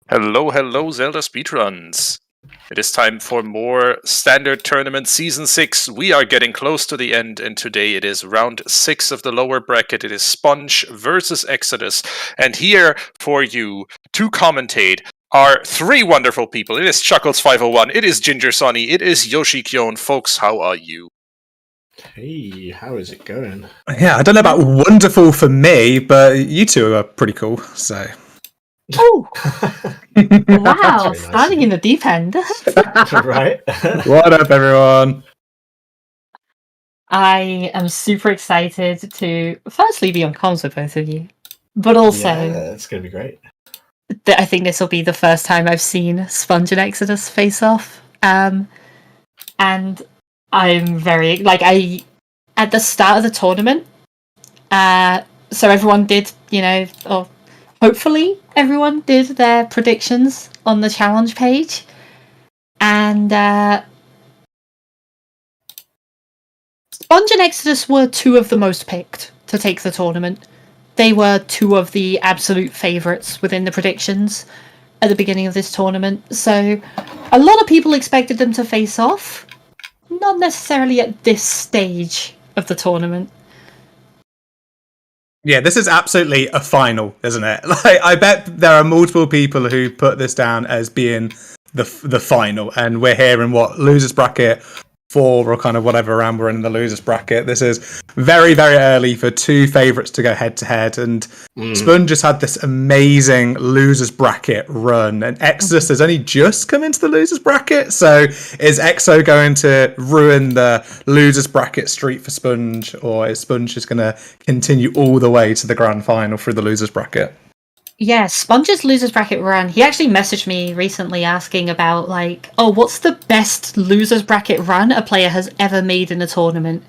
Hello, hello, Zelda Speedruns. It is time for more Standard Tournament Season 6. We are getting close to the end, and today it is round 6 of the lower bracket. It is Sponge versus Exodus. And here for you to commentate are three wonderful people. It is Chuckles501, it is Ginger Sonny, it is Yoshi Kyon. Folks, how are you? Hey, how is it going? Yeah, I don't know about wonderful for me, but you two are pretty cool, so... Oh, wow, Nice. starting in the deep end. Right? What up, everyone? I am super excited to firstly be on comms with both of you, but also Yeah, it's going to be great. I think this will be the first time I've seen Sponge and Exodus face off. And I'm very, at the start of the tournament, so everyone did, or hopefully everyone did their predictions on the challenge page. And Sponge and Exodus were two of the most picked to take the tournament. They were two of the absolute favourites within the predictions at the beginning of this tournament. So a lot of people expected them to face off. Not necessarily at this stage of the tournament. Yeah, this is absolutely a final, isn't it? Like, I bet there are multiple people who put this down as being the final, and we're here in losers bracket 4 or kind of whatever round we're in the losers bracket. This is very, very early for two favourites to go head to head, and Sponge has had this amazing losers bracket run, and Exodus has only just come into the losers bracket. So is EXO going to ruin the losers bracket streak for Sponge, or is Sponge just going to continue all the way to the grand final through the losers bracket? Yeah, Sponge's losers bracket run. He actually messaged me recently asking about, what's the best losers bracket run a player has ever made in a tournament?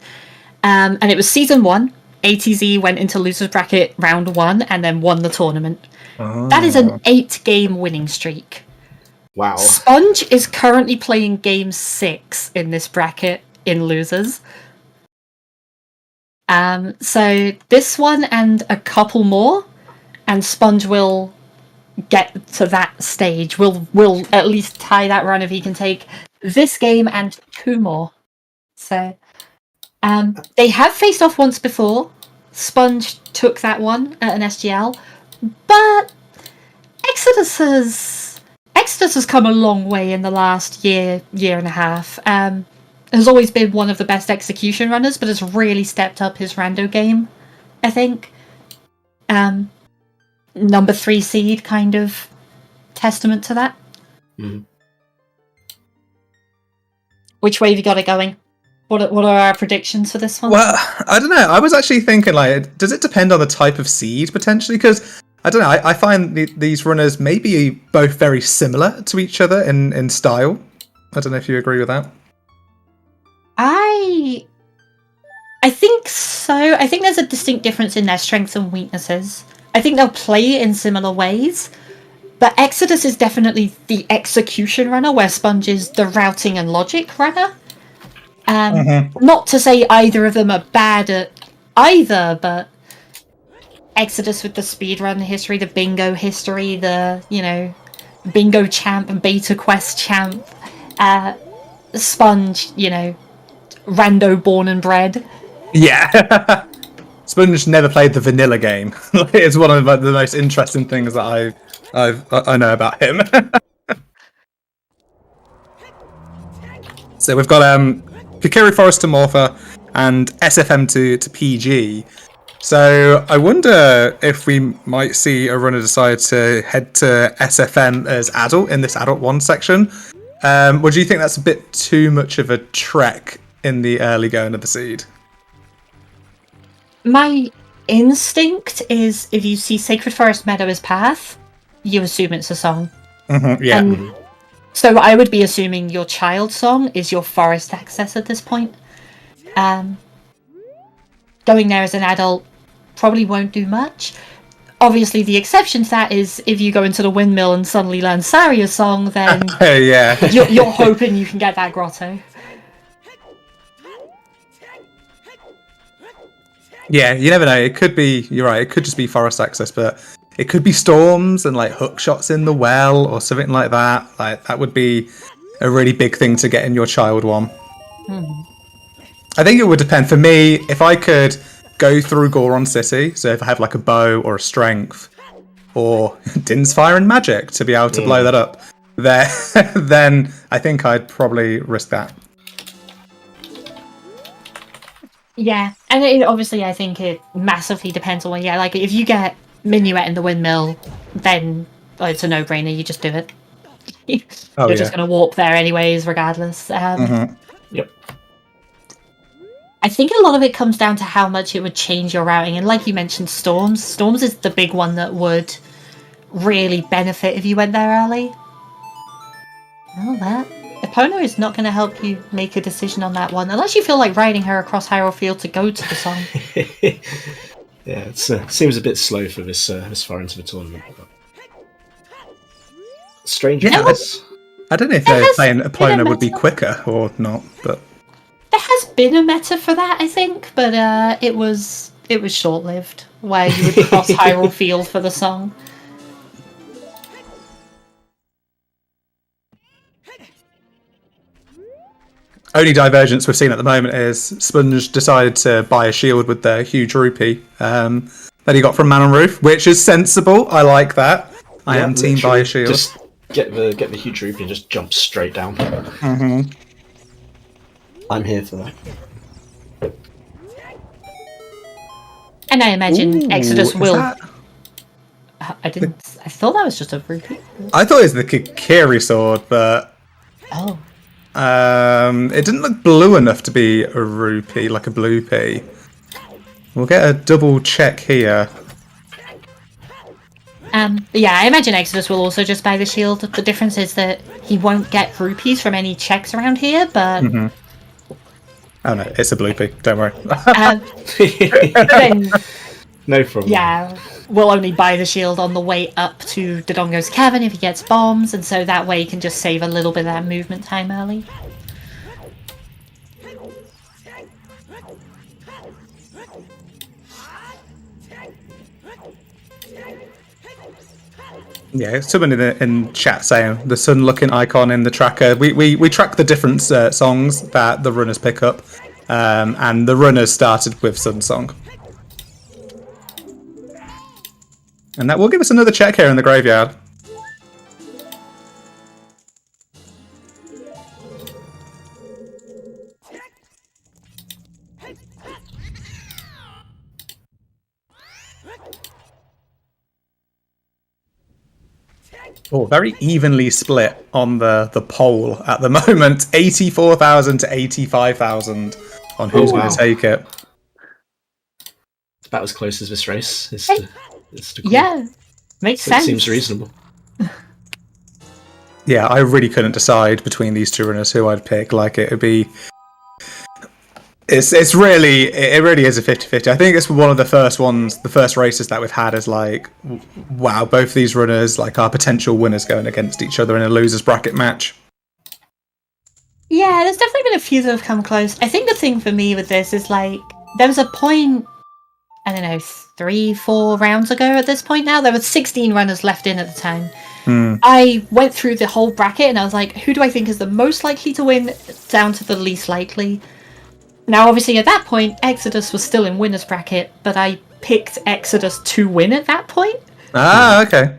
And it was season 1. ATZ went into losers bracket round 1 and then won the tournament. Oh. That is an 8-game winning streak. Wow. Sponge is currently playing game 6 in this bracket in losers. So this one and a couple more, and Sponge will get to that stage. Will at least tie that run if he can take this game and 2 more. So they have faced off once before. Sponge took that one at an SGL, but Exodus has come a long way in the last year and a half. Has always been one of the best execution runners, but has really stepped up his rando game, I think. Number 3 seed, kind of testament to that. Mm. Which way have you got it going? What are our predictions for this one? Well, I don't know. I was actually thinking, does it depend on the type of seed, potentially? Because, I don't know, I find these runners may be both very similar to each other in style. I don't know if you agree with that. I think so. I think there's a distinct difference in their strengths and weaknesses. I think they'll play in similar ways, but Exodus is definitely the execution runner, where Sponge is the routing and logic runner. Not to say either of them are bad at either, but Exodus with the speedrun history, the bingo history, the, bingo champ and beta quest champ. Sponge, rando born and bred. Yeah. Sponge never played the vanilla game. It's one of the most interesting things that I know about him. So we've got Kukiri Forest to Morpher and SFM to PG. So I wonder if we might see a runner decide to head to SFM as adult in this adult 1 section. Or do you think that's a bit too much of a trek in the early going of the seed? My instinct is, if you see Sacred Forest Meadow as path, you assume it's a song. Mm-hmm, yeah. So I would be assuming your child song is your forest access at this point. Going there as an adult probably won't do much. Obviously, the exception to that is if you go into the windmill and suddenly learn Saria's song, then yeah. you're hoping you can get that grotto. Yeah, you never know. It could be, you're right, it could just be forest access, but it could be storms and like hook shots in the well or something like that. Like that would be a really big thing to get in your child one. I think it would depend. For me, if I could go through Goron City, so if I have like a bow or a strength or Din's Fire and Magic to be able to blow that up, then I think I'd probably risk that. Yeah, and it, obviously I think it massively depends on what, like if you get Minuet in the windmill, then it's a no-brainer, you just do it. You're just going to warp there anyways, regardless. Yep. I think a lot of it comes down to how much it would change your routing, and like you mentioned, storms. Storms is the big one that would really benefit if you went there early. Oh, that Epona is not going to help you make a decision on that one, unless you feel like riding her across Hyrule Field to go to the song. Yeah, it seems a bit slow for this far into the tournament. Strange choice. I don't know if they're saying Epona would be quicker or not, but there has been a meta for that, I think, but it was short-lived, where you would cross Hyrule Field for the song. only divergence we've seen at the moment is Sponge decided to buy a shield with the huge rupee that he got from Man on Roof, which is sensible. I like that. I am team buy a shield. Just get the huge rupee and just jump straight down. Mm-hmm. I'm here for that. And I imagine Exodus will. That... I didn't. I thought that was just a rupee. I thought it was the Kikiri sword, but Oh. It didn't look blue enough to be a rupee, like a blue pea. We'll get a double check here. Yeah, I imagine Exodus will also just buy the shield. The difference is that he won't get rupees from any checks around here, but. Mm-hmm. Oh no, it's a blue pea. Don't worry. Then, no problem. yeah, we'll only buy the shield on the way up to Dodongo's cavern if he gets bombs, and so that way he can just save a little bit of that movement time early. Yeah, someone in chat saying the sun looking icon in the tracker. We track the different songs that the runners pick up, and the runners started with Sun Song. And that will give us another check here in the graveyard. Oh, very evenly split on the poll at the moment. 84,000 to 85,000 on who's going to take it. It's about as close as this race is to call. Yeah, makes sense. It seems reasonable. Yeah, I really couldn't decide between these two runners who I'd pick. Like, it would be... It really is a 50-50. I think it's one of the first races that we've had is like, wow, both these runners like are potential winners going against each other in a losers bracket match. Yeah, there's definitely been a few that have come close. I think the thing for me with this is like, there was a point, I don't know, 3-4 rounds ago at this point now, there were 16 runners left in at the time. I went through the whole bracket and I was like, who do I think is the most likely to win down to the least likely? Now, obviously, at that point, Exodus was still in winner's bracket, but I picked Exodus to win at that point. Ah, okay.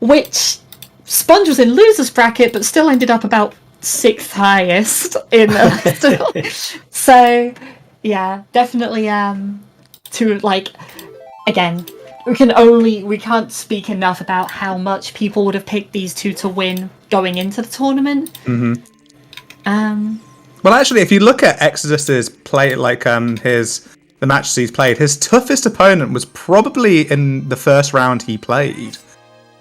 Which, Sponge was in loser's bracket, but still ended up about 6th highest in the... So, yeah, definitely, to, like, again, we can't speak enough about how much people would have picked these two to win going into the tournament. Mm-hmm. Well, actually, if you look at Exodus's play, like the matches he's played, his toughest opponent was probably in the first round he played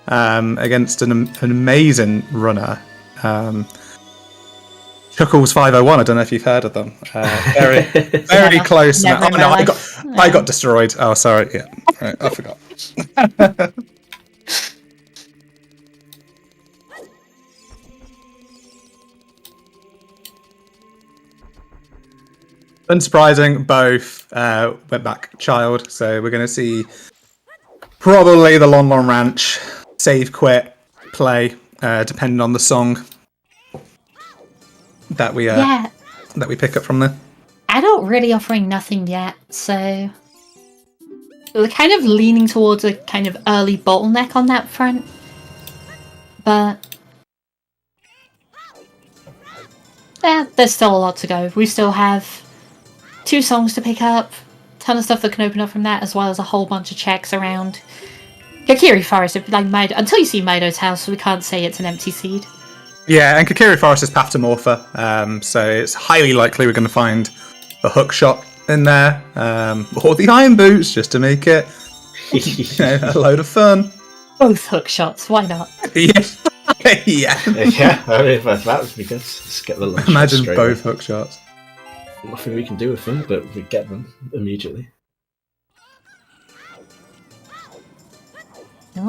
against an amazing runner. Chuckles 501. I don't know if you've heard of them. Very close. Oh no, I got destroyed. Oh, sorry. Yeah, right, I forgot. Unsurprising, both went back child, so we're going to see probably the Lon Lon Ranch, save, quit, play, depending on the song that we pick up from there. Adult really offering nothing yet, so we're kind of leaning towards a kind of early bottleneck on that front. But yeah, there's still a lot to go. We still have 2 songs to pick up, ton of stuff that can open up from that, as well as a whole bunch of checks around Kakiri Forest. Until you see Mido's house, we can't say it's an empty seed. Yeah, and Kakiri Forest is Path to Morpher, so it's highly likely we're going to find a hook shot in there, or the iron boots, just to make it a load of fun. Both hook shots, why not? Yeah. Yeah. Yeah, I mean, that would be good. Let's get the lunch. Imagine both hook shots. Nothing we can do with them, but we get them immediately.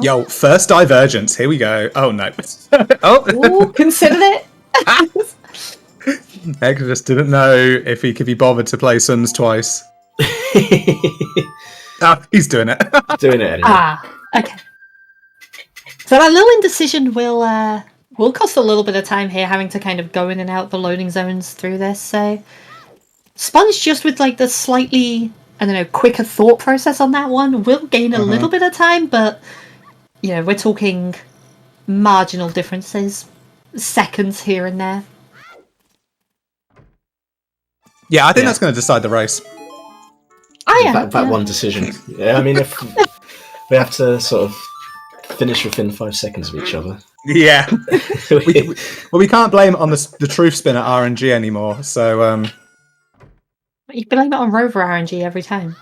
Yo, first divergence. Here we go. Oh no. Ooh, considered it. Exodus didn't know if he could be bothered to play Suns twice. Oh, he's doing it. Doing it anyway. Okay. So that little indecision will cost a little bit of time here, having to kind of go in and out the loading zones through this. So Sponge, just with like the slightly, I don't know, quicker thought process on that one, will gain a little bit of time, but you know, we're talking marginal differences, seconds here and there. Yeah, I think that's going to decide the race. Oh yeah, that one decision. Yeah, I mean, if we have to sort of finish within 5 seconds of each other. Yeah. we can't blame it on the truth spin at RNG anymore. So you blame it on Rover RNG every time.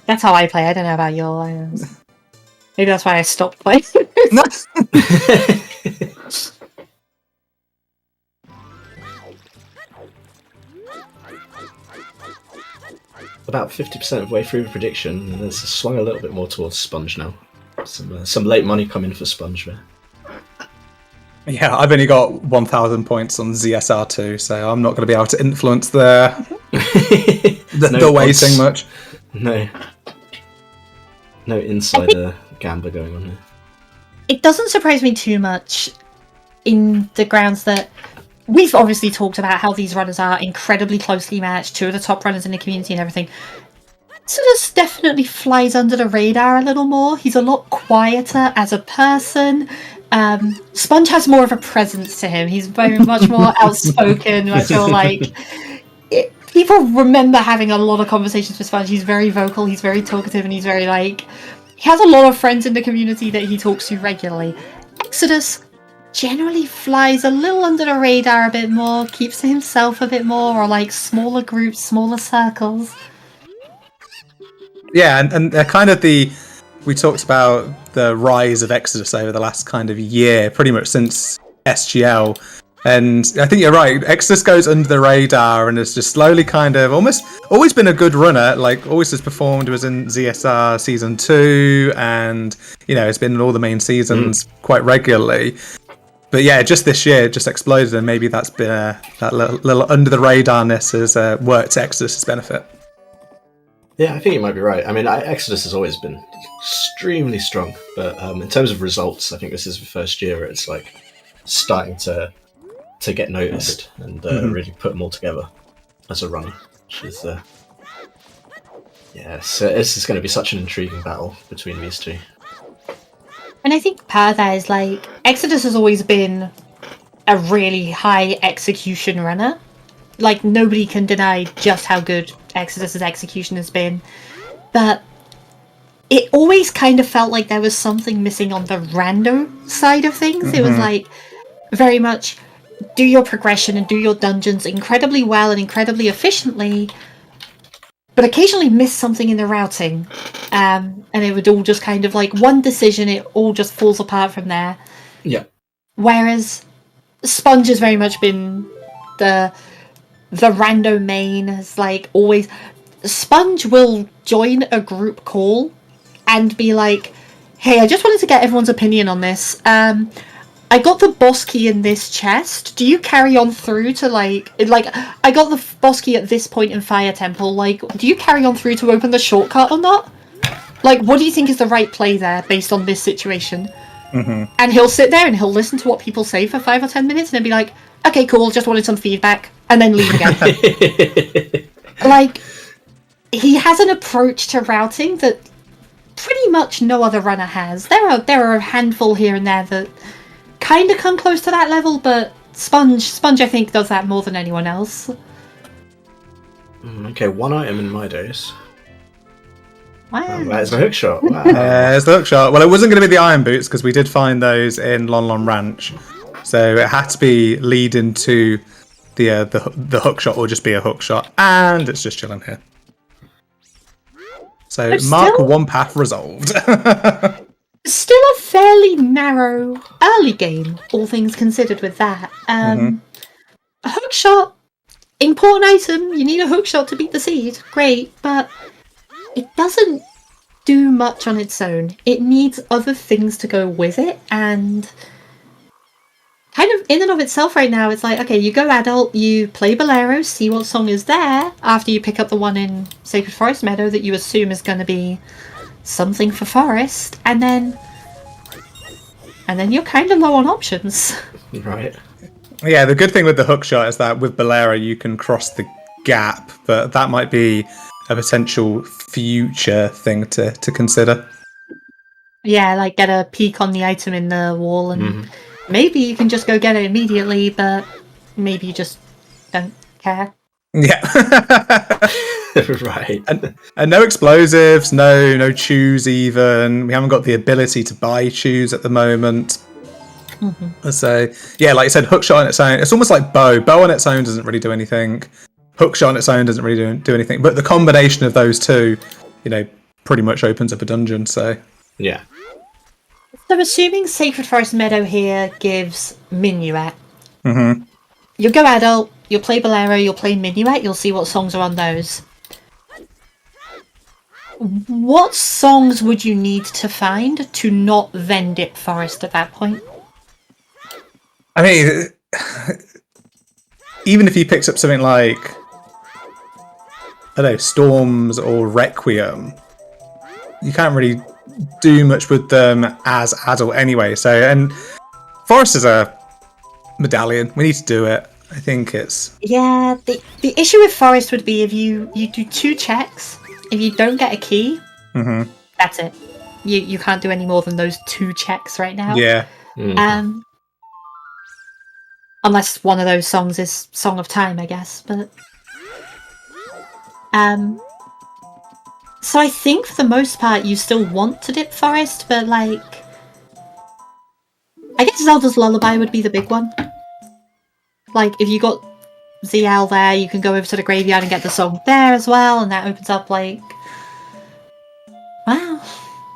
That's how I play. I don't know about your lions. Maybe that's why I stopped playing. About 50% of the way through the prediction, and it's swung a little bit more towards Sponge now. Some late money coming for Sponge there. Yeah, I've only got 1,000 points on ZSR2, so I'm not going to be able to influence the weighting much. No insider gambler going on here. It doesn't surprise me too much in the grounds that we've obviously talked about how these runners are incredibly closely matched, 2 of the top runners in the community and everything. Exodus definitely flies under the radar a little more. He's a lot quieter as a person. Sponge has more of a presence to him. He's very much more outspoken. I feel like people remember having a lot of conversations with Sponge. He's very vocal, he's very talkative, and he's very he has a lot of friends in the community that he talks to regularly. Exodus generally flies a little under the radar a bit more, keeps to himself a bit more, or smaller groups, smaller circles. Yeah, and they're kind of we talked about the rise of Exodus over the last kind of year, pretty much since SGL. And I think you're right, Exodus goes under the radar and has just slowly kind of always been a good runner, always has performed, was in ZSR Season 2, and, it's been in all the main seasons quite regularly. But yeah, just this year, it just exploded, and maybe that's been that little under the radarness has worked to Exodus's benefit. Yeah, I think you might be right. I mean, Exodus has always been extremely strong, but in terms of results, I think this is the first year where it's starting to get noticed and really put them all together as a runner, which is so this is going to be such an intriguing battle between these two. And I think part of that is Exodus has always been a really high execution runner. Nobody can deny just how good Exodus's execution has been. But it always kind of felt like there was something missing on the rando side of things. It was very much do your progression and do your dungeons incredibly well and incredibly efficiently, but occasionally miss something in the routing. And it would all just kind of one decision, it all just falls apart from there. Yeah. Whereas Sponge has very much been the rando main, has always. Sponge will join a group call and be hey, I just wanted to get everyone's opinion on this. I got the boss key in this chest. Do you carry on through to like I got the boss key at this point in Fire Temple. Like, do you carry on through to open the shortcut or not? Like, what do you think is the right play there based on this situation? Mm-hmm. And he'll sit there and he'll listen to what people say for 5 or 10 minutes and then be like, okay, cool, just wanted some feedback, and then leave again. Like, he has an approach to routing that pretty much no other runner has. There are a handful here and there that kind of come close to that level, but Sponge I think does that more than anyone else. Okay, one item in my days. Wow. Oh, that's a hook shot. Wow. It's the hook shot. Well, it wasn't going to be the iron boots because we did find those in Lon Lon Ranch, so it had to be lead into the hook shot or just be a hook shot, and it's just chilling here. So mark one path resolved. Still a fairly narrow early game, all things considered with that. A hook shot, important item, you need a hook shot to beat the seed, great, but it doesn't do much on its own. It needs other things to go with it, and kind of in and of itself right now, it's like, okay, you go adult, you play Bolero, see what song is there, after you pick up the one in Sacred Forest Meadow that you assume is going to be something for Forest, and then you're kind of low on options. Right. Yeah, the good thing with the hook shot is that with Bolero you can cross the gap, but that might be a potential future thing to consider. Yeah, like get a peek on the item in the wall, and maybe you can just go get it immediately, but maybe you just don't care. Yeah. Right. And no explosives, no chews even. We haven't got the ability to buy chews at the moment. So, yeah, like you said, hook shot on its own. It's almost like bow. Bow on its own doesn't really do anything. Hook shot on its own doesn't really do anything. But the combination of those two, pretty much opens up a dungeon, so... Yeah. So assuming Sacred Forest Meadow here gives Minuet. Mm-hmm. You'll go adult, you'll play Bolero, you'll play Minuet, you'll see what songs are on those. What songs would you need to find to not then dip Forest at that point? I mean, even if you picked up something like, I don't know, Storms or Requiem, you can't really do much with them as adult anyway. So, and Forest is a medallion. We need to do it. I think it's... Yeah, the issue with Forest would be if you do 2 checks, if you don't get a key, that's it. You can't do any more than those 2 checks right now. Yeah. Unless one of those songs is Song of Time, I guess. But so I think for the most part you still want to dip Forest, but like, I guess Zelda's Lullaby would be the big one. Like, if you got ZL there, you can go over to the graveyard and get the song there as well, and that opens up, like... Wow.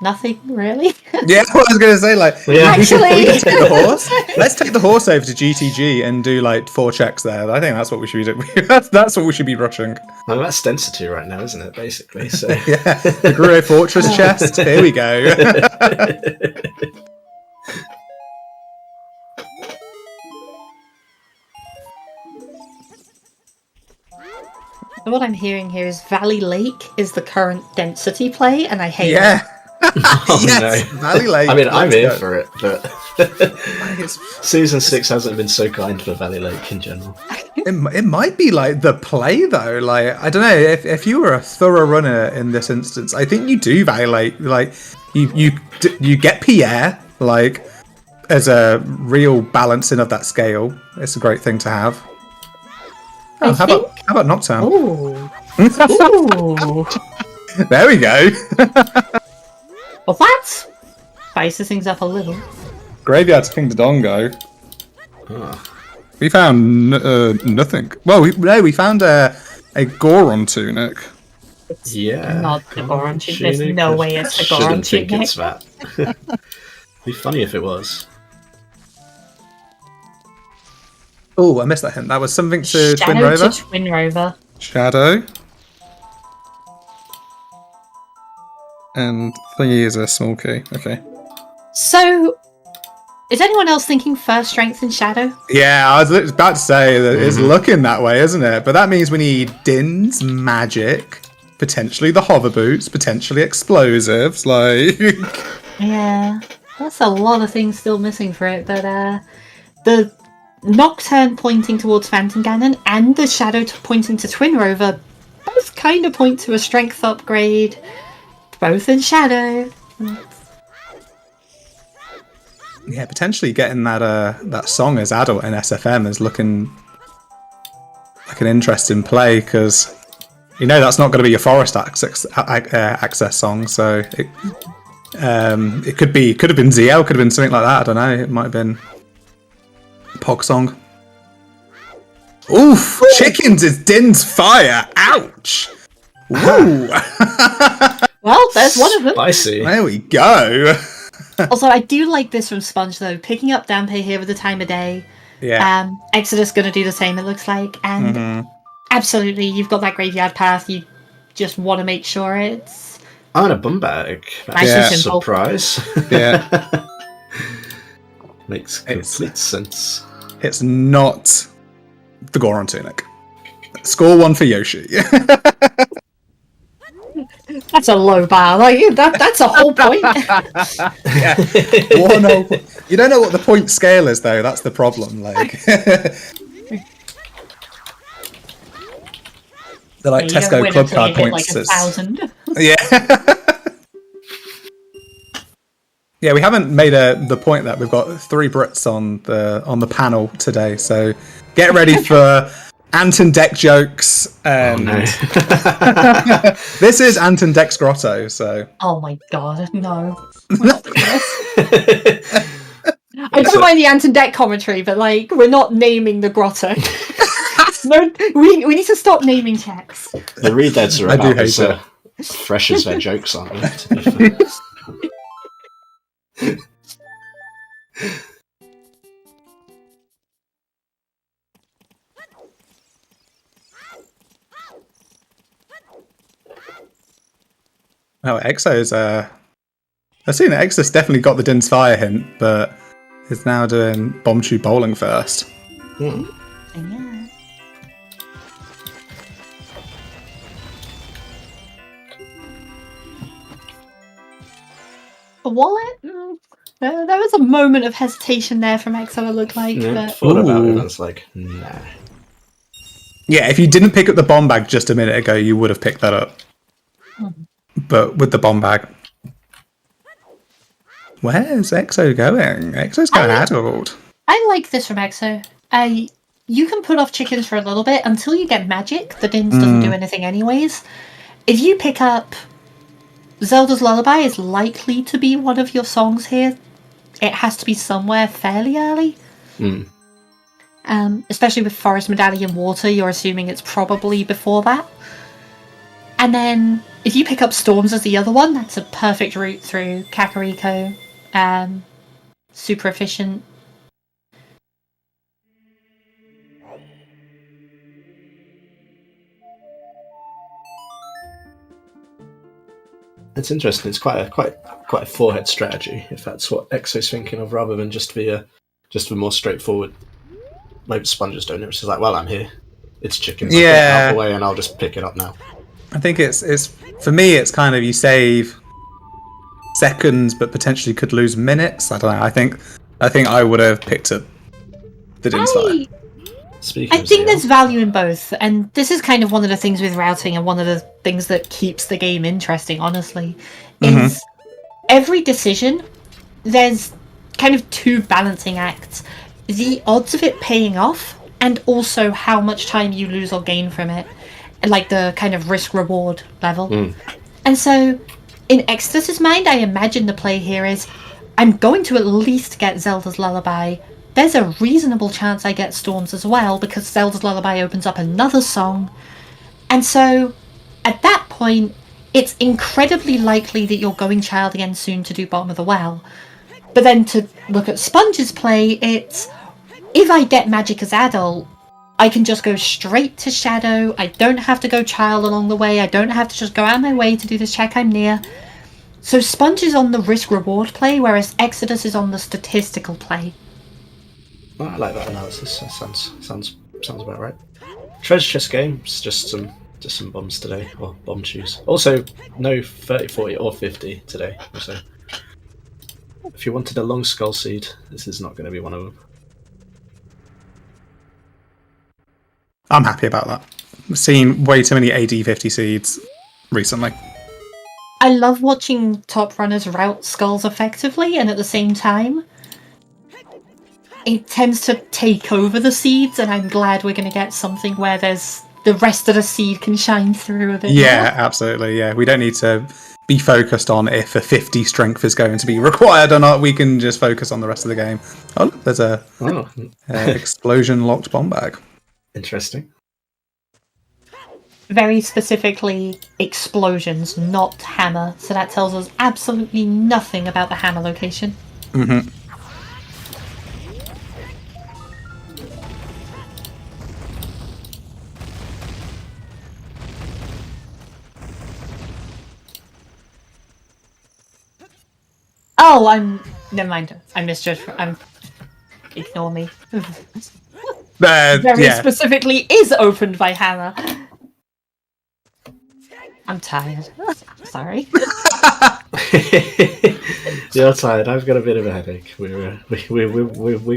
Nothing, really? Yeah, I was going to say, like... Yeah. Actually... We can take the horse. Let's take the horse over to GTG and do, like, 4 checks there. I think that's what we should be doing. That's what we should be rushing. Well, that's density right now, isn't it, basically? So. Yeah, the Grue Fortress chest. Here we go. So what I'm hearing here is Valley Lake is the current density play, and I hate it. Yeah. Oh, Yes, no. Valley Lake. I mean, I'm let's in go. for it, but Season 6 hasn't been so kind for Valley Lake in general. It might be like the play though. Like, I don't know, if you were a thorough runner in this instance, I think you do Valley Lake. Like, you get Pierre, like, as a real balancing of that scale. It's a great thing to have. Oh, how about Nocturne? Ooh. Ooh. There we go. Well, that spices things up a little. Graveyard's King Dodongo. Oh. We found nothing. Well, we found a Goron tunic. Yeah. Not the Goron tunic. There's no way it's the Goron Shouldn't think tunic. it's that. Be funny if it was. Oh, I missed that hint. That was something to Twin Shadow Rover. to Twin Rover. Shadow. And thingy is a small key. Okay. So, Is anyone else thinking first strength and shadow? Yeah, I was about to say that it's looking that way, isn't it? But that means we need Din's magic, potentially the hover boots, potentially explosives, like... Yeah, that's a lot of things still missing for it, but the Nocturne pointing towards Phantom Ganon and the Shadow pointing to Twin Rover both kind of point to a strength upgrade, both in Shadow. Yeah, potentially getting that song as adult in SFM is looking like an interesting play, because you know that's not going to be your forest access song, so it could have been ZL, could have been something like that. I don't know. It might have been Pog song. Oof! Chickens is Din's fire. Ouch! Woo! Well, there's one of them. Spicy. There we go. Also, I do like this from Sponge, though. Picking up Dampe here with the time of day. Yeah. Exodus going to do the same, it looks like. And absolutely, you've got that graveyard path. You just want to make sure it's... Oh, and a bum bag. Nice That's and a simple. surprise. Yeah. Makes complete sense. It's not the Goron Tunic. Score 1 for Yoshi. That's a low bar. Like that's a whole point. Yeah. One whole point. You don't know what the point scale is, though. That's the problem. Like, they're like Tesco club card points. Like 1,000. Yeah. Yeah, we haven't made the point that we've got 3 Brits on the panel today, so get ready for Anton Deck jokes. And this is Anton Deck's grotto, so. Oh my god, no. We're not doing this. I don't mind the Anton Deck commentary, but like we're not naming the grotto. No, we need to stop naming checks. The Redeads are I do about hate as fresh as their jokes, aren't they? To be fair. Oh, Exo's I've seen that Exo's definitely got the Din's Fire hint, but is now doing Bomb Tube Bowling first. Hmm. Yeah. A wallet? There was a moment of hesitation there from Exo, it looked like. Yeah, But... thought about it, Ooh. and I was like, nah. Yeah, if you didn't pick up the bomb bag just a minute ago, you would have picked that up. But with the bomb bag. Where's Exo going? Exo's going adult. I like this from Exo. You can put off chickens for a little bit until you get magic. The Dins doesn't do anything anyways. If you pick up Zelda's Lullaby is likely to be one of your songs here. It has to be somewhere fairly early. Especially with Forest Medallion Water, you're assuming it's probably before that. And then if you pick up Storms as the other one, that's a perfect route through Kakariko. Super efficient. It's interesting. It's quite a forehead strategy, if that's what Exo's thinking of, rather than just the more straightforward. Maybe Sponges don't know. It's just like, well, I'm here. It's chickens. I'll put it out of the way, and I'll just pick it up now. I think it's for me. It's kind of you save seconds, but potentially could lose minutes. I don't know. I think I would have picked up the Din's Fire. Speaking I of think ZL, there's value in both, and this is kind of one of the things with routing, and one of the things that keeps the game interesting, honestly, is every decision, there's kind of 2 balancing acts. The odds of it paying off, and also how much time you lose or gain from it, like the kind of risk-reward level. And so, in Exodus's mind, I imagine the play here is, I'm going to at least get Zelda's Lullaby. There's a reasonable chance I get Storms as well, because Zelda's Lullaby opens up another song. And so, at that point, it's incredibly likely that you're going Child again soon to do Bottom of the Well. But then to look at Sponge's play, it's, if I get Magic as adult, I can just go straight to Shadow. I don't have to go Child along the way. I don't have to just go out of my way to do this check I'm near. So Sponge is on the risk-reward play, whereas Exodus is on the statistical play. Oh, I like that analysis. That sounds about right. Treasure chest games, just some bombs today, or bomb shoes. Also, no 30, 40, or 50 today. So, if you wanted a long skull seed, this is not going to be one of them. I'm happy about that. I've seen way too many AD 50 seeds recently. I love watching top runners route skulls effectively, and at the same time, it tends to take over the seeds, and I'm glad we're going to get something where there's the rest of the seed can shine through a bit more. Absolutely. Yeah, we don't need to be focused on if a 50 strength is going to be required or not. We can just focus on the rest of the game. Oh, look, there's a explosion locked bomb bag. Interesting. Very specifically, explosions, not hammer. So that tells us absolutely nothing about the hammer location. Mm-hmm. Oh, never mind. I misjudged. Ignore me. Very specifically is opened by hammer. I'm tired. Sorry. You're tired. I've got a bit of a headache. We're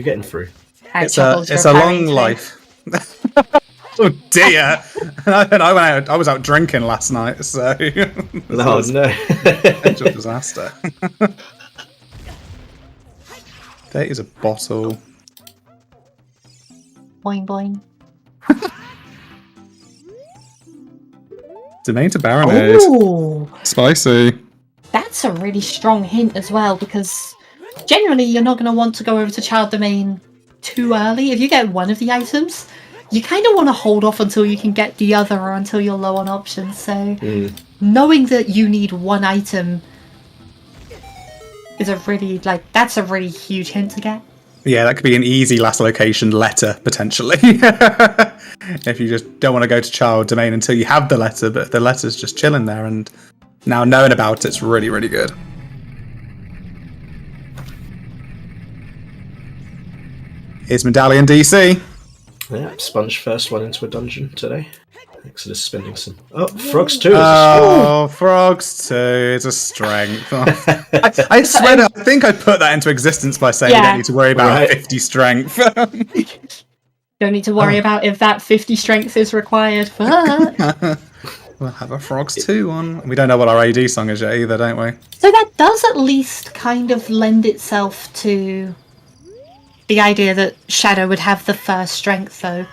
getting through. It's a long life. Oh dear! I was out drinking last night, so no. Potential disaster. There is a bottle. Boing boing. Domain to Baronade. Ooh, Spicy. that's a really strong hint as well, because generally you're not going to want to go over to Child Domain too early. If you get one of the items, you kind of want to hold off until you can get the other, or until you're low on options. So knowing that you need one item is that's a really huge hint to get. Yeah, that could be an easy last location letter, potentially. If you just don't want to go to Child Domain until you have the letter, but the letter's just chilling there, and now knowing about it's really, really good. Here's Medallion DC. Yeah, Sponge first one into a dungeon today. Exodus spending some... Oh, Frogs 2 is Oh, Frogs 2 is a strength. I swear, I think I put that into existence by saying we don't need to worry about 50 strength. Don't need to worry about if that 50 strength is required. But we'll have a Frogs 2 one. We don't know what our AD song is yet either, don't we? So that does at least kind of lend itself to the idea that Shadow would have the first strength, though.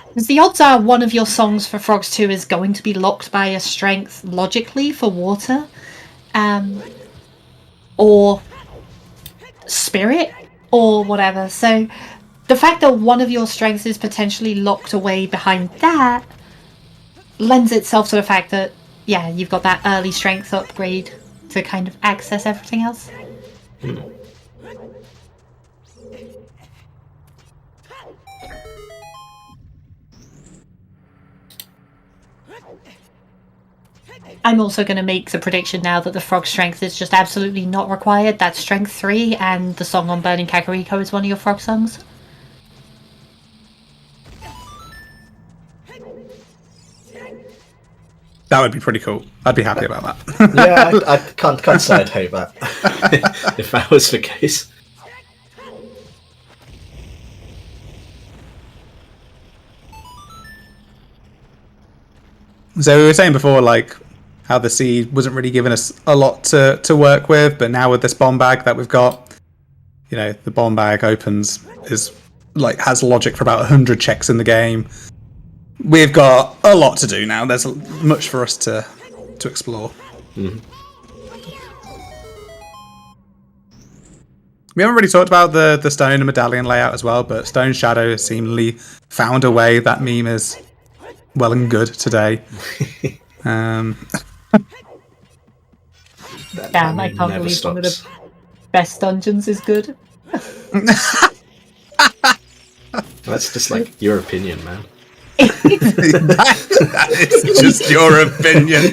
Because the odds are one of your songs for Frogs 2 is going to be locked by a strength, logically, for water. Or spirit, or whatever. So the fact that one of your strengths is potentially locked away behind that lends itself to the fact that, yeah, you've got that early strength upgrade to kind of access everything else. I'm also going to make the prediction now that the frog strength is just absolutely not required. That's strength 3, and the song on Burning Kakariko is one of your frog songs. That would be pretty cool. I'd be happy about that. Yeah, I can't say I'd hate that if that was the case. So we were saying before, like, how the seed wasn't really giving us a lot to work with, but now with this bomb bag that we've got, you know, the bomb bag opens has logic for about 100 checks in the game. We've got a lot to do now. There's much for us to explore. Mm-hmm. We haven't really talked about the stone and medallion layout as well, but Stone Shadow seemingly found a way. That meme is well and good today. Damn, I can't believe one of the best dungeons is good. That's just like your opinion, man. That is just your opinion.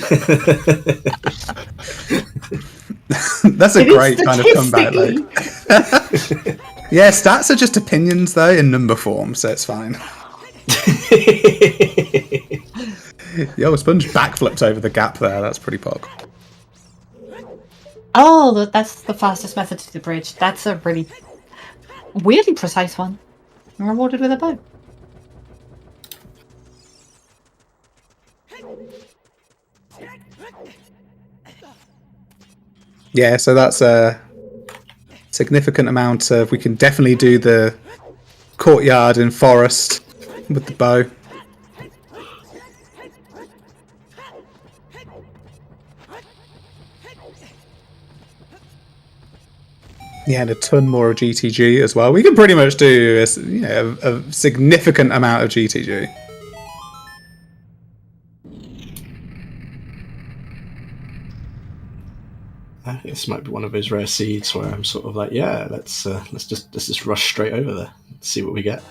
That's a great kind of comeback. Like. Yeah, stats are just opinions though in number form, so it's fine. Yo, Sponge backflipped over the gap there. That's pretty pog. Oh, that's the fastest method to the bridge. That's a really weirdly precise one. I'm rewarded with a bow. Yeah, so that's a significant amount of... We can definitely do the courtyard in forest with the bow. Yeah, and a ton more of GTG as well. We can pretty much do a significant amount of GTG. I think this might be one of those rare seeds where I'm sort of like, yeah, let's just rush straight over there and see what we get.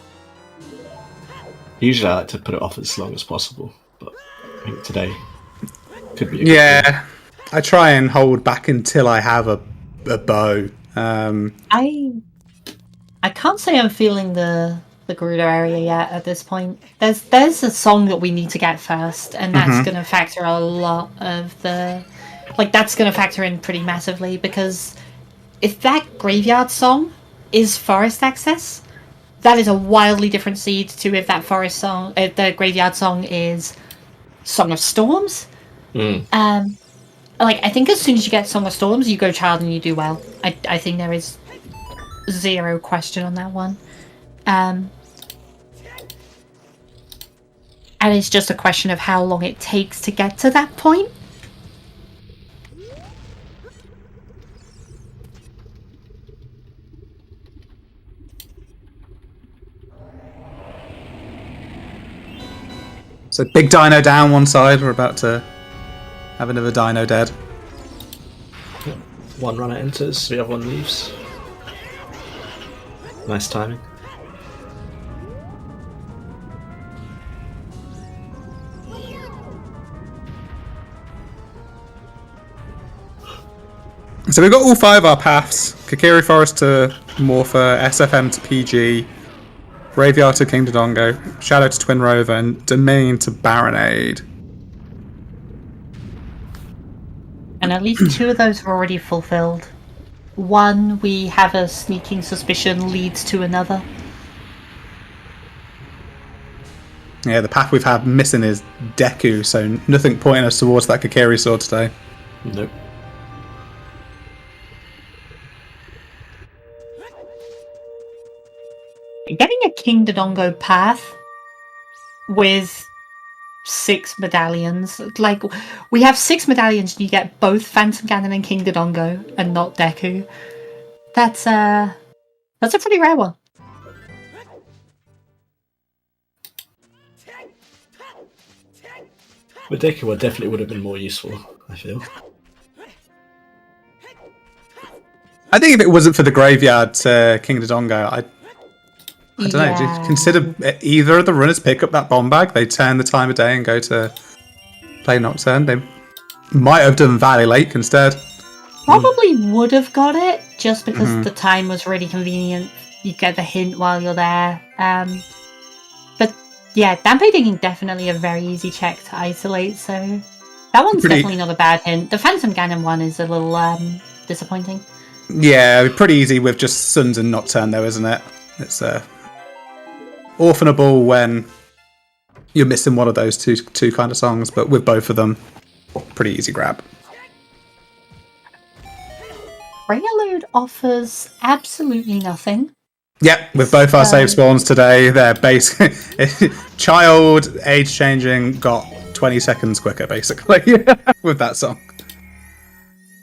Usually I like to put it off as long as possible, but I think today could be a good thing. I try and hold back until I have a bow. I can't say I'm feeling the Gerudo area yet at this point. There's a song that we need to get first, and that's going to factor a lot of the... Like, that's going to factor in pretty massively, because if that graveyard song is forest access, that is a wildly different seed to if that forest song, the graveyard song is Song of Storms. Like, I think as soon as you get Song of Storms, you go Child and you do well. I think there is zero question on that one. And it's just a question of how long it takes to get to that point. So big dino down one side. We're about to have another dino dead. One runner enters, the other one leaves. Nice timing. So we've got all 5 of our paths. Kakiri Forest to Morpher, SFM to PG, Graveyard to King Dodongo, Shadow to Twin Rover, and Domain to Baronade. And at least 2 of those are already fulfilled. One, we have a sneaking suspicion leads to another. Yeah, the path we've had missing is Deku, so nothing pointing us towards that Kakiri sword today. Nope. Getting a King Dodongo path with 6 medallions, like, we have 6 medallions and you get both Phantom Ganon and King Dodongo and not Deku. That's a pretty rare one. But Deku definitely would have been more useful, I feel. I think if it wasn't for the Graveyard to King Dodongo, I don't know, do you consider either of the runners pick up that bomb bag? They turn the time of day and go to play Nocturne. They might have done Valley Lake instead. Probably would have got it, just because the time was really convenient. You get the hint while you're there. But yeah, Dampe Digging definitely a very easy check to isolate, so that one's definitely not a bad hint. The Phantom Ganon one is a little disappointing. Yeah, pretty easy with just Suns and Nocturne though, isn't it? It's orphanable when you're missing one of those two kind of songs, but with both of them, pretty easy grab. Prelude offers absolutely nothing. Yeah, with both our save spawns today, they're basically child age changing got 20 seconds quicker basically with that song.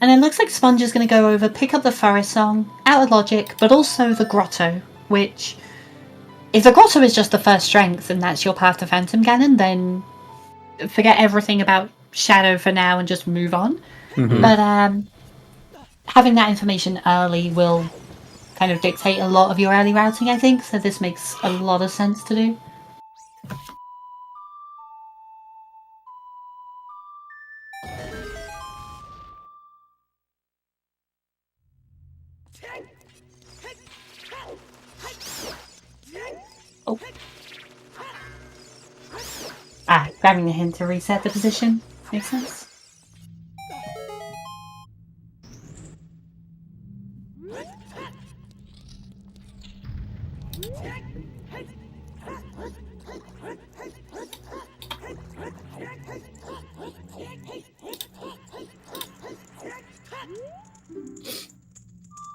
And it looks like Sponge is going to go over, pick up the Forest Song, out of logic, but also the Grotto, which, if the Grotto is just the first strength and that's your path to Phantom Ganon, then forget everything about Shadow for now and just move on. But having that information early will kind of dictate a lot of your early routing, I think, so this makes a lot of sense to do. Oh. Ah, grabbing the hint to reset the position. Makes sense.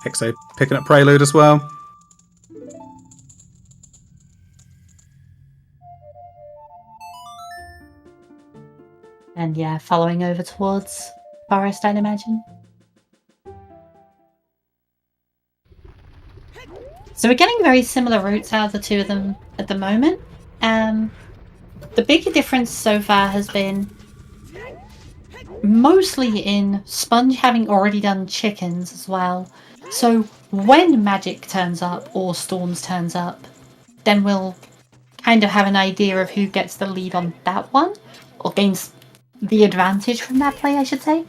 Exo picking up Prelude as well. And yeah, following over towards Forest, I'd imagine. So we're getting very similar routes out of the two of them at the moment. The big difference so far has been mostly in Sponge having already done chickens as well. So when Magic turns up or Storms turns up, then we'll kind of have an idea of who gets the lead on that one, or gains the advantage from that play, I should say.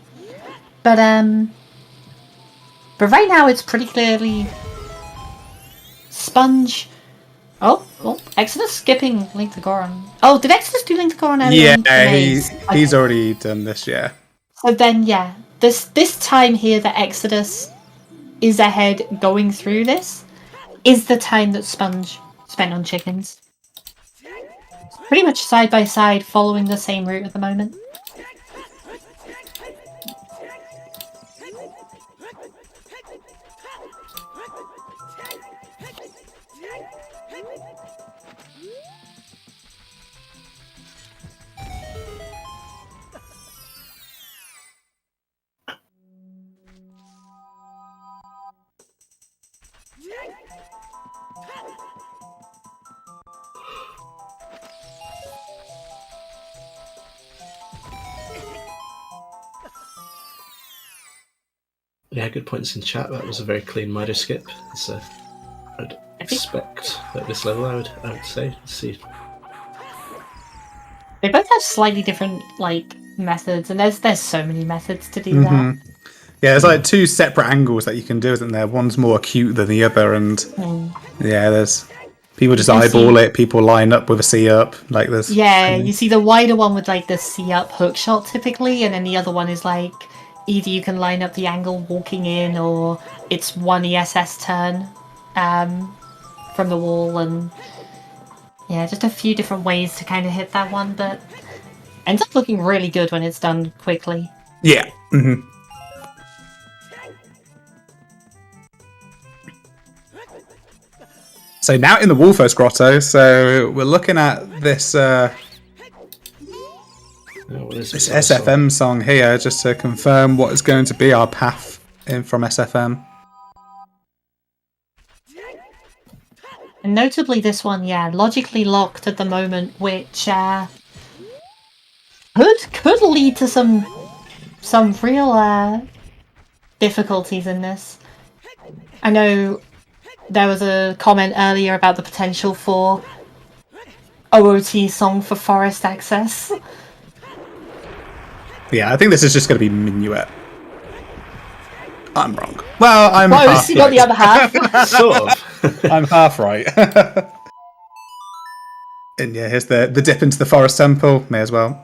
But right now it's pretty clearly Sponge. Oh, Exodus skipping Link to Goron. Oh, did Exodus do Link to Goron earlier? Yeah, he's already done this, yeah. So then, yeah, this time here that Exodus is ahead going through this is the time that Sponge spent on chickens. Pretty much side by side, following the same route at the moment. Yeah, good points in chat. That was a very clean Mido skip. So I'd expect at this level, I would say. Let's see. They both have slightly different methods, and there's so many methods to do that. Yeah, there's like two separate angles that you can do, isn't there? One's more acute than the other, and yeah, there's people just eyeball it. People line up with a C up, like this. Yeah, you see the wider one with the C up hook shot typically, and then the other one is either you can line up the angle walking in, or it's one ESS turn from the wall, and yeah, just a few different ways to kind of hit that one, but ends up looking really good when it's done quickly. Yeah. Mm-hmm. So now in the Wolfos Grotto, so we're looking at this this SFM song here, just to confirm what is going to be our path in from SFM. And notably this one, yeah, logically locked at the moment, which could lead to some real difficulties in this. I know there was a comment earlier about the potential for OOT song for forest access. Yeah, I think this is just going to be Minuet. I'm wrong. Well, I'm Well, half you got the other half. Sort of. I'm half right. And yeah, here's the dip into the Forest Temple. May as well.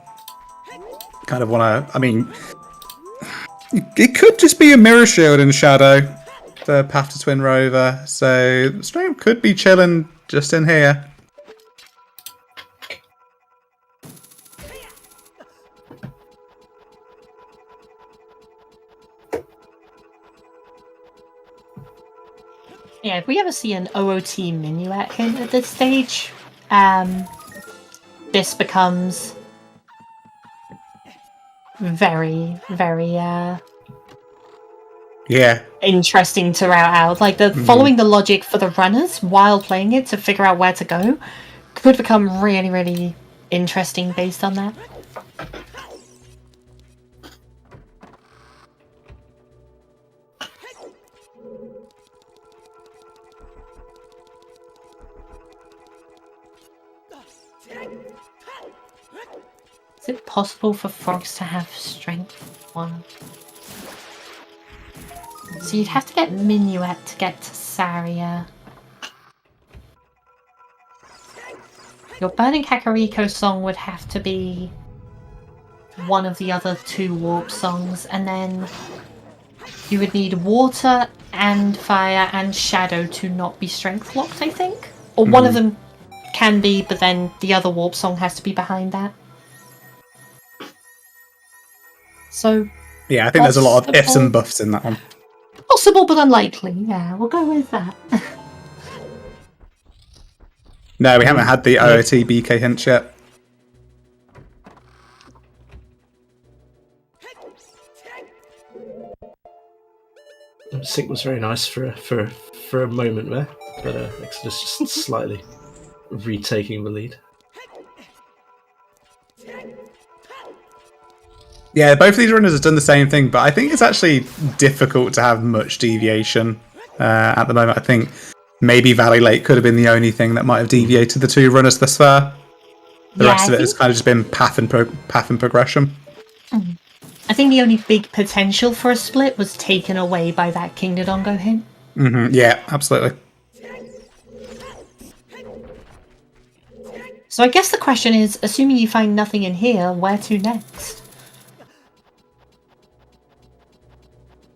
Kind of want to... I mean... It could just be a Mirror Shield in Shadow. The Path to Twin Rover. So, the stream could be chilling just in here. Yeah, if we ever see an OOT Minuet hint at this stage, this becomes very, very interesting to route out. Following the logic for the runners while playing it to figure out where to go could become really, really interesting based on that. Is it possible for frogs to have strength 1? So you'd have to get Minuet to get to Saria. Your Burning Kakariko song would have to be one of the other 2 warp songs, and then you would need Water and Fire and Shadow to not be strength locked, I think. Or one of them can be, but then the other warp song has to be behind that. So Yeah, I think there's a lot of ifs and buffs in that one. possible but unlikely. Yeah, we'll go with that. No, we haven't had the OOT BK hint yet. Sync was very nice for a moment there, but Exodus just slightly retaking the lead. Yeah, both of these runners have done the same thing, but I think it's actually difficult to have much deviation at the moment. I think maybe Valley Lake could have been the only thing that might have deviated the 2 runners thus far. The rest of it has kind of just been path and progression. I think the only big potential for a split was taken away by that King Dodongo hint. Yeah, absolutely. So I guess the question is, assuming you find nothing in here, where to next?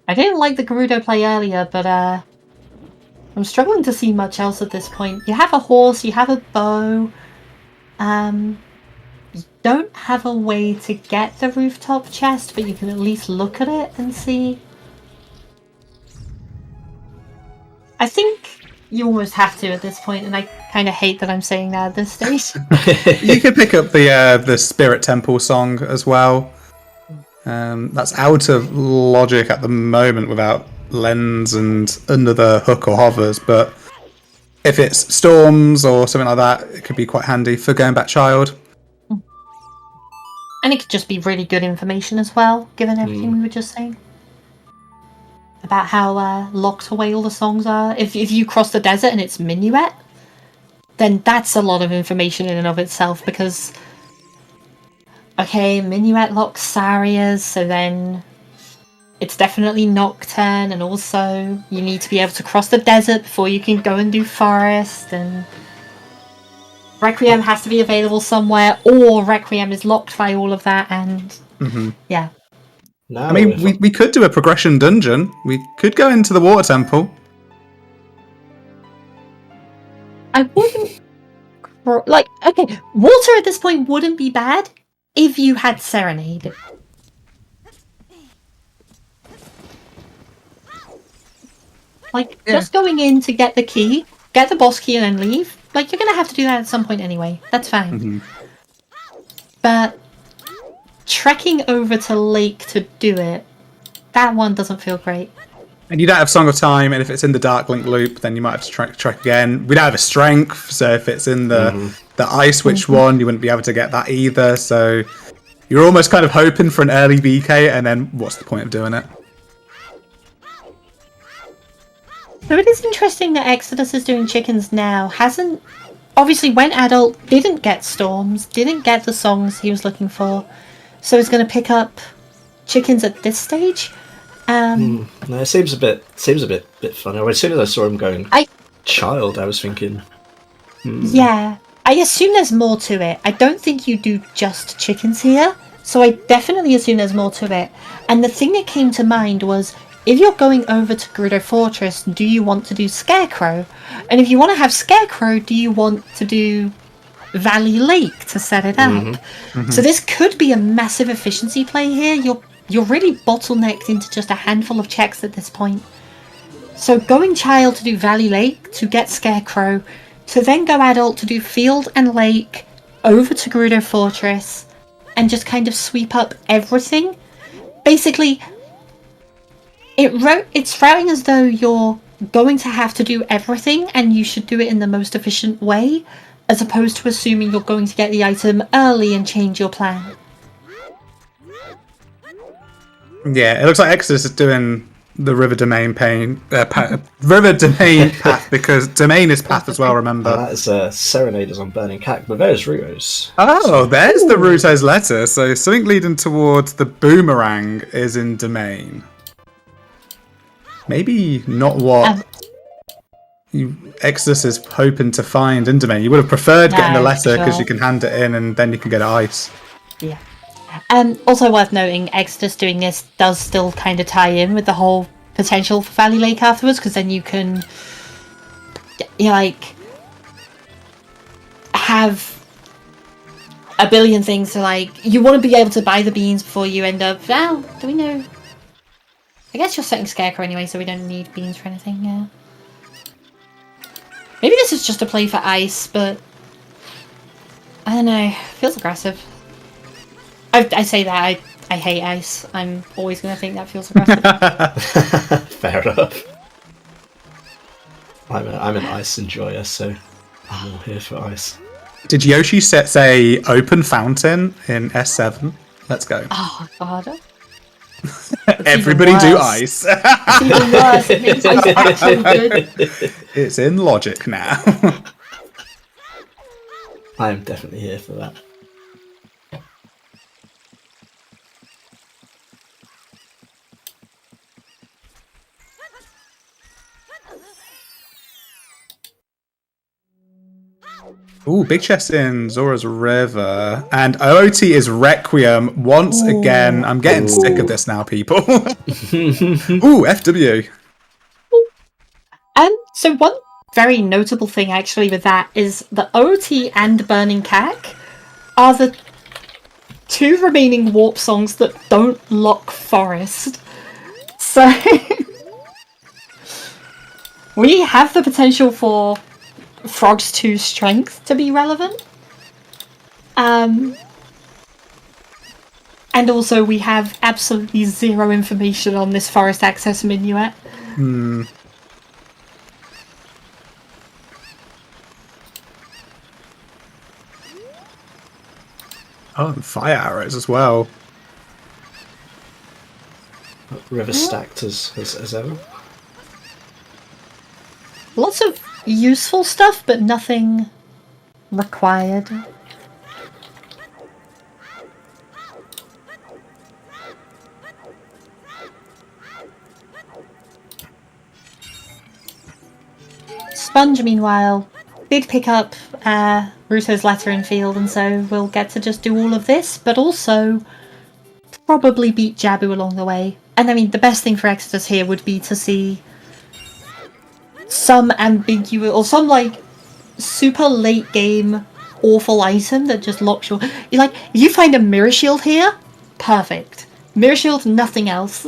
I didn't like the Gerudo play earlier, but I'm struggling to see much else at this point. You have a horse, you have a bow. You don't have a way to get the rooftop chest, but you can at least look at it and see. I think you almost have to at this point, and I kind of hate that I'm saying that at this stage. You could pick up the Spirit Temple song as well. That's out of logic at the moment without lens and under the hook or hovers, but if it's storms or something like that, it could be quite handy for going back child. And it could just be really good information as well, given everything we were just saying. About how locked away all the songs are. If you cross the desert and it's Minuet, then that's a lot of information in and of itself, because... Okay, Minuet locks Saria's, so then it's definitely Nocturne, and also you need to be able to cross the desert before you can go and do Forest, and Requiem has to be available somewhere, or Requiem is locked by all of that, and yeah. No, I mean, we could do a progression dungeon. We could go into the Water Temple. I wouldn't... okay, Water at this point wouldn't be bad if you had Serenade. Just going in to get the key, get the boss key and then leave. You're going to have to do that at some point anyway. That's fine. But trekking over to Lake to do it, that one doesn't feel great. And you don't have Song of Time, and if it's in the Dark Link loop, then you might have to trek again. We don't have a Strength, so if it's in the Ice Witch one, you wouldn't be able to get that either. So you're almost kind of hoping for an early BK, and then what's the point of doing it? So it is interesting that Exodus is doing chickens now. Obviously went adult, didn't get storms, didn't get the songs he was looking for. So he's going to pick up chickens at this stage. No, it seems a bit funny. As soon as I saw him going child, I was thinking... Yeah, I assume there's more to it. I don't think you do just chickens here, so I definitely assume there's more to it. And the thing that came to mind was, if you're going over to Gerudo Fortress, do you want to do Scarecrow? And if you want to have Scarecrow, do you want to do Valley Lake to set it up? So this could be a massive efficiency play here. You're really bottlenecked into just a handful of checks at this point. So going child to do Valley Lake, to get Scarecrow, to then go adult to do Field and Lake, over to Gerudo Fortress, and just kind of sweep up everything. Basically, it's routing as though you're going to have to do everything, and you should do it in the most efficient way, as opposed to assuming you're going to get the item early and change your plan. Yeah, it looks like Exodus is doing the River Domain River Domain path, because Domain is path as well, remember? That is Serenade is on Burning Cack, but there's Ruto's. Oh, there's the Ruto's letter. So something leading towards the Boomerang is in Domain. maybe not what Exodus is hoping to find in Domain. You would have preferred getting the letter because you can hand it in and then you can get ice. Yeah. Also worth noting, Exodus doing this does still kind of tie in with the whole potential for Valley Lake afterwards, because then you can, like, have a billion things to, like, you want to be able to buy the beans before you end up, well, do we know? I guess you're setting Scarecrow anyway, so we don't need beans for anything, yeah. Maybe this is just a play for ice, but I don't know, feels aggressive. I say that, I hate ice. I'm always going to think that feels aggressive. Fair enough. I'm an ice enjoyer, so I'm all here for ice. Did Yoshi say open fountain in S7? Let's go. Oh, God. Everybody do ice. It's even worse. It makes ice actually good. It's in logic now. I am definitely here for that. Ooh, big chest in Zora's River. And OOT is Requiem once again. I'm getting sick of this now, people. Ooh, FW. So one very notable thing actually with that is that OOT and Burning Cack are the two remaining warp songs that don't lock Forest. So we have the potential for Frog's 2 strength to be relevant. And also we have absolutely zero information on this forest access minuet. Oh, and fire arrows as well. River stacked as ever. Lots of useful stuff, but nothing required. Sponge, meanwhile, did pick up Ruto's letter in field, and so we'll get to just do all of this, but also probably beat Jabu along the way. And I mean, the best thing for Exodus here would be to see some ambiguous, or some, like, super late game awful item that just locks your... You're like, if you find a Mirror Shield here, perfect. Mirror Shield, nothing else.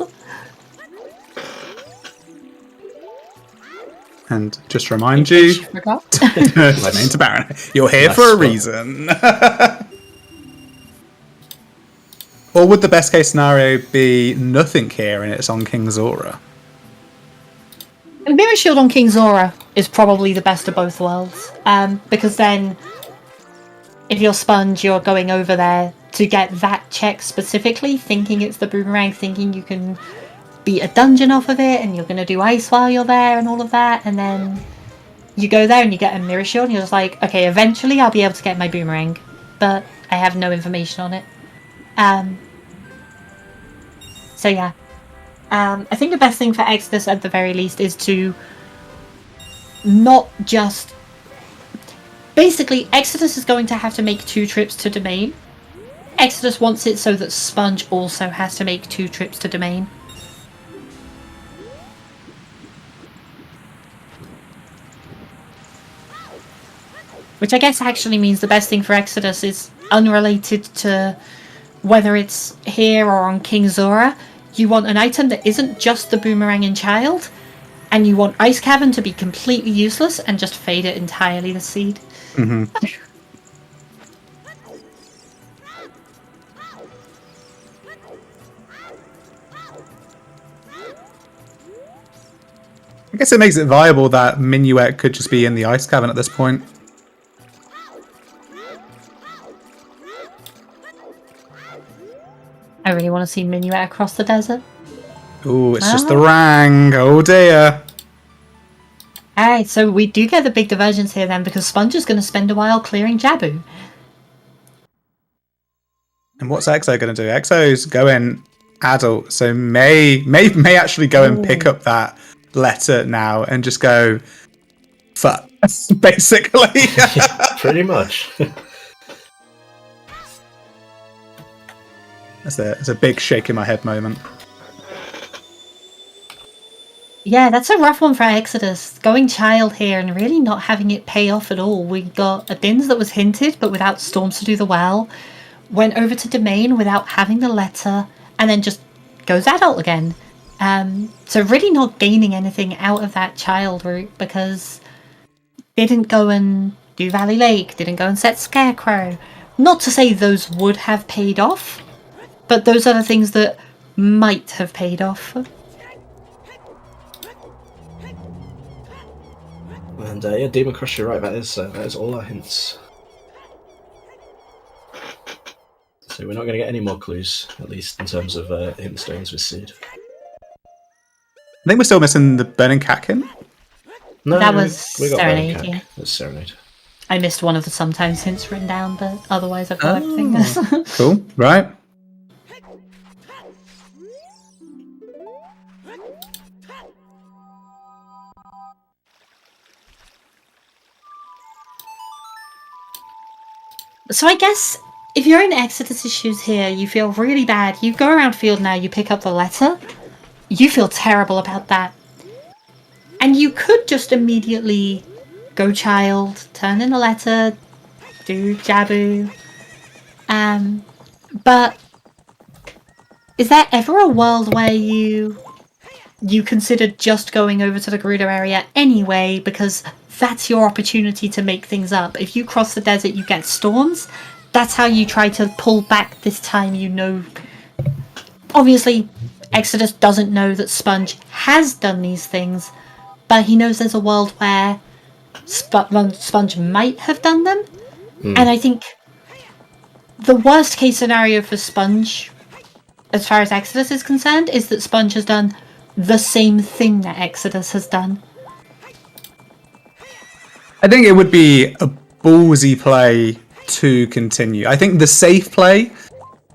And just to remind you, domain to Baron. You're here for a reason. Or would the best case scenario be nothing here and it's on King Zora? Mirror Shield on King Zora is probably the best of both worlds. Because then, if you're Sponge, you're going over there to get that check specifically, thinking it's the boomerang, thinking you can beat a dungeon off of it, and you're going to do ice while you're there and all of that, and then you go there and you get a Mirror Shield, and you're just like, okay, eventually I'll be able to get my boomerang, but I have no information on it. So yeah. I think the best thing for Exodus, at the very least, is to not just... Basically, Exodus is going to have to make 2 trips to Domain. Exodus wants it so that Sponge also has to make 2 trips to Domain. Which I guess actually means the best thing for Exodus is unrelated to whether it's here or on King Zora. You want an item that isn't just the boomerang in Child, and you want Ice Cavern to be completely useless and just fade it entirely to Seed. Mm-hmm. I guess it makes it viable that Minuet could just be in the Ice Cavern at this point. I really want to see Minuet across the desert. Ooh, it's just the Rang. Oh dear. Alright, so we do get the big divergence here then, because Sponge is going to spend a while clearing Jabu. And what's EXO going to do? EXO's going adult, so may actually go and pick up that letter now and just go, fuck, basically. Yeah, pretty much. It's a big shake in my head moment. Yeah, that's a rough one for Exodus. Going child here and really not having it pay off at all. We got a Dins that was hinted, but without Storms to do the well. Went over to Domain without having the letter, and then just goes adult again. So really not gaining anything out of that child route, because didn't go and do Valley Lake, didn't go and set Scarecrow. Not to say those would have paid off, but those are the things that might have paid off. And yeah, Demon Crush, you're right. That is all our hints. So we're not going to get any more clues, at least in terms of hint stones with Seed. I think we're still missing the Burning Catkin. No, That was we got Serenade, Burning yeah. Cack. That's Serenade. I missed one of the sometimes hints written down, but otherwise I've got everything. Cool, right. So I guess if you're in Exodus's shoes here, you feel really bad. You go around field now, you pick up the letter. You feel terrible about that. And you could just immediately go child, turn in the letter, do Jabu. But is there ever a world where you considered just going over to the Gerudo area anyway, because that's your opportunity to make things up? If you cross the desert, you get storms. That's how you try to pull back this time, you know. Obviously, Exodus doesn't know that Sponge has done these things, but he knows there's a world where Sponge might have done them. And I think the worst case scenario for Sponge, as far as Exodus is concerned, is that Sponge has done the same thing that Exodus has done. I think it would be a ballsy play to continue. I think the safe play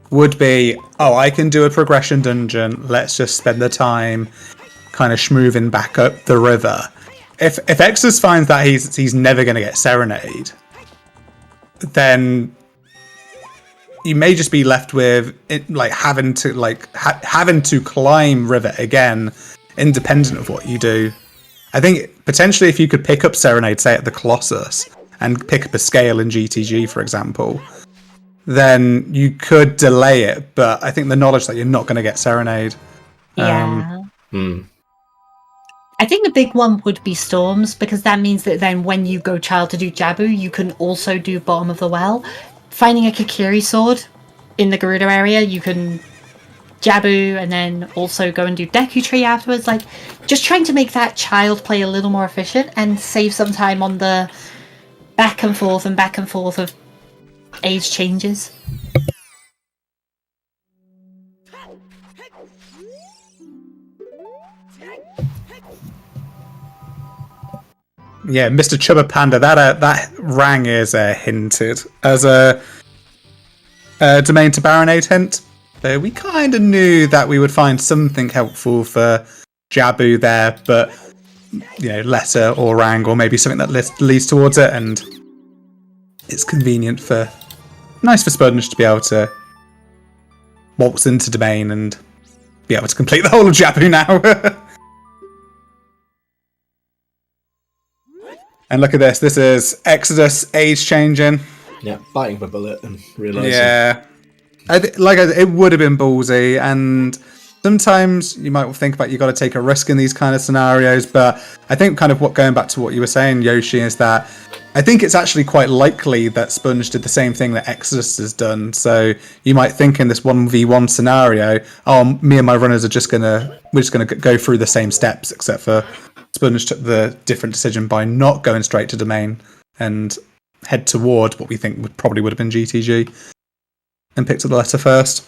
would be, I can do a progression dungeon, let's just spend the time kind of schmooving back up the river. If Exodus finds that he's never going to get Serenade, then you may just be left with it, having to climb river again, independent of what you do. I think potentially if you could pick up Serenade, say at the Colossus, and pick up a scale in GTG, for example, then you could delay it. But I think the knowledge that you're not going to get Serenade. Yeah. I think the big one would be Storms, because that means that then when you go child to do Jabu, you can also do Bottom of the Well. Finding a Kakiri sword in the Gerudo area, you can Jabu and then also go and do Deku Tree afterwards. Like, just trying to make that child play a little more efficient and save some time on the back and forth of age changes. Yeah, Mr. Chubba Panda, that rang is hinted as a Domain to Baronade hint. So we kind of knew that we would find something helpful for Jabu there, but letter or rang, or maybe something that leads towards it, and it's convenient nice for Sponge to be able to waltz into Domain and be able to complete the whole of Jabu now. And look at this. This is Exodus age changing. Yeah, biting the bullet and realising. Yeah. It would have been ballsy, and sometimes you might think about you got to take a risk in these kind of scenarios, but I think kind of going back to what you were saying, Yoshi, is that I think it's actually quite likely that Sponge did the same thing that Exodus has done. So you might think in this 1v1 scenario, me and my runners are we're just gonna go through the same steps, except for Sponge took the different decision by not going straight to Domain and head toward what we think would have been GTG and picked up the letter first.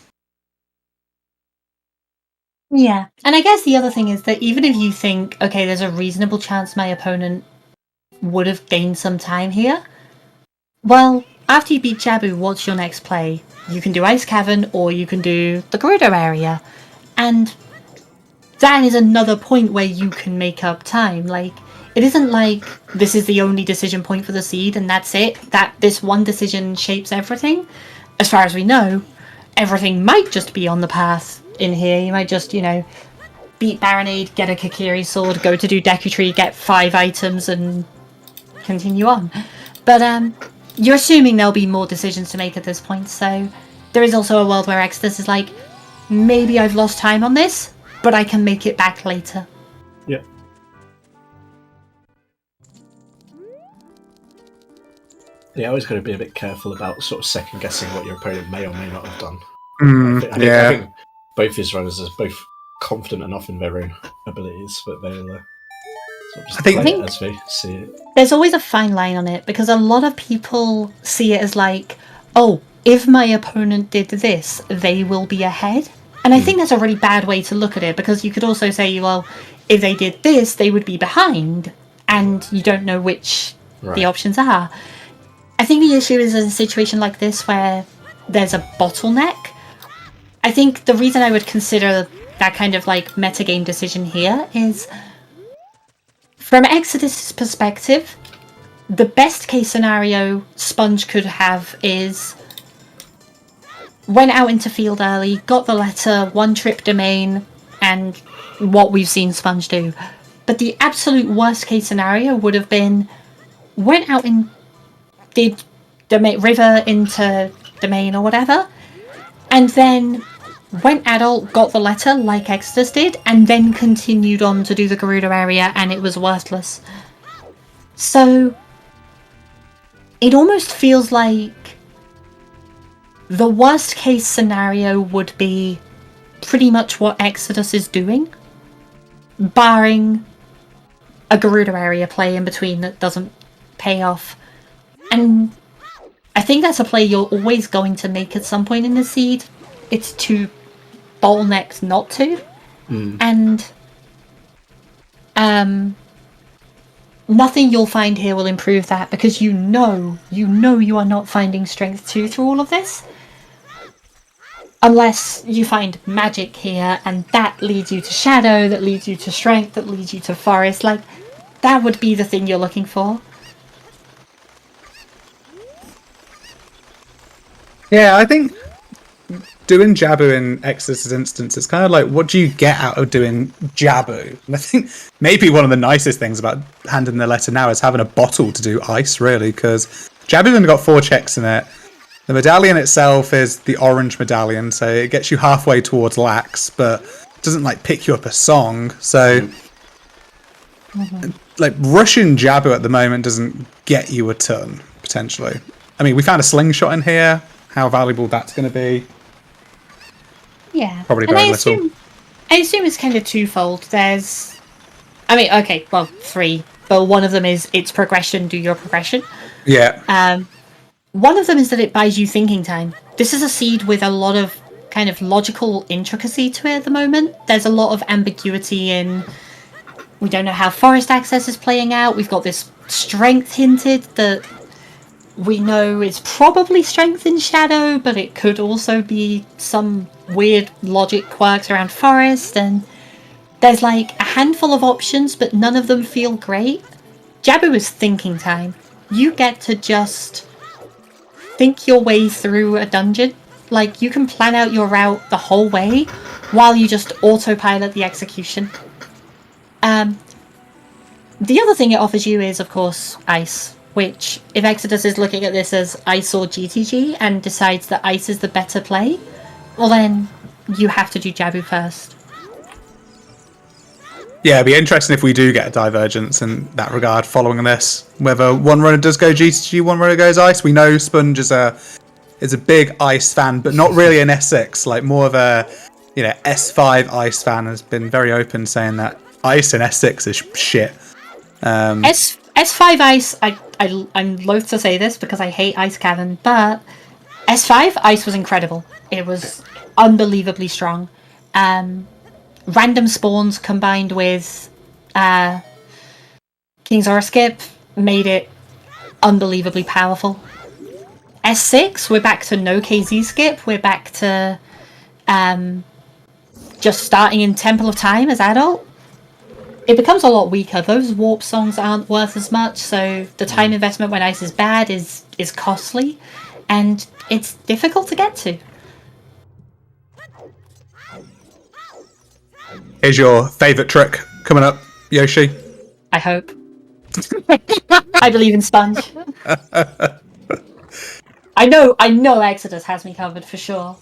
Yeah, and I guess the other thing is that even if you think, okay, there's a reasonable chance my opponent would have gained some time here, well, after you beat Jabu, what's your next play? You can do Ice Cavern, or you can do the Gerudo area. And that is another point where you can make up time. Like, it isn't like this is the only decision point for the seed and that's it. That this one decision shapes everything. As far as we know, everything might just be on the path in here. You might just, beat Baronade, get a Kakiri sword, go to do Deku Tree, get 5 items, and continue on. But you're assuming there'll be more decisions to make at this point, so there is also a world where Exodus is like, maybe I've lost time on this, but I can make it back later. Yeah. Yeah, always got to be a bit careful about sort of second guessing what your opponent may or may not have done. I think both his runners are both confident enough in their own abilities, but they'll sort of just play it as they see it. There's always a fine line on it, because a lot of people see it as like, oh, if my opponent did this, they will be ahead. And I think that's a really bad way to look at it, because you could also say, well, if they did this, they would be behind, and you don't know which the options are. I think the issue is in a situation like this where there's a bottleneck. I think the reason I would consider that kind of like metagame decision here is, from Exodus' perspective, the best case scenario Sponge could have is went out into field early, got the letter, one-trip domain, and what we've seen Sponge do. But the absolute worst case scenario would have been went out and did river into domain or whatever, and then went adult, got the letter like Exodus did, and then continued on to do the Gerudo area, and it was worthless. So it almost feels like the worst case scenario would be pretty much what Exodus is doing, barring a Gerudo area play in between that doesn't pay off. And I think that's a play you're always going to make at some point in the seed. It's too bottlenecked not to. And nothing you'll find here will improve that, because you know you are not finding strength 2 through all of this. Unless you find magic here, and that leads you to shadow, that leads you to strength, that leads you to forest. Like, that would be the thing you're looking for. Yeah, I think doing Jabu in Exodus' instance, it's kind of like, what do you get out of doing Jabu? And I think maybe one of the nicest things about handing the letter now is having a bottle to do ice, really, because Jabu's only got 4 checks in it. The medallion itself is the orange medallion, so it gets you halfway towards Lax, but it doesn't, like, pick you up a song. So, like, rushing Jabu at the moment doesn't get you a ton, potentially. I mean, we found a slingshot in here. How valuable that's going to be? Yeah. Probably very little. I assume it's kind of twofold. There's... I mean, okay, well, 3. But one of them is its progression, do your progression. Yeah. One of them is that it buys you thinking time. This is a seed with a lot of kind of logical intricacy to it at the moment. There's a lot of ambiguity in... We don't know how forest access is playing out. We've got this strength hinted that we know is probably strength in shadow, but it could also be some weird logic quirks around forest, and there's like a handful of options, but none of them feel great. Jabu is thinking time. You get to just think your way through a dungeon. Like, you can plan out your route the whole way while you just autopilot the execution. The other thing it offers you is, of course, ice. Which, if Exodus is looking at this as Ice or GTG and decides that Ice is the better play, well then, you have to do Jabu first. Yeah, it'd be interesting if we do get a divergence in that regard following this. Whether one runner does go GTG, one runner goes Ice. We know Sponge is a big Ice fan, but not really an S6, like more of a S5 Ice fan. Has been very open saying that Ice in S6 is shit. S5 Ice, I'm loath to say this because I hate Ice Cavern, but S5 Ice was incredible. It was unbelievably strong. Random spawns combined with King's Aura Skip made it unbelievably powerful. S6, we're back to no KZ skip. We're back to just starting in Temple of Time as adult, it becomes a lot weaker. Those warp songs aren't worth as much, so the time investment when ice is bad is costly, and it's difficult to get to. Is your favourite trick coming up, Yoshi? I hope. I believe in Sponge. I know Exodus has me covered for sure.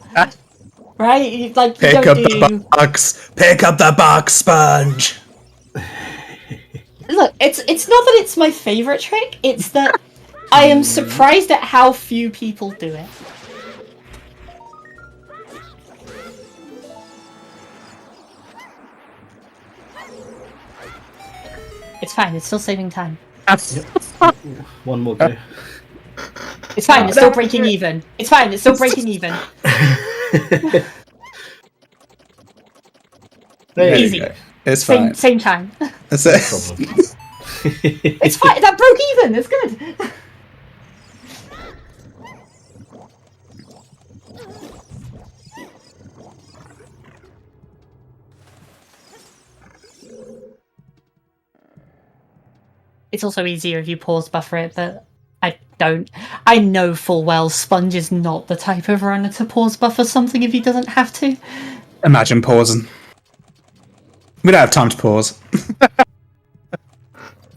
Right? Like, Pick up the box! Pick up the box, Sponge! Look, it's not that it's my favourite trick, it's that I am surprised at how few people do it. It's fine, it's still saving time. One more go. It's fine, it's still breaking even. It's fine, it's still breaking even. Easy. It's fine. Same time. That's No it. problem. It's fine, that broke even, it's good. It's also easier if you pause buffer it, but I don't. I know full well Sponge is not the type of runner to pause buffer something if he doesn't have to. Imagine pausing. We don't have time to pause.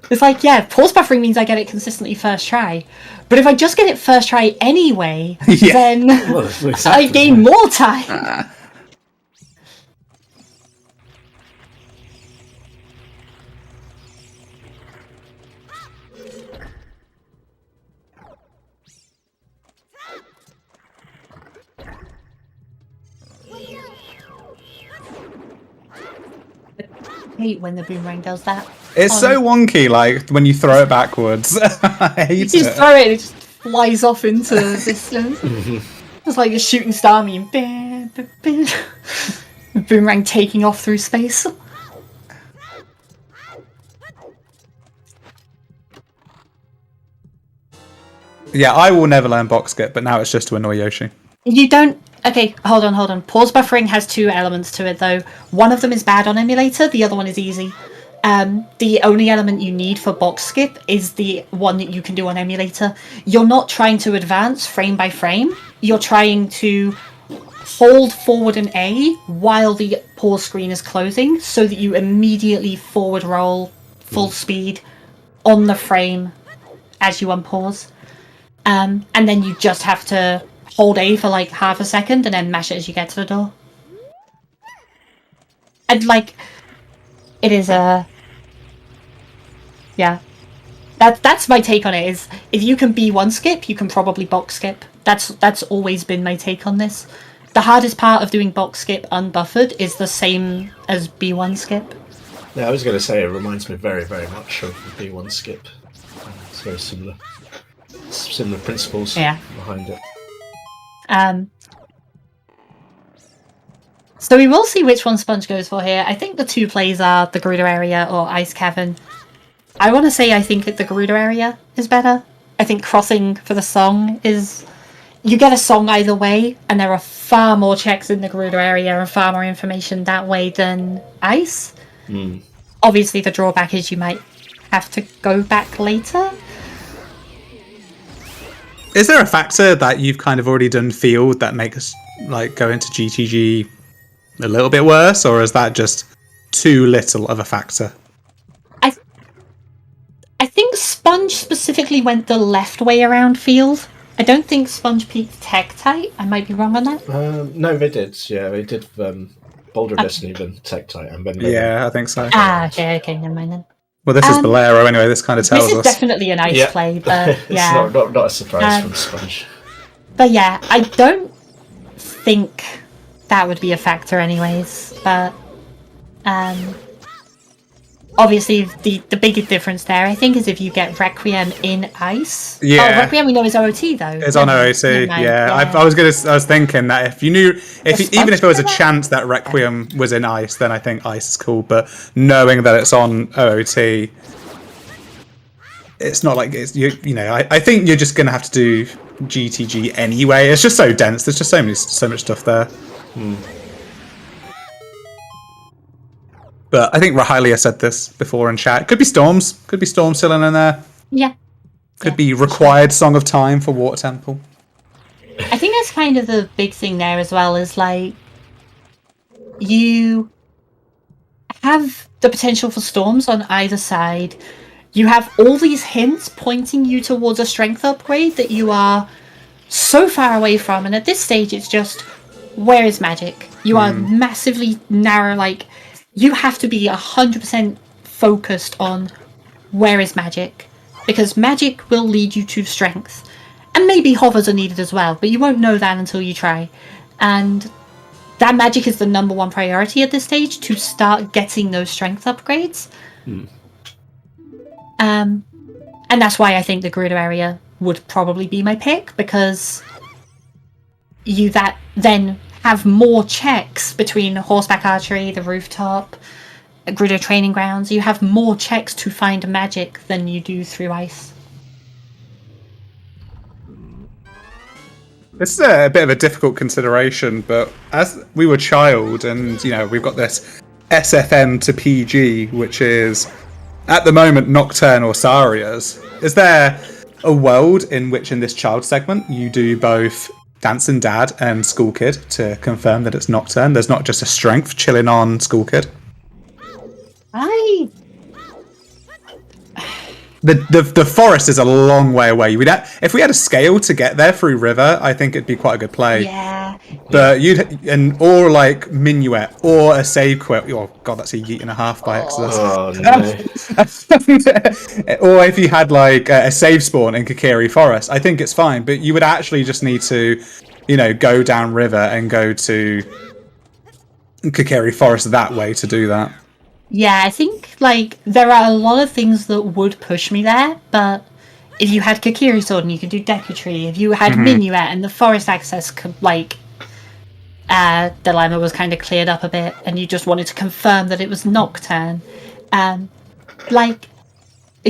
It's like, yeah, pause buffering means I get it consistently first try. But if I just get it first try anyway, Yeah. then Well, exactly, I gain more time. I hate when the boomerang does that. It's so wonky, like, when you throw it backwards. I hate You just it. throw it and it just flies off into the distance. It's like a shooting star meme. The boomerang taking off through space. Yeah, I will never learn box skip, but now it's just to annoy Yoshi. You don't... Okay, hold on. Pause buffering has two elements to it, though. One of them is bad on emulator, the other one is easy. The only element you need for box skip is the one that you can do on emulator. You're not trying to advance frame by frame. You're trying to hold forward an A while the pause screen is closing, so that you immediately forward roll full speed on the frame as you unpause. And then you just have to hold A for like half a second and then mash it as you get to the door. And like, it is a... Yeah. That's my take on it, is if you can B1 skip, you can probably box skip. That's always been my take on this. The hardest part of doing box skip unbuffered is the same as B1 skip. Yeah, I was going to say it reminds me very, very much of the B1 skip. It's very similar. Similar principles behind it. So we will see which one Sponge goes for here. I think the two plays are the Gerudo area or Ice Cavern. I want to say I think the Gerudo area is better. I think crossing for the song is... You get a song either way, and there are far more checks in the Gerudo area and far more information that way than Ice. Obviously the drawback is you might have to go back later. Is there a factor that you've kind of already done field that makes like go into GTG a little bit worse, or is that just too little of a factor? I think Sponge specifically went the left way around field. I don't think Sponge peaked tech tight. I might be wrong on that. No, they did. Yeah, they did Boulder Destiny, then Tech Tight, and then... Yeah, I think so. Okay, never mind then. Well, this is Bolero anyway, this kind of tells This is us. definitely an ice play, but yeah. It's not a surprise from Sponge. But yeah, I don't think that would be a factor anyways, but obviously the bigger difference there, I think, is if you get Requiem in ice. Yeah. Oh, Requiem we know is OOT though. It's on OOT, yeah. I was thinking that if you knew, even if there was a chance that Requiem was in ice, then I think ice is cool. But knowing that it's on OOT, it's not like it's you know. I think you're just gonna have to do GTG anyway. It's just so dense. There's just so much stuff there. But I think Rahalia said this before in chat. Could be Storms. Could be Storm still in there. Yeah. Could be required Song of Time for Water Temple. I think that's kind of the big thing there as well, is like you have the potential for storms on either side. You have all these hints pointing you towards a strength upgrade that you are so far away from, and at this stage it's just, where is magic? You are massively narrow, like you have to be 100% focused on where is magic, because magic will lead you to strength. And maybe hovers are needed as well, but you won't know that until you try. And that magic is the number one priority at this stage, to start getting those strength upgrades. And that's why I think the Gerudo area would probably be my pick, because you then have more checks between horseback archery, the rooftop, Gerudo training grounds. You have more checks to find magic than you do through ice. This is a bit of a difficult consideration, but as we were child, and we've got this SFM to PG, which is at the moment Nocturne or Sarias. Is there a world in which, in this child segment, you do both Dancing Dad and School Kid to confirm that it's Nocturne? There's not just a strength chilling on School Kid. The forest is a long way away. If we had a scale to get there through river, I think it'd be quite a good play. Yeah. But or like Minuet or a save quit. Oh god, that's a yeet and a half by Exodus. Oh no. Or if you had like a save spawn in Kakiri Forest, I think it's fine. But you would actually just need to, go down river and go to Kakiri Forest that way to do that. Yeah, I think, there are a lot of things that would push me there, but if you had Kakiri Sword and you could do Deku Tree, if you had Minuet and the forest access could, dilemma was kind of cleared up a bit, and you just wanted to confirm that it was Nocturne, if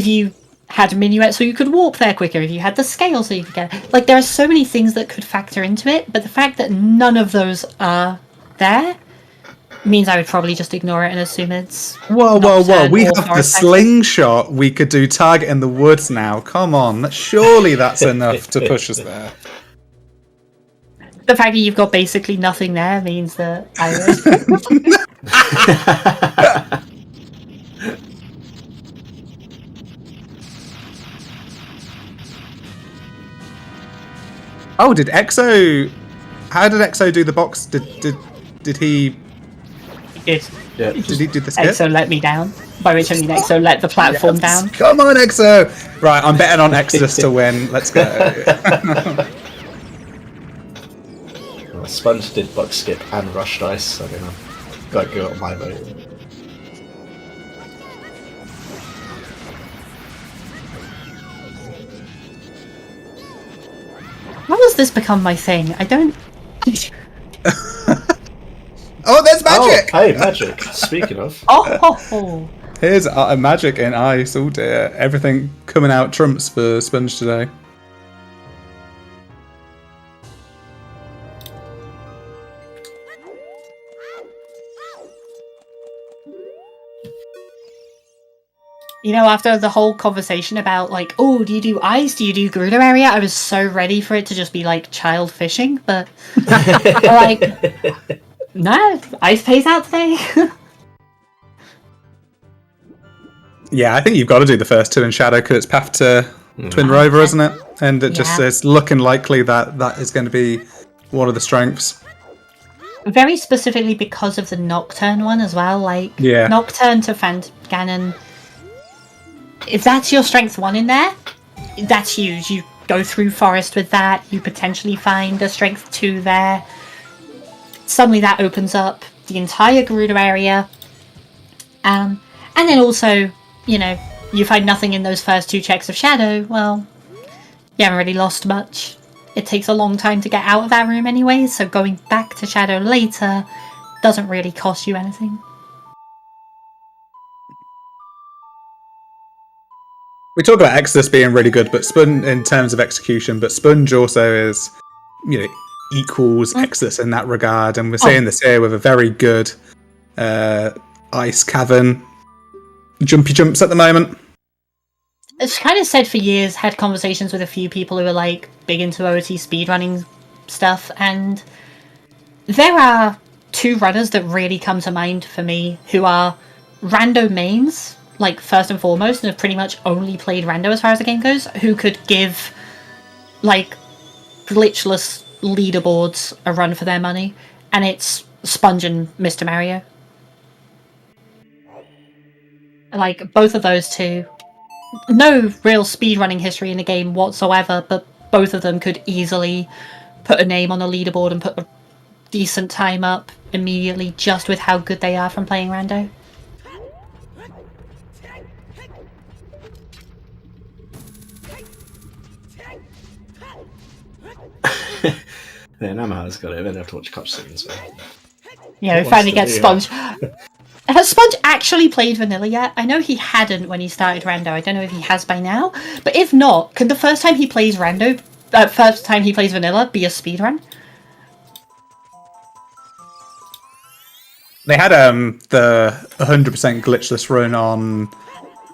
you had Minuet so you could warp there quicker, if you had the scale so you could get... there are so many things that could factor into it, but the fact that none of those are there means I would probably just ignore it and assume it's... Whoa. We have the slingshot. We could do target in the woods now. Come on. Surely that's enough to push us there. The fact that you've got basically nothing there means that I would. Oh, did EXO... How did EXO do the box? Did he... Did. Yeah. Did he do the skip? EXO let me down. By which I mean EXO let the platform down. Come on, EXO! Right, I'm betting on Exodus to win. Let's go. Well, Sponge did Buck Skip and Rush Dice, so gotta go on my vote. How has this become my thing? I don't... Oh, there's magic! Oh, hey, magic. Speaking of. Oh! Here's a magic in ice. Oh dear. Everything coming out trumps for Sponge today. After the whole conversation about, do you do ice? Do you do Gerudo area? I was so ready for it to just be, child fishing, but, no, ice pays out today. Yeah, I think you've got to do the first two in Shadow because it's path to Twin Rover, isn't it? And it just is looking likely that is going to be one of the strengths. Very specifically because of the Nocturne one as well. Nocturne to Ganon. If that's your strength 1 in there, that's huge. You go through forest with that, you potentially find a strength 2 there. Suddenly that opens up the entire Gerudo area. And then also, you find nothing in those first 2 checks of Shadow, well, you haven't really lost much. It takes a long time to get out of that room anyway, so going back to Shadow later doesn't really cost you anything. We talk about Exodus being really good, but Sponge in terms of execution, but Sponge also is, equals Exodus in that regard, and we're seeing this here with a very good ice cavern jumpy jumps at the moment. It's kind of said for years, had conversations with a few people who are like big into OT speedrunning stuff, and there are two runners that really come to mind for me who are rando mains, like first and foremost, and have pretty much only played rando as far as the game goes, who could give like glitchless leaderboards a run for their money, and it's Sponge and Mr. Mario. Like, both of those two, no real speedrunning history in the game whatsoever, but both of them could easily put a name on a leaderboard and put a decent time up immediately just with how good they are from playing rando. Yeah, Namaha's got it. Then I have to watch cutscenes. Yeah, we finally get Sponge. Has Sponge actually played Vanilla yet? I know he hadn't when he started Rando. I don't know if he has by now. But if not, could the first time he plays Vanilla be a speedrun? They had the 100% glitchless run on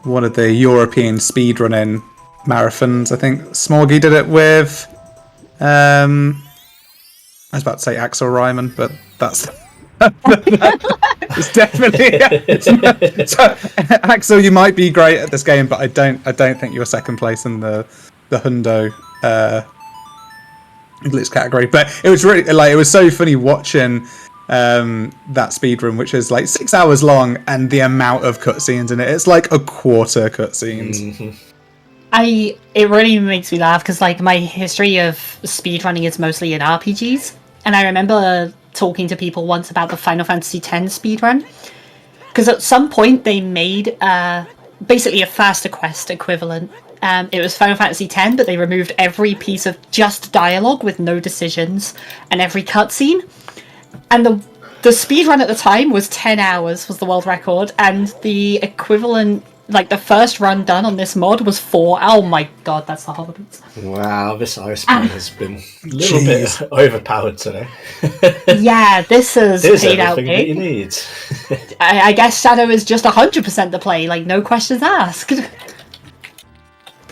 one of the European speedrunning marathons. I think Smorgy did it with... I was about to say Axel Ryman, but that's... it's definitely so, Axel, you might be great at this game, but I don't think you're second place in the Hundo glitch category. But it was really like, it was so funny watching that speedrun, which is like 6 hours long, and the amount of cutscenes in it, it's like a quarter cutscenes. It really makes me laugh because like my history of speedrunning is mostly in RPGs, and I remember talking to people once about the Final Fantasy X speedrun, because at some point they made basically a faster quest equivalent. It was Final Fantasy X, but they removed every piece of just dialogue with no decisions and every cutscene, and the speedrun at the time was 10 hours was the world record, and the equivalent, like the first run done on this mod, was 4. Oh my god, that's the Hobbits. Wow, this ice cream has been a little bit overpowered today. Yeah, this has paid out big. That you need. I guess Shadow is just 100% the play, like no questions asked.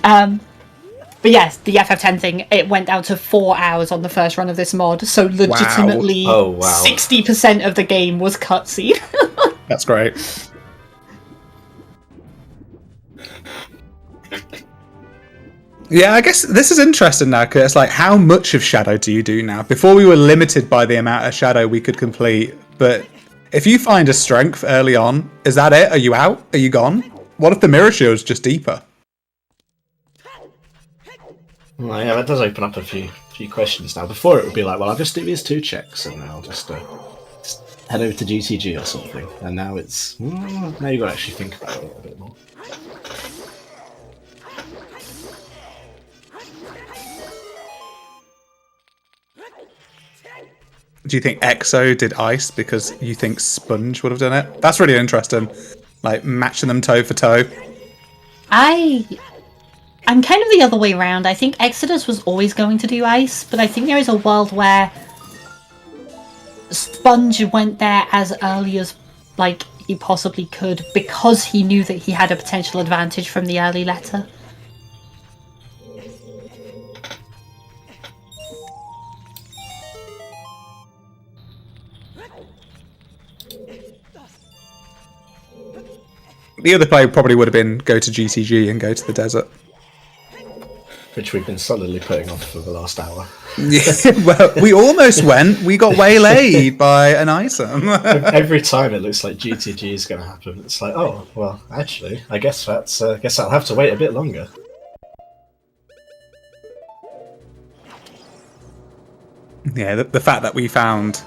But yes, the FF10 thing, it went down to 4 hours on the first run of this mod, so legitimately 60% of the game was cutscene. That's great. Yeah, I guess this is interesting now, because it's like, how much of Shadow do you do now? Before we were limited by the amount of Shadow we could complete, but if you find a strength early on, is that it? Are you out? Are you gone? What if the mirror shield's just deeper? Well, yeah, that does open up a few questions now. Before it would be like, well, I'll just do these 2 checks and then I'll just head over to GTG or something. And now it's now you've got to actually think about it a little bit more. Do you think EXO did ice because you think Sponge would have done it? That's really interesting. Like matching them toe for toe. I'm kind of the other way around. I think Exodus was always going to do ice, but I think there is a world where Sponge went there as early as like he possibly could because he knew that he had a potential advantage from the early letter. The other play probably would have been go to GTG and go to the desert. Which we've been solidly putting off for the last hour. Yeah, well, we almost went. We got waylaid by an item. Every time it looks like GTG is going to happen, it's like, oh, well, actually, I guess I'll have to wait a bit longer. Yeah, the fact that we found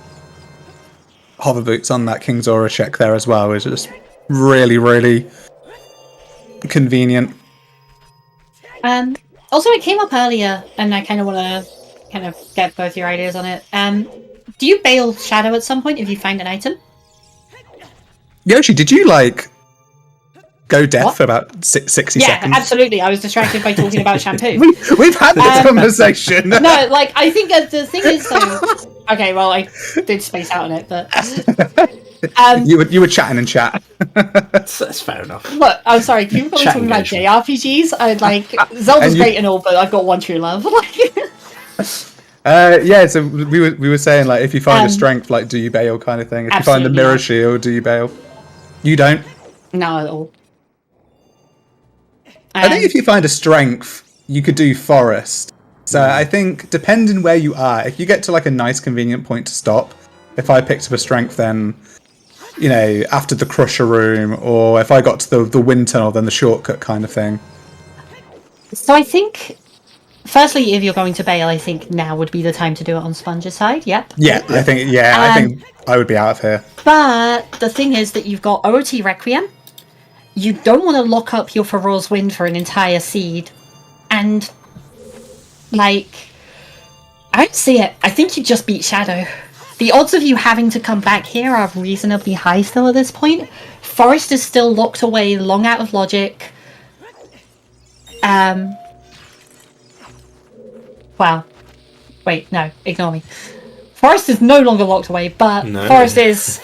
hover boots on that King's Aura check there as well is just really, really convenient. Also, it came up earlier, and I kind of want to get both your ideas on it. Do you bail Shadow at some point if you find an item? Yoshi, did you go deaf for about 60 seconds? Yeah, absolutely. I was distracted by talking about shampoo. We've had this conversation. No, like I think the thing is though. Okay, well, I did space out on it, but You were chatting in chat. That's fair enough. Look, I'm sorry, people got me Chat talking about engagement. JRPGs. I'd like Zelda's And you- great and all, but I've got one true love. Yeah, so we were saying like if you find a Um, strength, like do you bail kind of thing. If you find the absolutely mirror not. shield, do you bail? You don't. Not at all. I think if you find a strength, you could do forest. So I think depending where you are, if you get to like a nice convenient point to stop, if I picked up a strength, then after the crusher room, or if I got to the wind tunnel, then the shortcut kind of thing. So I think, firstly, if you're going to bail, I think now would be the time to do it on Sponge's side. Yep. Yeah, I think I would be out of here. But the thing is that you've got OOT Requiem. You don't want to lock up your Feroz Wind for an entire seed. And, like, I don't see it. I think you just beat Shadow. The odds of you having to come back here are reasonably high still at this point. Forest is still locked away, long out of logic. Well, wait, no, ignore me. Forest is no longer locked away, but No. Forest is...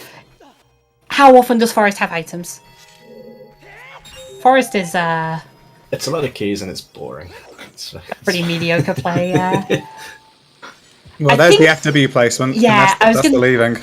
How often does Forest have items? Forest is It's a lot of keys and it's boring. It's pretty mediocre play, yeah. Well, I there's think- the FW placement. Yeah, I was that's the gonna- leaving.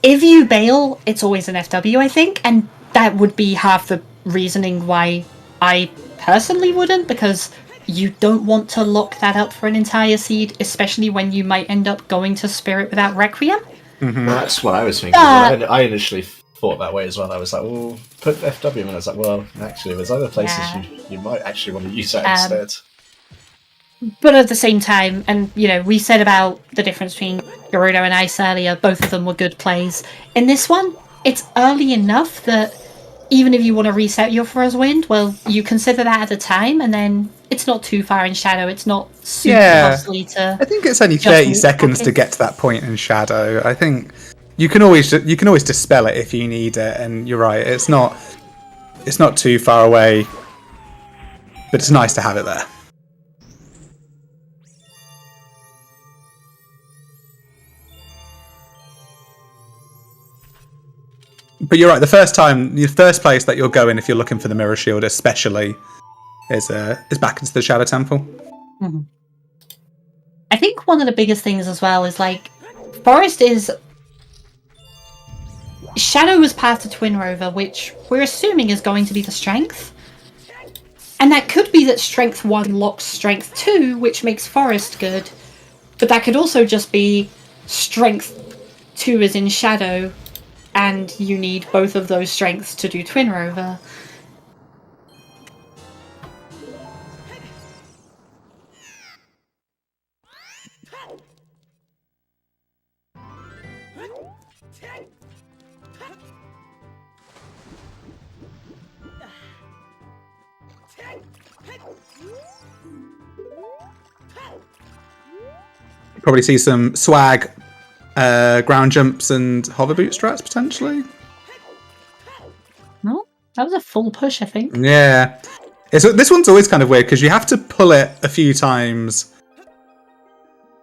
If you bail, it's always an FW, I think, and that would be half the reasoning why I personally wouldn't, because you don't want to lock that up for an entire seed, especially when you might end up going to Spirit without Requiem. Well, that's what I was thinking. I initially thought that way as well. I was like, well, put FW in. I was like, well, actually, there's other places Yeah. you might actually want to use that instead. But at the same time, and we said about the difference between Gerudo and Ice earlier, both of them were good plays. In this one, it's early enough that even if you want to reset your Feroz Wind, well, you consider that at a time, and then it's not too far in Shadow. It's not super costly to. I think it's only Just 30 walk seconds back to in. get to that point in Shadow. I think you can always dispel it if you need it, and you're right. It's not too far away, but it's nice to have it there. But you're right. The first place that you'll go in if you're looking for the mirror shield, especially, is back into the Shadow Temple. I think one of the biggest things as well is like Forest is. Shadow was path to Twin Rover, which we're assuming is going to be the strength. And that could be that Strength 1 locks Strength 2, which makes Forest good. But that could also just be Strength 2 is in Shadow, and you need both of those strengths to do Twin Rover. Probably see some swag, ground jumps and hover boot strats potentially. No, that was a full push, I think. Yeah, this one's always kind of weird because you have to pull it a few times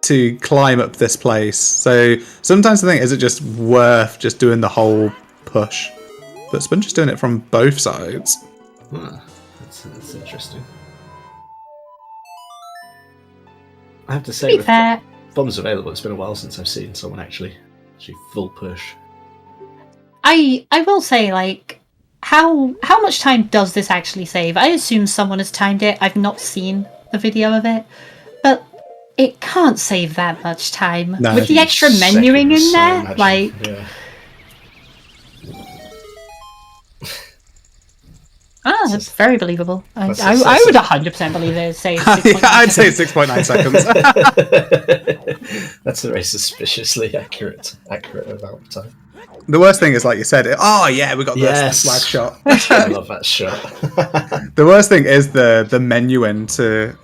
to climb up this place. So sometimes I think, is it just worth just doing the whole push? But Sponge is doing it from both sides. That's interesting. I have to To say, be with fair, bombs available, it's been a while since I've seen someone actually full push. I will say, like, how much time does this actually save? I assume someone has timed it. I've not seen a video of it, but it can't save that much time. No. With the extra menuing in Seconds, I there, imagine. like, Yeah. that's very believable. I would that's- 100% believe it saves 6.9 I'd say seconds. 6.9 seconds. That's a very suspiciously accurate amount of time. The worst thing is, like you said, we got Yes. this swag shot. I love that shot. The worst thing is the menuing to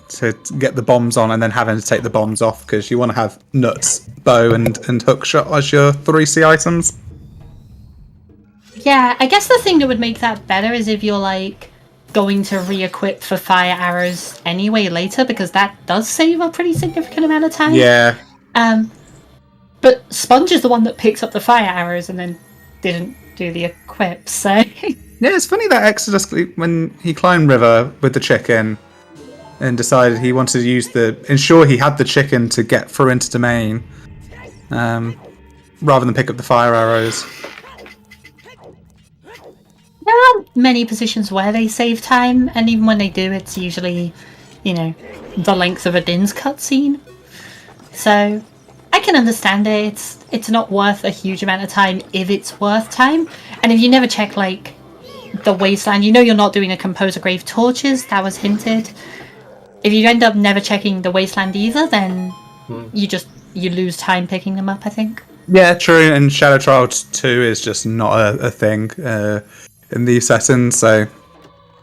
get the bombs on and then having to take the bombs off because you want to have nuts, bow, and hook shot as your 3C items. Yeah, I guess the thing that would make that better is if you're, like, going to re-equip for fire arrows anyway later, because that does save a pretty significant amount of time. Yeah. But Sponge is the one that picks up the fire arrows and then didn't do the equip, so... Yeah, it's funny that Exodus, when he climbed River with the chicken and decided he wanted to ensure he had the chicken to get through into domain, rather than pick up the fire arrows. There aren't many positions where they save time, and even when they do, it's usually, the length of a Din's cutscene. So, I can understand it. It's not worth a huge amount of time if it's worth time. And if you never check, the wasteland, you're not doing a Composer Grave Torches, that was hinted. If you end up never checking the wasteland either, then you lose time picking them up, I think. Yeah, true, and Shadow Trial 2 is just not a thing in these settings, so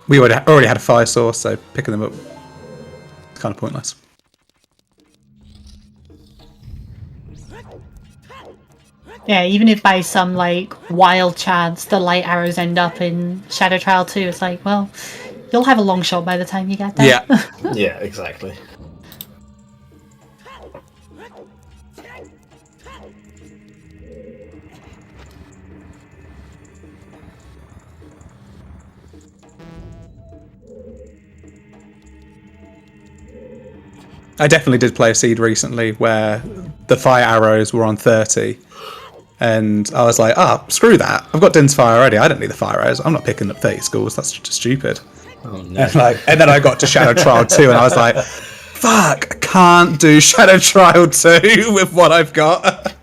we already had a fire source, so picking them up is kind of pointless. Yeah, even if by some wild chance the light arrows end up in Shadow Trial 2, it's well, you'll have a long shot by the time you get there. Yeah. Yeah, exactly. I definitely did play a seed recently where the fire arrows were on 30. And I was like, screw that. I've got Din's fire already. I don't need the fire arrows. I'm not picking up 30 schools. That's just stupid. Oh, no. And then I got to Shadow Trial 2 and I was like, fuck, I can't do Shadow Trial 2 with what I've got.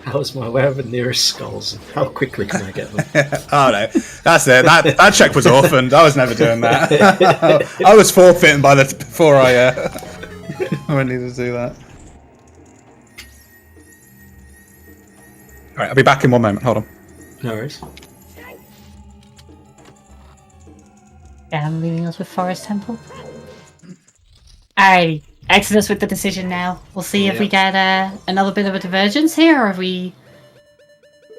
How's my way of the nearest skulls? How quickly can I get them? Oh no, that's it. That check was orphaned. I was never doing that. I was forfeiting before I needed to do that. Alright, I'll be back in 1 moment. Hold on. No worries. Yeah, I'm leaving us with Forest Temple. Alrighty, Exodus with the decision now. We'll see if we get another bit of a divergence here, or if we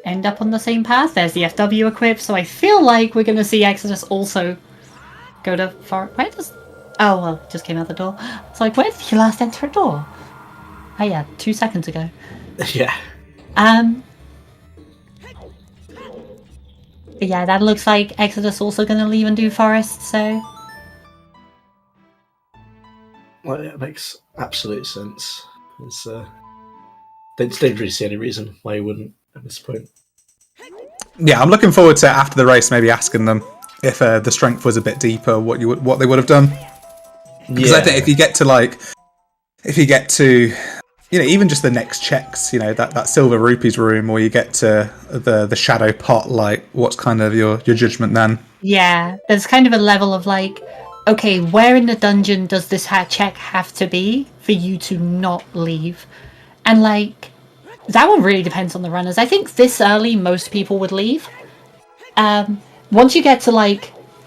end up on the same path. There's the FW equip, so I feel like we're going to see Exodus also go to Forest. Where does... Oh, well, just came out the door. It's where did he last enter a door? Oh yeah, 2 seconds ago. Yeah. But yeah, that looks like Exodus also going to leave and do Forest, so... Well, it makes absolute sense. It's, don't really see any reason why you wouldn't at this point. Yeah, I'm looking forward to after the race maybe asking them if the strength was a bit deeper, what they would have done. Because I think if you get to even just the next checks, that silver rupees room, or you get to the shadow pot, what's kind of your judgment then? Yeah, there's kind of a level of okay, where in the dungeon does this check have to be for you to not leave? And that one really depends on the runners. I think this early most people would leave. Once you get to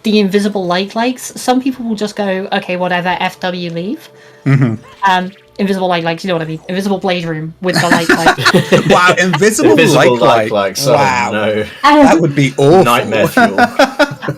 the invisible likes, some people will just go, okay, whatever, FW leave. Mm-hmm. Invisible likes, you know what I mean? Invisible blade room with the like. Wow, invisible likes. Wow, no. That would be awful. Nightmare fuel.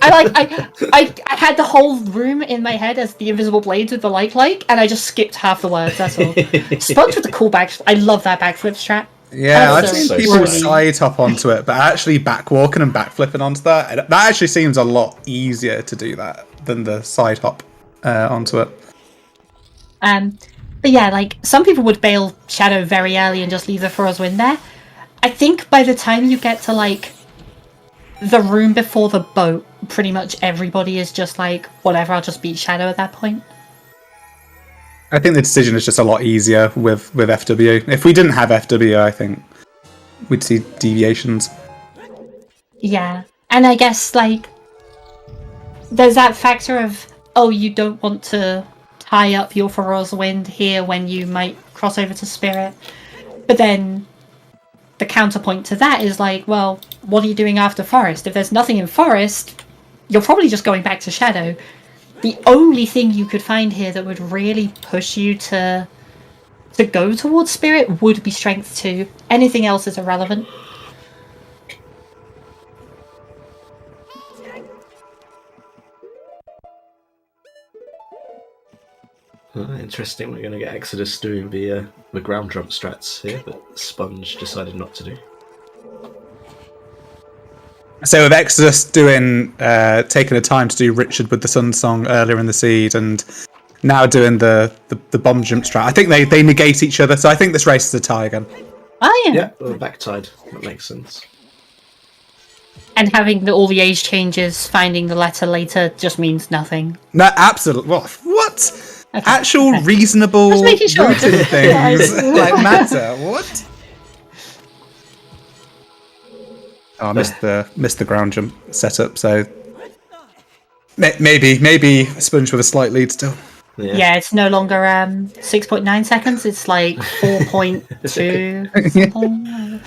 I had the whole room in my head as the invisible blades with the like, and I just skipped half the words. That's all. Sponge with the cool back. I love that backflip strat. Yeah, I've seen people side hop onto it, but actually backwalking and backflipping onto that actually seems a lot easier to do that than the side hop onto it. But yeah, some people would bail Shadow very early and just leave the Furrow's Wind there. I think by the time you get to the room before the boat, pretty much everybody is just whatever, I'll just beat Shadow at that point. I think the decision is just a lot easier with FW. If we didn't have FW, I think we'd see deviations. Yeah, and I guess there's that factor of, you don't want to tie up your Furrow's Wind here when you might cross over to Spirit. But then the counterpoint to that is well, what are you doing after Forest? If there's nothing in Forest, you're probably just going back to Shadow. The only thing you could find here that would really push you to go towards Spirit would be Strength 2. Anything else is irrelevant. Interesting. We're going to get Exodus doing the ground jump strats here, but Sponge decided not to do. So with Exodus doing taking the time to do Richard with the Sun Song earlier in the seed, and now doing the bomb jump strat, I think they negate each other. So I think this race is a tie again. Oh yeah. Yeah, well, back tied. That makes sense. And having all the age changes, finding the letter later just means nothing. No, absolutely. What? Okay, Actual okay. reasonable Just making sure. routing things like matter. What? Oh, I missed the ground jump setup. So maybe Sponge with a slight lead still. Yeah, it's no longer 6.9 seconds. It's like 4.2 something.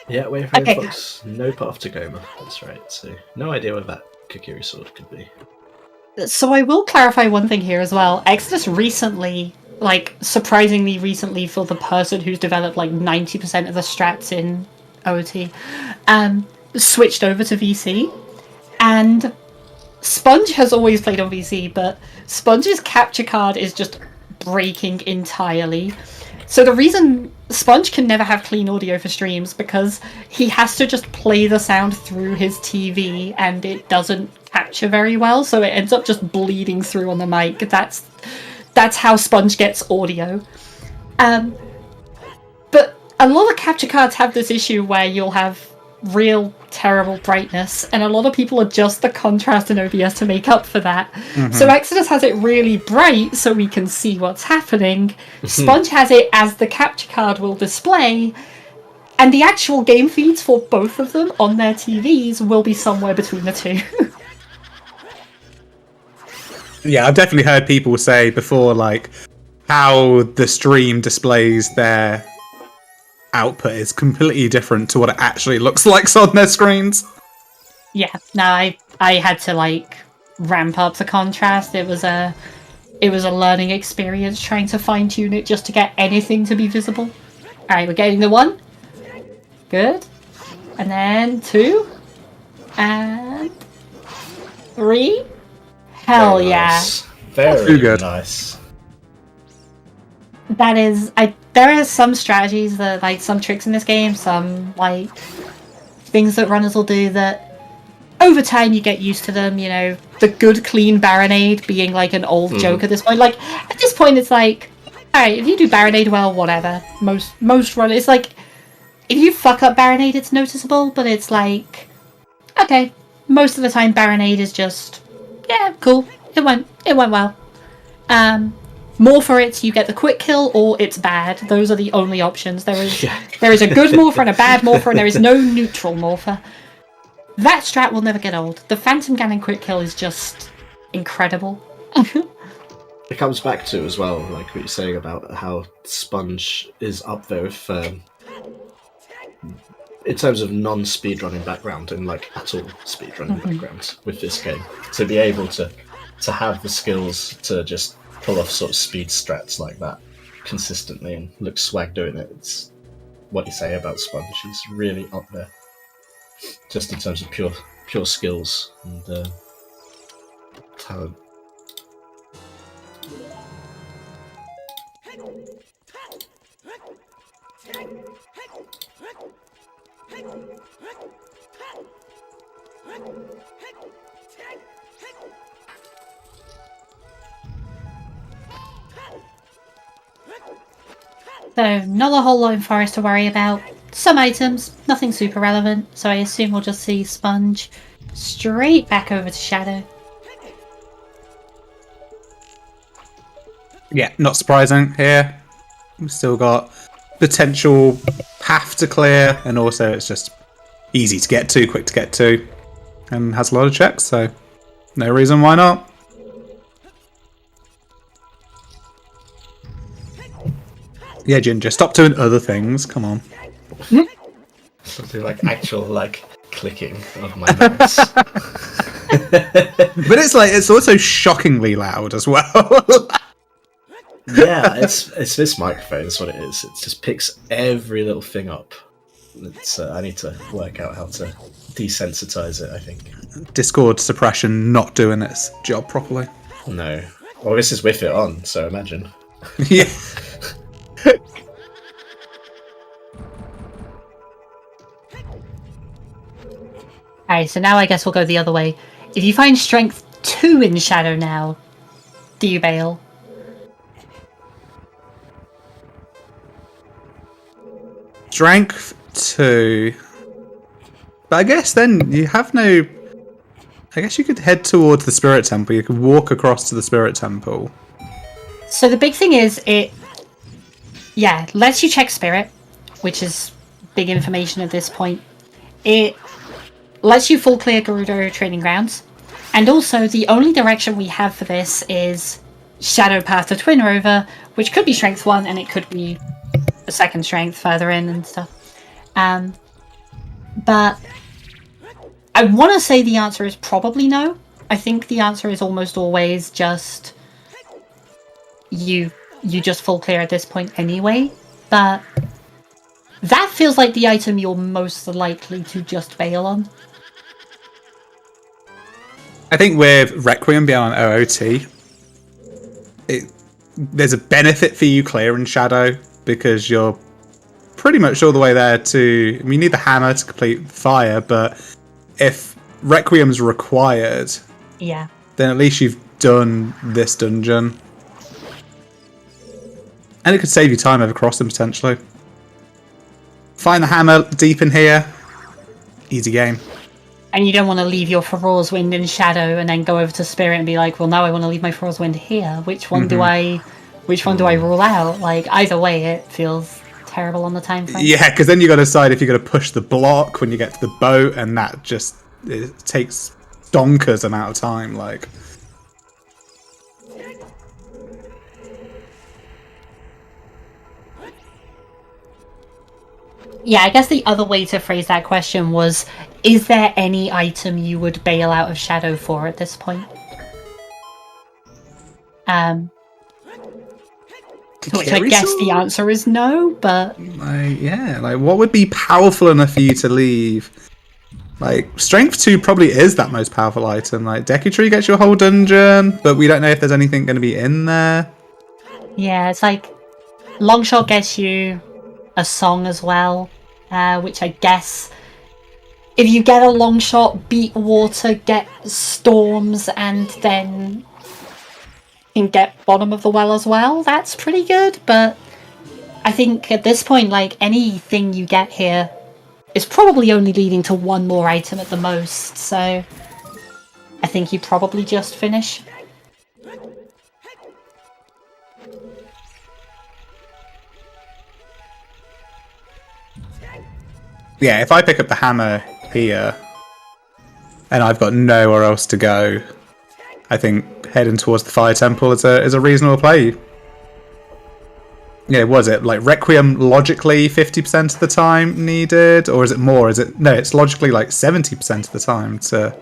Yeah, wait for Okay. Fox. No path to Goma. That's right. So no idea where that Kokiri sword could be. So I will clarify one thing here as well. Exodus recently, like surprisingly recently for the person who's developed like 90% of the strats in OT, switched over to VC. And Sponge has always played on VC, but Sponge's capture card is just breaking entirely. So the reason Sponge can never have clean audio for streams because he has to just play the sound through his TV and it doesn't capture very well, so it ends up just bleeding through on the mic. That's how Sponge gets audio. But a lot of capture cards have this issue where you'll have real terrible brightness, and a lot of people adjust the contrast in OBS to make up for that. So Exodus has it really bright so we can see what's happening. Sponge has it as the capture card will display, and the actual game feeds for both of them on their TVs will be somewhere between the two. Yeah, I've definitely heard people say before, like, how the stream displays their output is completely different to what it actually looks like on their screens. Yeah, no, I had to like ramp up the contrast. It was a learning experience trying to fine tune it just to get anything to be visible. All right, we're getting the 1. Good, and then 2, and 3. Hell Very yeah! nice. Very Too good. nice. That is, there are some strategies that, like, some tricks in this game, some, like, things that runners will do that, over time you get used to them, you know, the good, clean Baronade being, like, an old joke at this point. Like, at this point it's like, alright, if you do Baronade well, whatever. Most runners, it's like, if you fuck up Baronade, it's noticeable, but it's like, okay, most of the time Baronade is just, yeah, cool, it went well. More for it, you get the quick kill, or it's bad. Those are the only options. There is a good morpher and a bad morpher, and there is no neutral morpher. That strat will never get old. The Phantom Ganon quick kill is just incredible. It comes back to as well, like what you're saying about how Sponge is up there with, in terms of non-speedrunning background and like at all speedrunning background with this game, to be able to have the skills to just pull off sort of speed strats like that consistently and look swag doing it. It's what you say about Sponge. He's really up there, just in terms of pure skills and talent. So, not a whole lot in Forest to worry about. Some items, nothing super relevant, so I assume we'll just see Sponge straight back over to Shadow. Yeah, not surprising here. We've still got potential path to clear, and also it's just easy to get to, quick to get to, and has a lot of checks, so no reason why not. Yeah, Ginger, stop doing other things. Come on. Something like actual like clicking of my mouse. But it's also shockingly loud as well. Yeah, it's this microphone. That's what it is. It just picks every little thing up. I need to work out how to desensitize it, I think. Discord suppression not doing its job properly. No. Well, this is with it on, so imagine. Yeah. Alright, so now I guess we'll go the other way. If you find strength 2 in Shadow now, do you bail? Strength 2. But I guess then you have no... I guess you could head towards the Spirit Temple. You could walk across to the Spirit Temple. So the big thing is it... Yeah, lets you check Spirit, which is big information at this point. It lets you full clear Gerudo Training Grounds. And also, the only direction we have for this is Shadow Path to Twin Rover, which could be Strength 1, and it could be a second Strength further in and stuff. But I want to say the answer is probably no. I think the answer is almost always just you just full clear at this point anyway. But that feels like the item you're most likely to just bail on. I think with Requiem being on OOT, there's a benefit for you clearing Shadow because you're pretty much all the way there to... I mean, you need the hammer to complete fire, but if Requiem's required, Yeah. then at least you've done this dungeon. And it could save you time over crossing, potentially. Find the hammer deep in here. Easy game. And you don't want to leave your Feroz Wind in Shadow and then go over to Spirit and be like, well, now I want to leave my Feroz Wind here. Which one do I rule out? Like, either way, it feels terrible on the time frame. Yeah, because then you got to decide if you're going to push the block when you get to the boat, and that just it takes donkers amount of time. Like, yeah, I guess the other way to phrase that question was, is there any item you would bail out of Shadow for at this point? Which I guess the answer is no, but... like what would be powerful enough for you to leave? Like, Strength 2 probably is that most powerful item. Like, Deku Tree gets you a whole dungeon, but we don't know if there's anything going to be in there. Yeah, it's like... Longshot gets you a song as well, which I guess... If you get a Longshot, beat water, get storms, and then... can get bottom of the well as well, that's pretty good, but I think at this point, like, anything you get here is probably only leading to one more item at the most, so I think you probably just finish. Yeah, if I pick up the hammer here, and I've got nowhere else to go, I think heading towards the Fire Temple is a reasonable play. Yeah, was it like Requiem logically 50% of the time needed, or is it more? No, it's logically like 70% of the time to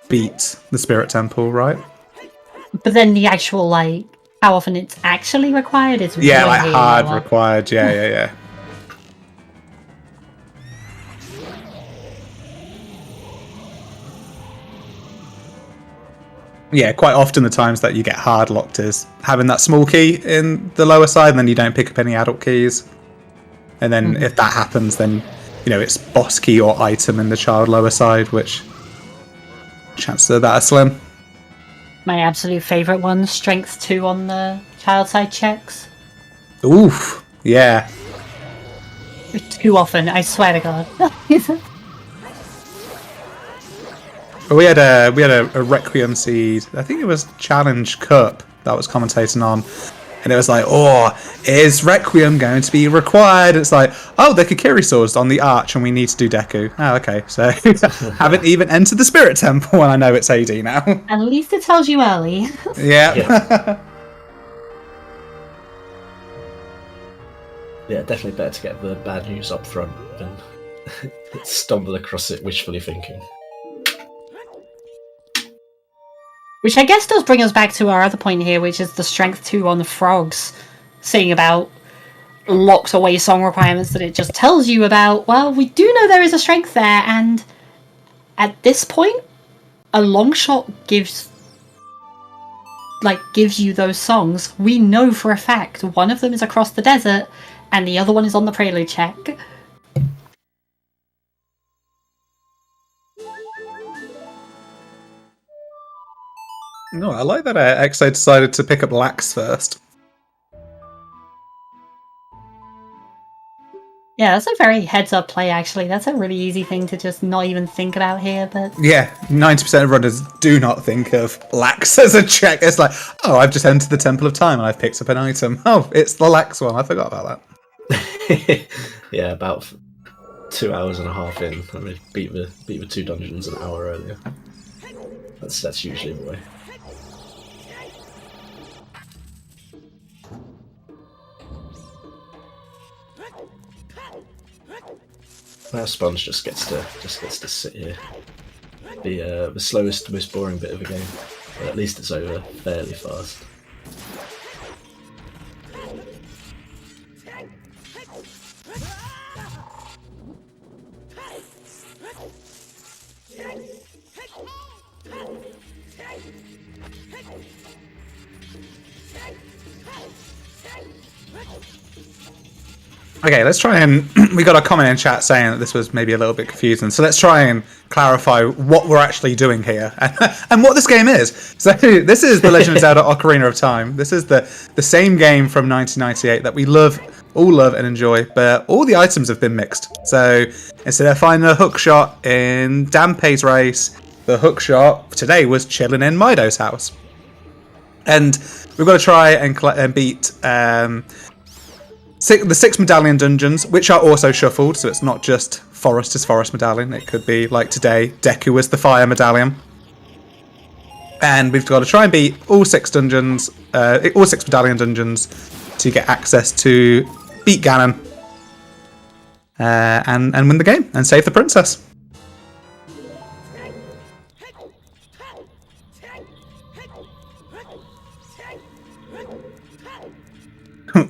beat the Spirit Temple, right? But then the actual, like, how often it's actually required is yeah, really like hard lower. required. Yeah. Yeah, quite often the times that you get hard locked is having that small key in the lower side, and then you don't pick up any adult keys. And then if that happens, then, you know, it's boss key or item in the child lower side, which chances of that are slim. My absolute favourite one, Strength 2 on the child side checks. Oof, yeah. Too often, I swear to God. We had a Requiem seed. I think it was Challenge Cup that was commentating on, and it was like, oh, is Requiem going to be required? It's like, oh, the Kikiri swords on the arch, and we need to do Deku. Oh, okay, so haven't even entered the Spirit Temple, and I know it's AD now. At least it tells you early. Yeah. Yeah, definitely better to get the bad news up front than stumble across it wishfully thinking. Which I guess does bring us back to our other point here, which is the strength 2 on the frogs, saying about locked away song requirements that it just tells you about. Well, we do know there is a strength there, and at this point, a long shot gives you those songs. We know for a fact one of them is Across the Desert, and the other one is on the Prelude check. No, I like that XO decided to pick up Lax first. Yeah, that's a very heads-up play, actually. That's a really easy thing to just not even think about here, but... Yeah, 90% of runners do not think of Lax as a check. It's like, oh, I've just entered the Temple of Time and I've picked up an item. Oh, it's the Lax one. I forgot about that. Yeah, about 2 hours and a half in. I mean, beat the 2 dungeons an hour earlier. That's usually the way. Now Sponge just gets to sit here. The slowest, most boring bit of the game, but at least it's over fairly fast. Okay, let's try and... we got a comment in chat saying that this was maybe a little bit confusing, so let's try and clarify what we're actually doing here and what this game is. So this is The Legend of Zelda Ocarina of Time. This is the same game from 1998 that we all love and enjoy, but all the items have been mixed. So instead of finding a hook shot in Dampé's race, the hook shot today was chilling in Mido's house. And we've got to try and beat... the 6 medallion dungeons, which are also shuffled, so it's not just Forest medallion. It could be, like today, Deku was the fire medallion. And we've got to try and beat all 6 dungeons, all 6 medallion dungeons, to get access to beat Ganon and win the game and save the princess.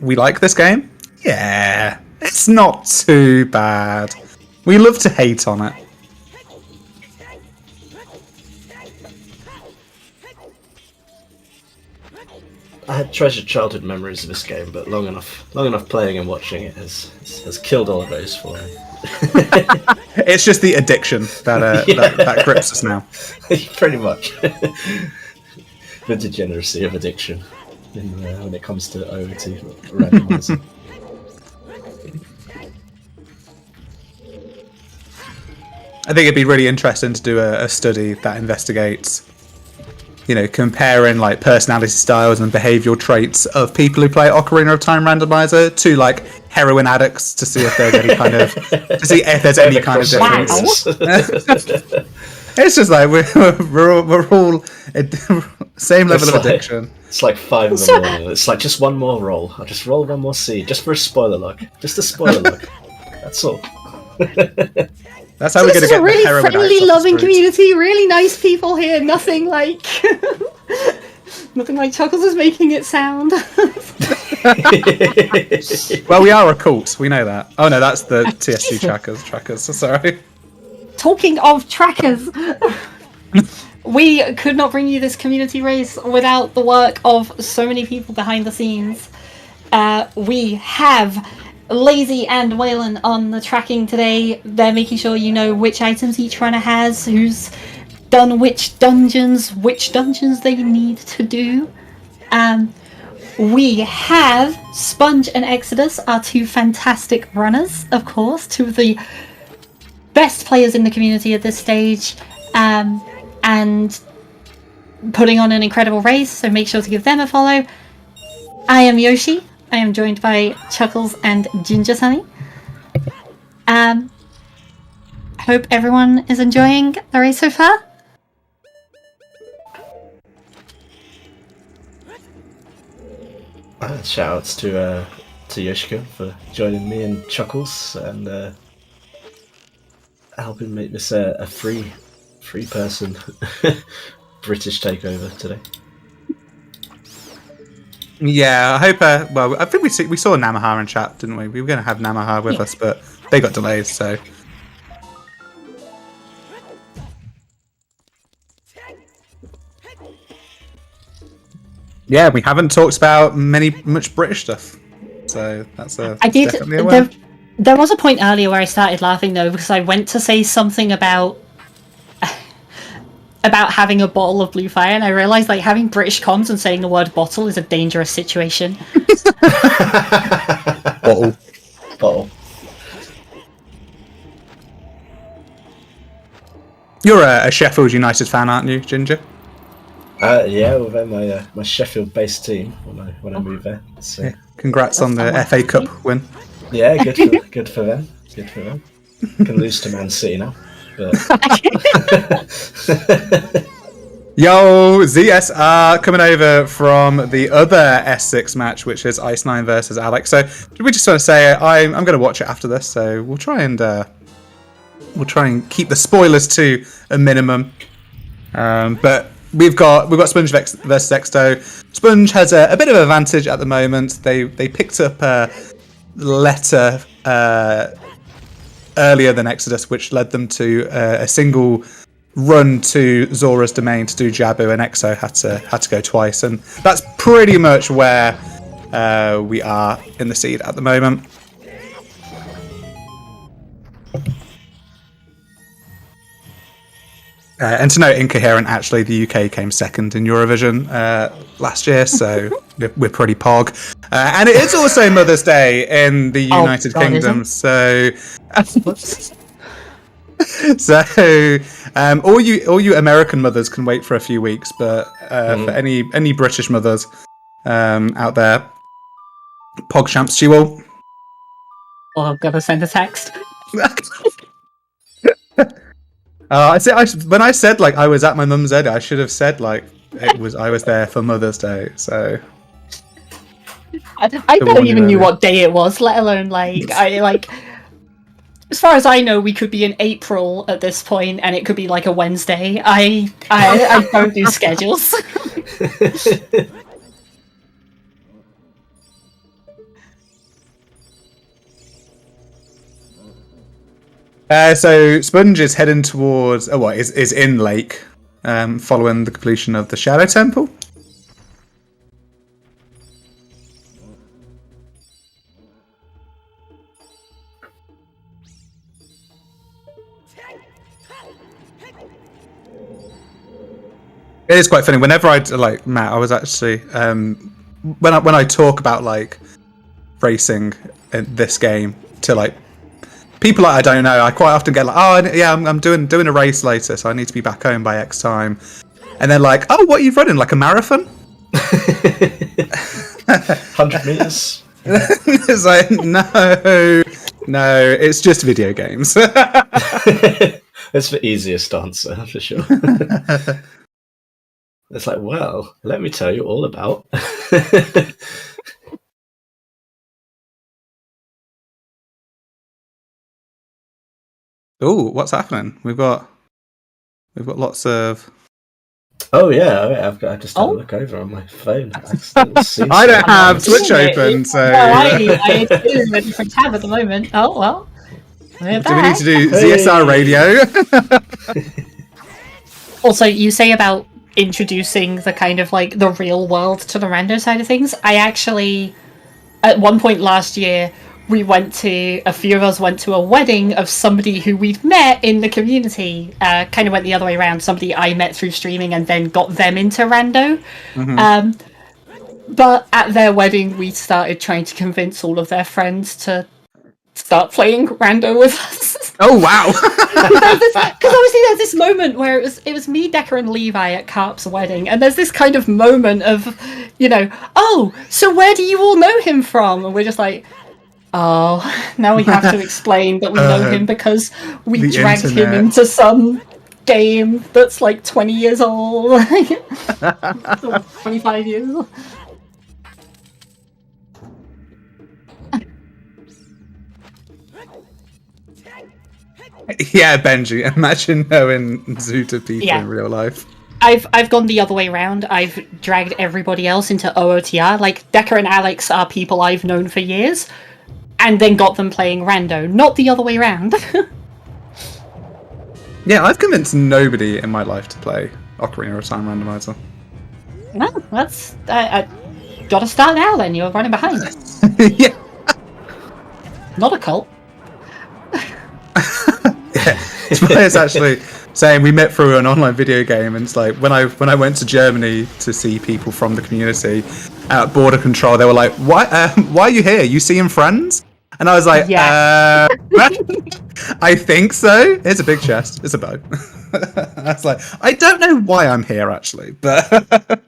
We like this game? Yeah, it's not too bad. We love to hate on it. I had treasured childhood memories of this game, but long enough playing and watching it has killed all of those for me. It's just the addiction that grips us now. Pretty much. The degeneracy of addiction when it comes to OoT randomizer. I think it'd be really interesting to do a study that investigates, comparing like personality styles and behavioural traits of people who play Ocarina of Time Randomizer to like heroin addicts to see if there's any kind of difference. It's just like we're all same level of addiction. It's like 5 in the morning. It's like just one more roll. I'll just roll one more seed, just for a spoiler luck. Just a spoiler luck. That's all. That's how we're going to get the heroin addicts. This is a really friendly, loving community. Really nice people here. Nothing like Chuckles is making it sound. Well, we are a cult. We know that. Oh no, that's the TSG trackers. Sorry. Talking of trackers, we could not bring you this community race without the work of so many people behind the scenes. We have Lazy and Waylon on the tracking today. They're making sure you know which items each runner has, who's done which dungeons they need to do. We have Sponge and Exodus, our 2 fantastic runners, of course, 2 of the best players in the community at this stage, and putting on an incredible race, so make sure to give them a follow. I am Yoshi. I am joined by Chuckles and Ginger Sunny. Hope everyone is enjoying the race so far. Shout outs to Yoshiko for joining me and Chuckles, and helping make this a free person British takeover today. Yeah, I hope. Well, I think we saw Namaha in chat, didn't we? We were going to have Namaha with us, but they got delays. So yeah, we haven't talked about much British stuff. So that's I did. definitely a win. There was a point earlier where I started laughing though because I went to say something about having a bottle of Blue Fire, and I realised like having British comms and saying the word bottle is a dangerous situation. Bottle. You're a Sheffield United fan, aren't you, Ginger? Yeah, well, they're my Sheffield-based team when I move there. So Yeah. Congrats on the FA Cup win. yeah, good for them. Good for them. Can lose to Man City now. But Yo, ZSR coming over from the other S6 match, which is Ice9 versus Alex. So we just want to say I'm going to watch it after this, so we'll try and keep the spoilers to a minimum. But we've got Sponge versus Exto. Sponge has a bit of an advantage at the moment. They picked up a letter earlier than Exodus, which led them to a single run to Zora's domain to do Jabu, and Exo had to go twice, and that's pretty much where we are in the seed at the moment. And to note, Incoherent, actually, the UK came second in Eurovision last year, so we're pretty pog. And it is also Mother's Day in the United Kingdom, so all you American mothers can wait for a few weeks, but for any British mothers out there, pog champs to you all. Oh, I'm gonna send a text. When I said like I was at my mum's wedding, I should have said like I was there for Mother's Day. So I don't even knew what day it was, let alone like as far as I know, we could be in April at this point, and it could be like a Wednesday. I don't do schedules. So Sponge is heading towards is in Lake, following the completion of the Shadow Temple. It is quite funny. Whenever Matt, I was actually when I talk about like racing in this game to like people I don't know, I quite often get like, oh yeah, I'm doing a race later, so I need to be back home by X time, and then like, oh, what are you running, like a marathon? 100 meters. It's like no, it's just video games. That's the easiest answer for sure. It's like, well, let me tell you all about. Oh, what's happening? We've got lots of. Oh yeah, I've just had a look over on my phone. I don't have Twitch open, so. No, I do a different tab at the moment. Oh well. Do we need to do ZSR radio? Also, you say about introducing the kind of like the real world to the rando side of things. I actually, at one point last year, a few of us went to a wedding of somebody who we'd met in the community. Kind of went the other way around. Somebody I met through streaming and then got them into rando. Mm-hmm. But at their wedding, we started trying to convince all of their friends to start playing rando with us. Oh wow! Because obviously there's this moment where it was me, Decker, and Levi at Carp's wedding, and there's this kind of moment of, oh, so where do you all know him from? And we're just like, oh, now we have to explain that we know him because we dragged him into some game that's like 20 years old, 25 years old. Yeah, Benji, imagine knowing Zuta people in real life. I've gone the other way around. I've dragged everybody else into OOTR. Like, Decker and Alex are people I've known for years, and then got them playing Rando, not the other way around. Yeah, I've convinced nobody in my life to play Ocarina of Time Randomizer. Well, that's... gotta start now then, you're running behind. Yeah. Not a cult. Yeah, it's actually saying we met through an online video game, and it's like when I went to Germany to see people from the community at border control, they were like, "Why are you here? You seeing friends?" And I was like, Yeah. I think so. Here's a big chest. It's a bow. I was like, I don't know why I'm here actually, but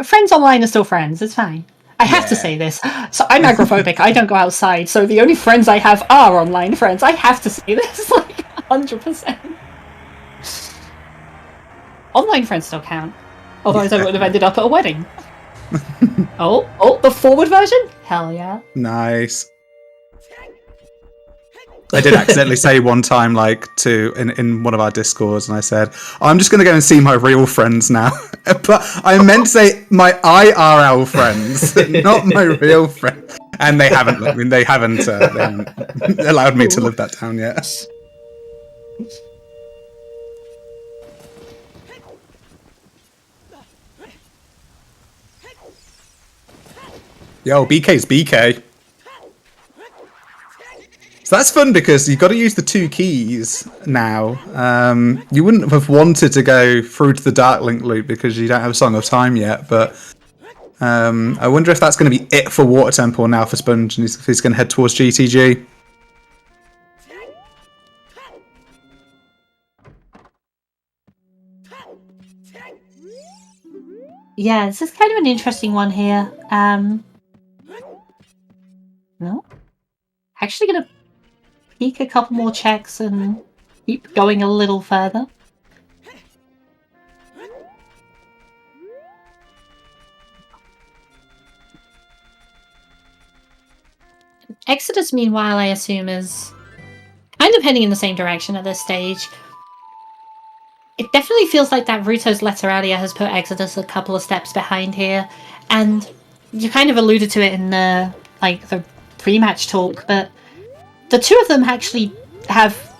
Friends online are still friends, it's fine. I have to say this. So I'm agoraphobic, I don't go outside, so the only friends I have are online friends. I have to say this, like, 100%. Online friends still count. Otherwise I would have ended up at a wedding. Oh, the forward version? Hell yeah. Nice. I did accidentally say one time, like, in one of our discords, and I said, I'm just going to go and see my real friends now. But I meant to say my IRL friends, not my real friends. And they haven't allowed me to live that down yet. Yo, BK's BK. So that's fun because you've got to use the 2 keys now. You wouldn't have wanted to go through to the Dark Link loop because you don't have Song of Time yet, but I wonder if that's going to be it for Water Temple now for Sponge, and if he's going to head towards GTG. Yeah, this is kind of an interesting one here. No? Actually gonna peek a couple more checks and keep going a little further. Exodus, meanwhile, I assume is kind of heading in the same direction at this stage. It definitely feels like that Ruto's letter earlier has put Exodus a couple of steps behind here, and you kind of alluded to it in the pre-match talk, but the two of them actually have,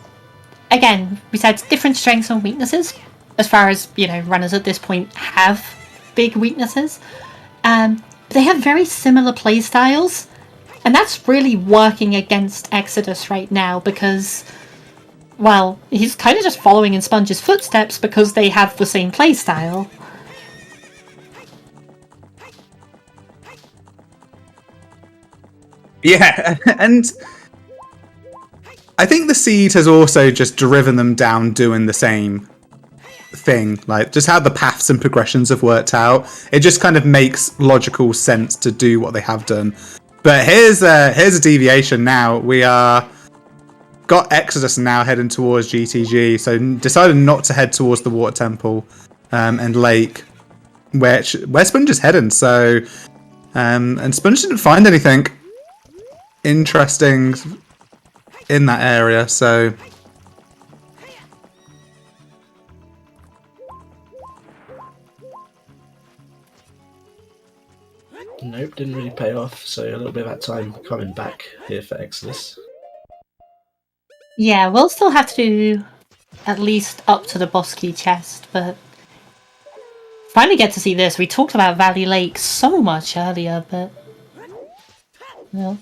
again, besides different strengths and weaknesses, as far as, runners at this point have big weaknesses, they have very similar play styles, and that's really working against Exodus right now because, well, he's kind of just following in Sponge's footsteps because they have the same play style. Yeah, and I think the seed has also just driven them down doing the same thing, like just how the paths and progressions have worked out. It just kind of makes logical sense to do what they have done. But here's a deviation now. We got Exodus now heading towards GTG, so decided not to head towards the Water Temple and Lake, where Sponge is heading. So, and Sponge didn't find anything interesting in that area, so nope, didn't really pay off, so a little bit of that time coming back here for Exodus. Yeah, we'll still have to do at least up to the boss key chest, but finally get to see this. We talked about Valley Lake so much earlier, but no.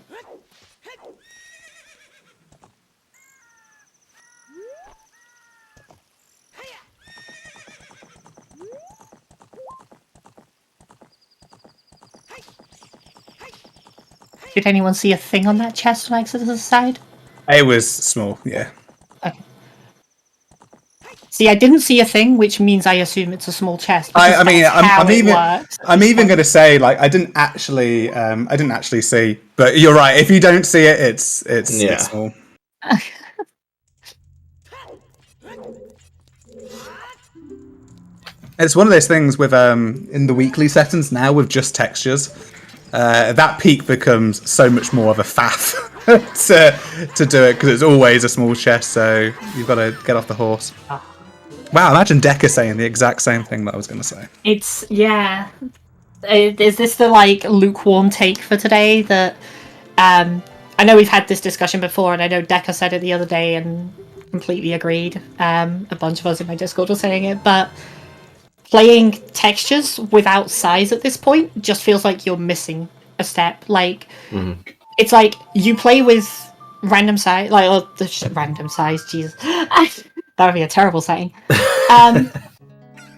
Did anyone see a thing on that chest on Exodus' side? it was small, yeah. Okay. See, I didn't see a thing, which means I assume it's a small chest. I'm even going to say, like, I didn't actually see, but you're right. If you don't see it, it's small. It's one of those things with in the weekly settings now with just textures. that peak becomes so much more of a faff to do it because it's always a small chest. So you've got to get off the horse. Wow, imagine Decker saying the exact same thing that I was going to say. It's Is this the like lukewarm take for today? That I know we've had this discussion before, and I know Decker said it the other day and completely agreed. A bunch of us in my Discord were saying it, but playing textures without size at this point just feels like you're missing a step. Like it's like you play with random size, random size. Jesus, that would be a terrible saying.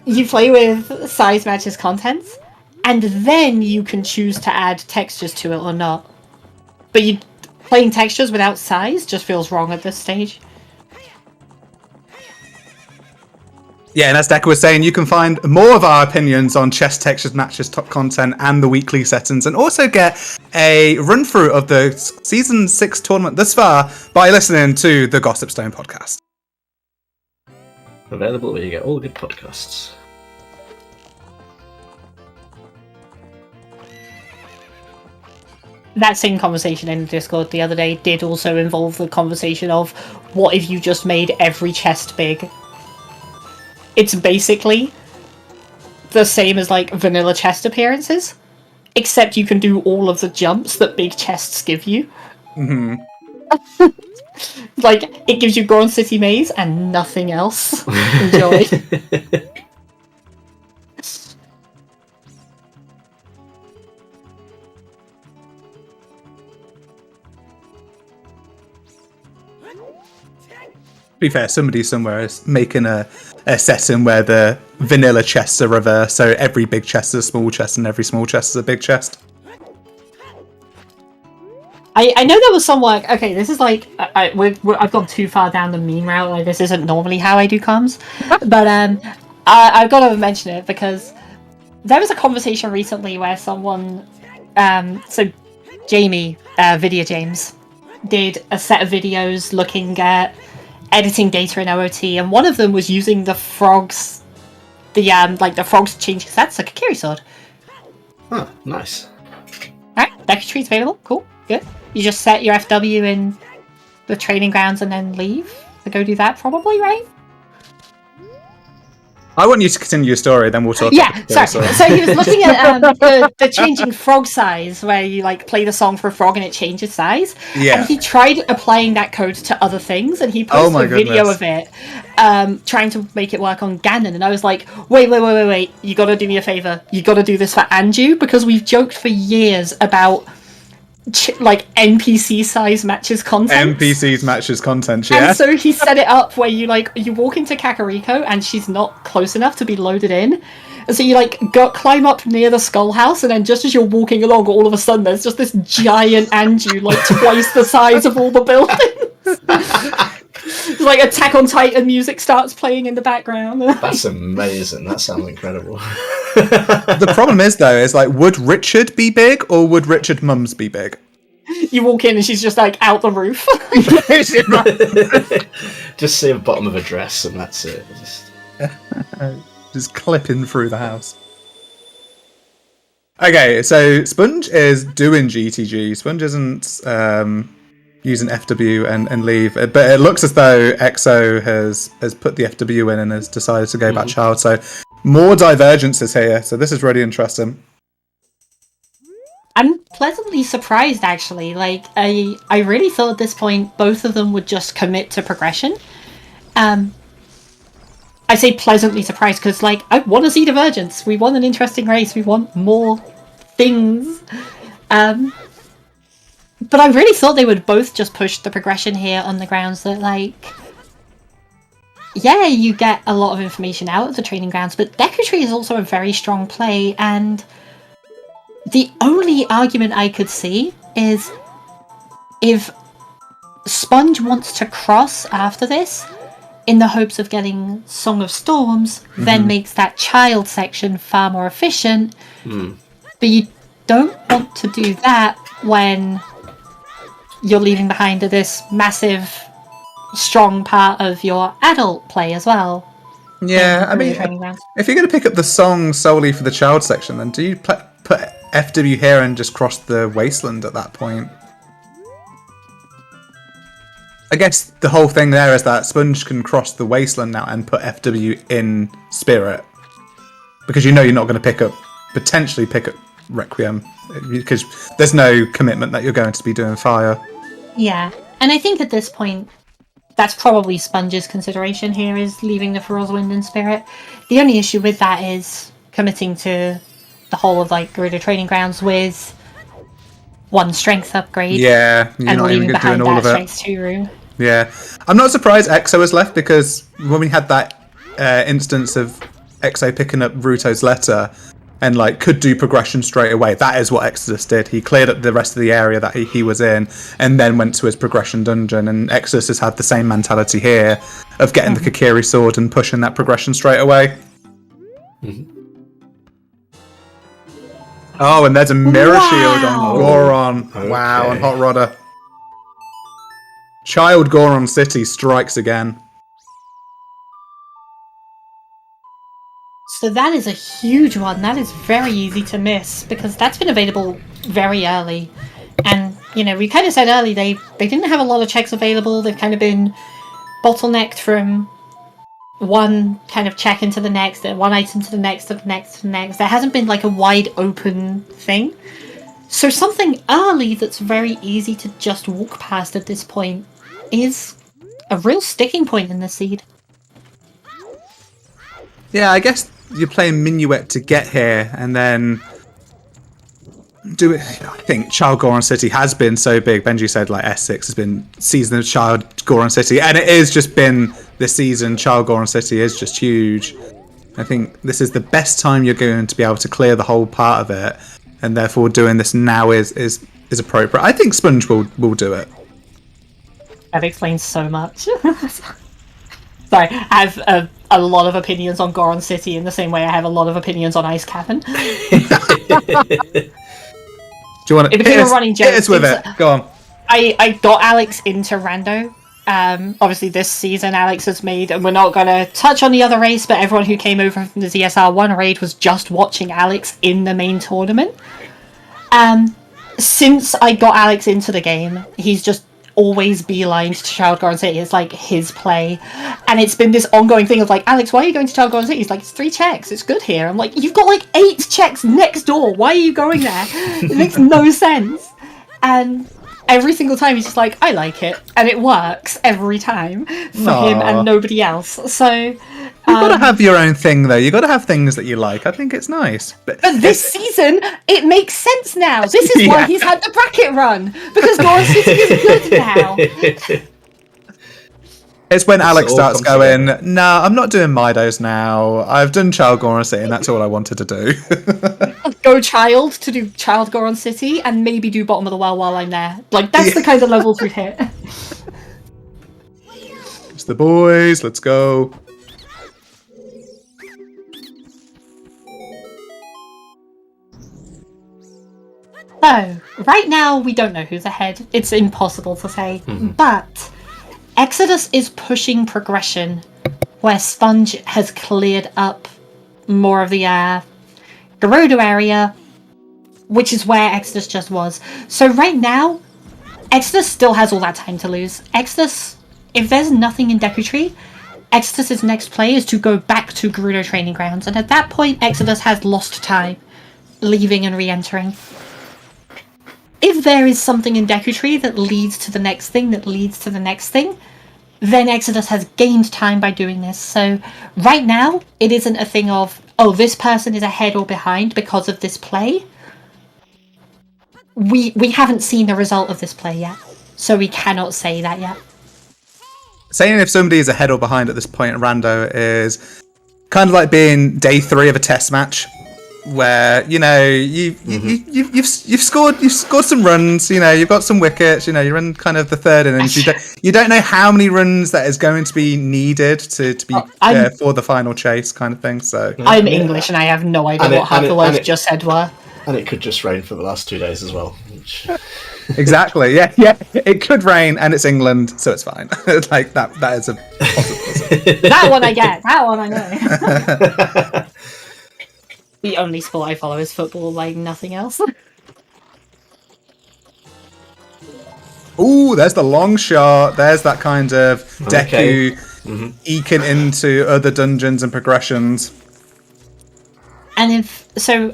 You play with size matches contents, and then you can choose to add textures to it or not. But playing textures without size just feels wrong at this stage. Yeah, and as Decker was saying, you can find more of our opinions on chess textures, matches, top content, and the weekly settings, and also get a run-through of the Season 6 tournament thus far by listening to the Gossip Stone podcast. Available where you get all good podcasts. That same conversation in Discord the other day did also involve the conversation of what if you just made every chest big? It's basically the same as like vanilla chest appearances, except you can do all of the jumps that big chests give you. Mm-hmm. Like, it gives you Gorn City Maze and nothing else. Enjoy. To be fair, somebody somewhere is making a setting where the vanilla chests are reversed, so every big chest is a small chest and every small chest is a big chest. I know there was some work. Okay, this is like I've gone too far down the meme route. Like, this isn't normally how I do comms, but I've got to mention it because there was a conversation recently where someone, so Jamie, Video James, did a set of videos looking at editing data in OOT, and one of them was using the frogs, the frogs changing stats like a Kiri sword. Oh, nice. Alright, Deku Tree's available. Cool, good. You just set your FW in the training grounds and then leave to go do that, probably, right? I want you to continue your story, then we'll talk. Yeah, sorry. So he was looking at the changing frog size, where you like play the song for a frog and it changes size. Yeah. And he tried applying that code to other things, and he posted a video of it, trying to make it work on Ganon. And I was like, wait! You got to do me a favor. You got to do this for Anju, because we've joked for years about like NPC size matches content. NPCs matches content, yeah. And so he set it up where you walk into Kakariko and she's not close enough to be loaded in. And so you climb up near the skull house, and then just as you're walking along, all of a sudden there's just this giant Anju, like twice the size of all the buildings. It's like Attack on Titan music starts playing in the background. That's amazing. That sounds incredible. The problem is, though, would Richard be big or would Richard Mums be big? You walk in and she's just out the roof. Just see the bottom of a dress and that's it. Just clipping through the house. Okay, so Sponge is doing GTG. Sponge isn't using FW and leave, but it looks as though EXO has put the FW in and has decided to go back child. So more divergences here. So this is really interesting. I'm pleasantly surprised, actually. I really thought at this point both of them would just commit to progression. I say pleasantly surprised because, I want to see divergence. We want an interesting race. We want more things. But I really thought they would both just push the progression here on the grounds that, yeah, you get a lot of information out of the training grounds, but Deku Tree is also a very strong play, and the only argument I could see is if Sponge wants to cross after this in the hopes of getting Song of Storms, then makes that child section far more efficient. But you don't want to do that when you're leaving behind this massive, strong part of your adult play as well. Yeah, I mean, if you're going to pick up the song solely for the child section, then do you put FW here and just cross the wasteland at that point. I guess the whole thing there is that Sponge can cross the wasteland now and put FW in Spirit. Because you know you're not going to potentially pick up Requiem. Because there's no commitment that you're going to be doing Fire. Yeah, and I think at this point, that's probably Sponge's consideration here, is leaving the Feroz Wind in Spirit. The only issue with that is committing to the whole of like Gerudo Training Grounds with one strength upgrade. Yeah, you're and not even leaving doing behind all that of it. strength 2 room. Yeah, I'm not surprised EXO has left, because when we had that instance of EXO picking up Ruto's letter and like could do progression straight away, that is what Exodus did. He cleared up the rest of the area that he was in and then went to his progression dungeon, and Exodus has had the same mentality here of getting the Kokiri sword and pushing that progression straight away. Oh, and there's a mirror shield on Goron. Okay. Wow, on Hot Rodder. Child Goron City strikes again. So that is a huge one. That is very easy to miss, because that's been available very early. And, you know, we kind of said early they didn't have a lot of checks available. They've kind of been bottlenecked from one kind of check into the next, one item to the next, to the next, to the next. There hasn't been like a wide open thing. So something early that's very easy to just walk past at this point is a real sticking point in the seed. Yeah, I guess you're playing Minuet to get here, and then do it. I think Child Goron City has been so big. Benji said like S6 has been season of Child Goron City, and it has just been this season. Child Goron City is just huge. I think this is the best time you're going to be able to clear the whole part of it, and therefore doing this now is appropriate. I think Sponge will do it. That explains so much. Sorry, I have a lot of opinions on Goron City in the same way I have a lot of opinions on Ice Cavern. Do you want to It became a running joke. hit us with it? Go on. I got Alex into Rando. Obviously this season Alex has made, and we're not going to touch on the other race, but everyone who came over from the ZSR1 raid was just watching Alex in the main tournament. Since I got Alex into the game, he's just always beelined to Child Goron City. It's like his play, and it's been this ongoing thing of like, Alex, why are you going to Child Goron City? He's like, it's 3 checks, it's good here. I'm like, you've got like 8 checks next door, why are you going there? It makes no sense. And every single time he's just like, I like it, and it works every time for him and nobody else. So You've got to have your own thing, though. You've got to have things that you like. I think it's nice. But this season, it makes sense now. This is why he's had the bracket run. Because Goron City is good now. It's when Alex starts going, nah, I'm not doing Midos now. I've done Child Goron City, and that's all I wanted to do. Go Child to do Child Goron City, and maybe do Bottom of the Well while I'm there. Like, that's the kind of levels we've hit. It's the boys. Let's go. So, right now, we don't know who's ahead. It's impossible to say. But Exodus is pushing progression, where Sponge has cleared up more of the Gerudo area, which is where Exodus just was. So right now, Exodus still has all that time to lose. Exodus, if there's nothing in Deku Tree, Exodus's next play is to go back to Gerudo Training Grounds, and at that point, Exodus has lost time, leaving and re-entering. If there is something in Deku Tree that leads to the next thing, then Exodus has gained time by doing this. So right now, it isn't a thing of, oh, this person is ahead or behind because of this play. We haven't seen the result of this play yet, so we cannot say that yet. Saying if somebody is ahead or behind at this point in Rando is kind of like being day 3 of a test match, where you've scored some runs, you've got some wickets, you're in kind of the third innings. You don't know how many runs that is going to be needed to be for the final chase, kind of thing. So I'm English and I have no idea what half the words just said were. And it could just rain for the last 2 days as well. Exactly. Yeah. It could rain, and it's England, so it's fine. Like that is a possibility. That one I get. That one I know. The only sport I follow is football, like nothing else. Ooh, there's the long shot. There's that kind of Deku eking into other dungeons and progressions. And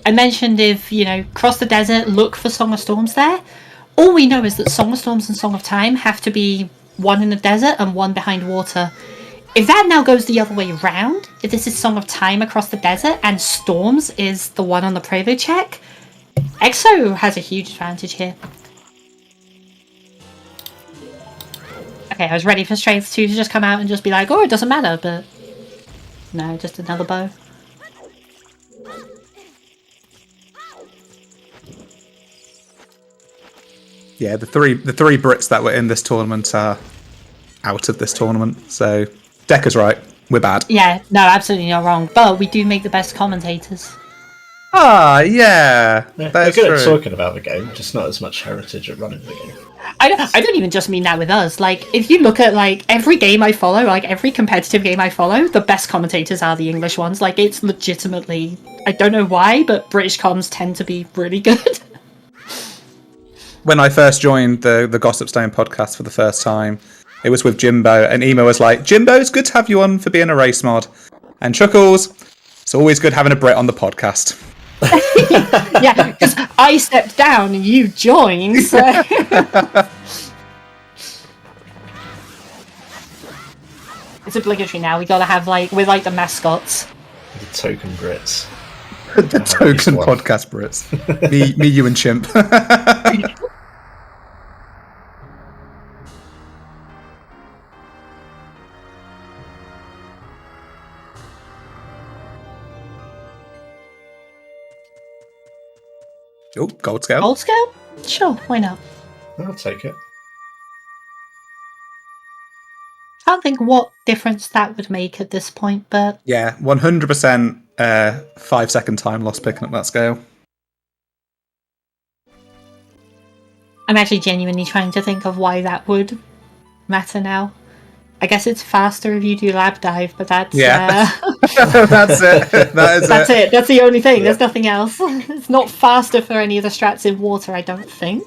I mentioned if, cross the desert, look for Song of Storms there. All we know is that Song of Storms and Song of Time have to be one in the desert and one behind water. If that now goes the other way around, if this is Song of Time across the desert and Storms is the one on the Prelude check, EXO has a huge advantage here. Okay, I was ready for Strength 2 to just come out and just be like, oh, it doesn't matter, but no, just another bow. Yeah, the three Brits that were in this tournament are out of this tournament. So Decker's right, we're bad. Yeah, no, absolutely not wrong. But we do make the best commentators. Ah, yeah, they're good at talking about the game, just not as much heritage at running the game. I don't even just mean that with us. Like, if you look at every game I follow, every competitive game I follow, the best commentators are the English ones. Like, it's legitimately, I don't know why, but British comms tend to be really good. When I first joined the Gossip Stone podcast for the first time, it was with Jimbo, and Emo was like, Jimbo, it's good to have you on for being a race mod. And Chuckles, it's always good having a Brit on the podcast. Yeah, because I stepped down and you joined, so... It's obligatory now, we gotta have, we're like the mascots. The token Brits. The token podcast Brits. me, you and Chimp. Oh, gold scale. Gold scale? Sure, why not? I'll take it. Can't think what difference that would make at this point, but... Yeah, 100% 5-second time loss picking up that scale. I'm actually genuinely trying to think of why that would matter now. I guess it's faster if you do lab dive, but that's... Yeah. That's it. That's it. That's the only thing. There's nothing else. It's not faster for any of the strats in water, I don't think.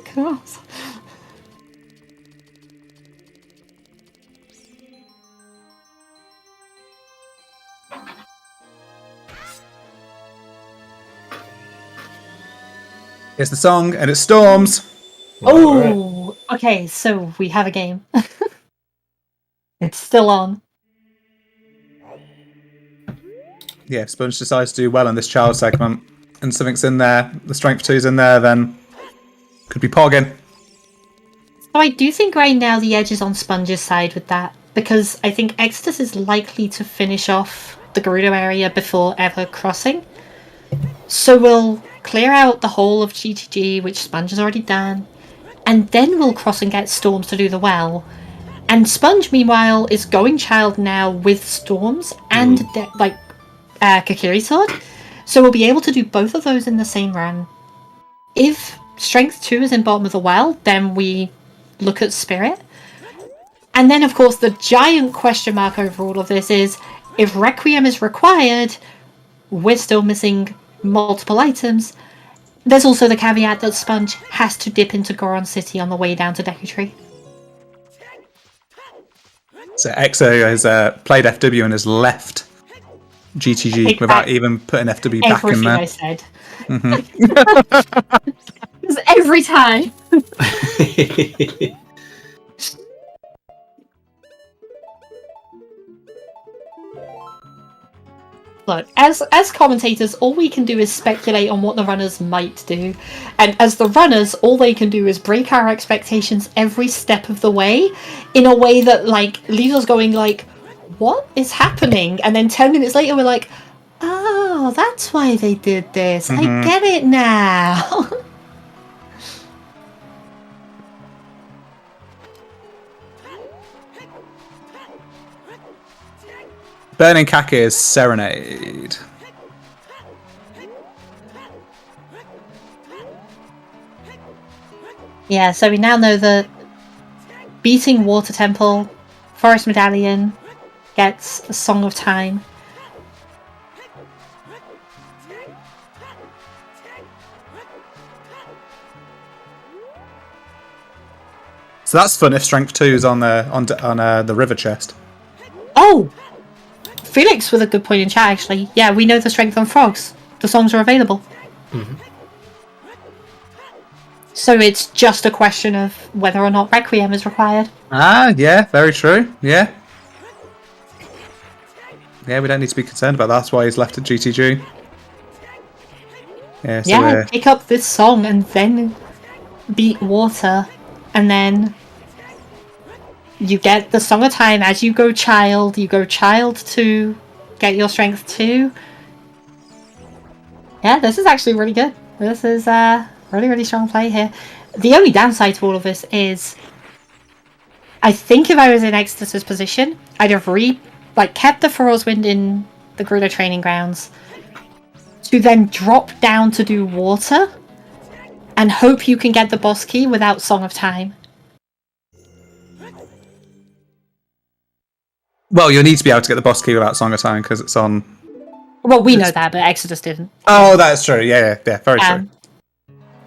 It's the song, and it storms. Oh, okay, so we have a game. It's still on. Yeah, Sponge decides to do well in this child segment, and something's in there. The strength 2's in there, then could be pogging. So I do think right now the edge is on Sponge's side with that, because I think Exodus is likely to finish off the Gerudo area before ever crossing. So we'll clear out the whole of GTG, which Sponge has already done, and then we'll cross and get Storms to do the well. And Sponge, meanwhile, is going child now with Storms and Kakiri Sword. So we'll be able to do both of those in the same run. If Strength 2 is in bottom of the well, then we look at Spirit. And then, of course, the giant question mark over all of this is, if Requiem is required, we're still missing multiple items. There's also the caveat that Sponge has to dip into Goron City on the way down to Deku Tree. So EXO has played FW and has left GTG without even putting FW back in there. Everything I said. Every time. Look, as commentators, all we can do is speculate on what the runners might do. And as the runners, all they can do is break our expectations every step of the way in a way that, leaves us going, what is happening? And then 10 minutes later, we're like, oh, that's why they did this. I get it now. Burning Kake's Serenade. Yeah, so we now know that beating Water Temple, Forest Medallion, gets a Song of Time. So that's fun if Strength 2 is on the river chest. Oh! Felix with a good point in chat, actually. Yeah, we know the strength on frogs. The songs are available. Mm-hmm. So it's just a question of whether or not Requiem is required. Ah, yeah, very true. Yeah. Yeah, we don't need to be concerned about that. That's why he's left at GTG. Yeah, so pick up this song and then beat water. And then you get the Song of Time as you go child. You go child to get your strength 2. Yeah, this is actually really good. This is really, really strong play here. The only downside to all of this is I think if I was in Exodus's position, I'd have kept the Feroz Wind in the Gerudo training grounds to then drop down to do water and hope you can get the boss key without Song of Time. well, you'll need to be able to get the boss key without Song of Time because it's on. Well, we know that, but Exodus didn't. Oh, that's true. Yeah, very true.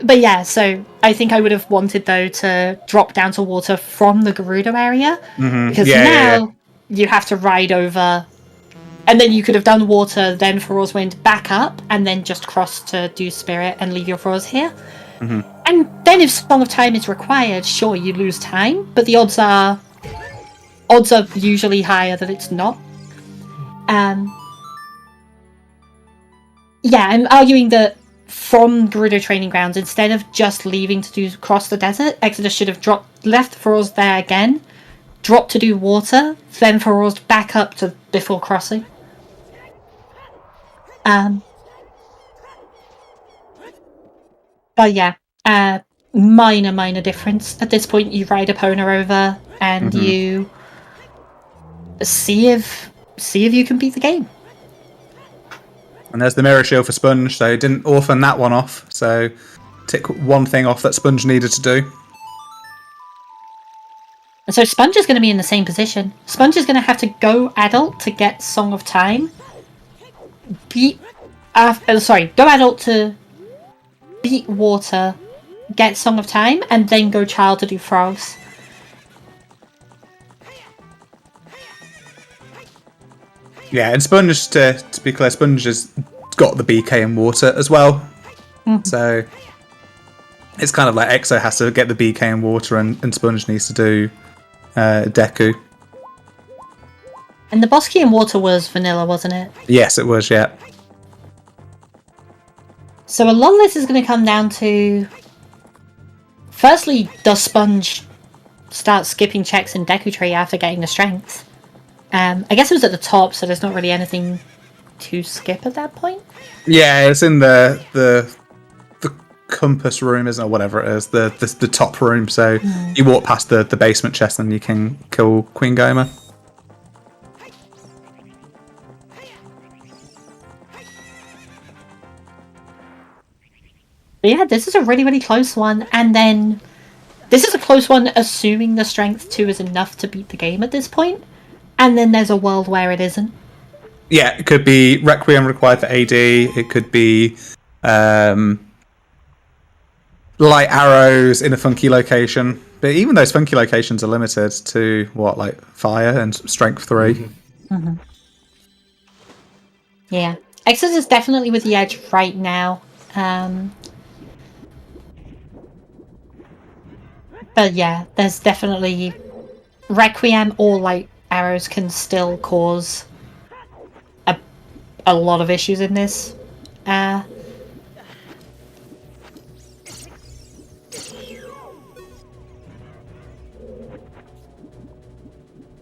But yeah, so I think I would have wanted, though, to drop down to water from the Gerudo area. Mm-hmm. Because now you have to ride over. And then you could have done water, then Feroz Wind back up, and then just cross to do Spirit and leave your Feroz here. Mm-hmm. And then if Song of Time is required, sure, you lose time, but the odds are usually higher that it's not. Yeah, I'm arguing that from Gerudo Training Grounds, instead of just leaving to do cross the desert, Exodus should have left Feroz there again, dropped to do water, then Feroz back up to before crossing. But yeah, minor difference. At this point, you ride Epona over and you see if you can beat the game. And there's the Mirror Shield for Sponge, so didn't orphan that one off. So tick one thing off that Sponge needed to do. And so Sponge is going to be in the same position. Sponge is going to have to go adult to get Song of Time. Go adult to beat water, get Song of Time, and then go child to do frogs. Yeah, and Sponge, to be clear, Sponge has got the BK in water as well. So it's kind of like Exo has to get the BK in water and Sponge needs to do Deku. And the boss key in water was vanilla, wasn't it? Yes, it was, yeah. So a lot of this is going to come down to... Firstly, does Sponge start skipping checks in Deku Tree after getting the strength? I guess it was at the top, so there's not really anything to skip at that point. Yeah, it's in the compass room, isn't it? Whatever it is, the top room. So you walk past the basement chest, and you can kill Queen Goma. But yeah, this is a really, really close one, and then this is a close one, assuming the strength 2 is enough to beat the game at this point. And then there's a world where it isn't. Yeah, it could be Requiem required for AD. It could be light arrows in a funky location. But even those funky locations are limited to like fire and strength 3. Yeah, Exodus is definitely with the edge right now. But yeah, there's definitely Requiem or light arrows can still cause a lot of issues in this.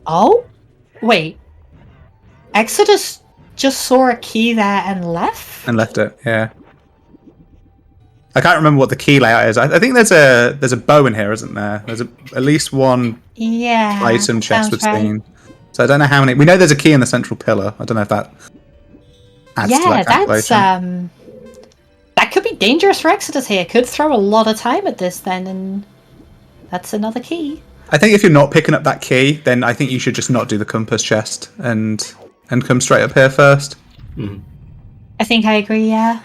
Oh? Wait. Exodus just saw a key there and left? And left it, yeah. I can't remember what the key layout is. I think there's a bow in here, isn't there? There's at least one item chest we've seen. So I don't know how many. We know there's a key in the central pillar. I don't know if that adds to that calculation. That could be dangerous for Exodus here. Could throw a lot of time at this then, and that's another key. I think if you're not picking up that key, then I think you should just not do the compass chest and come straight up here first. I think I agree, yeah.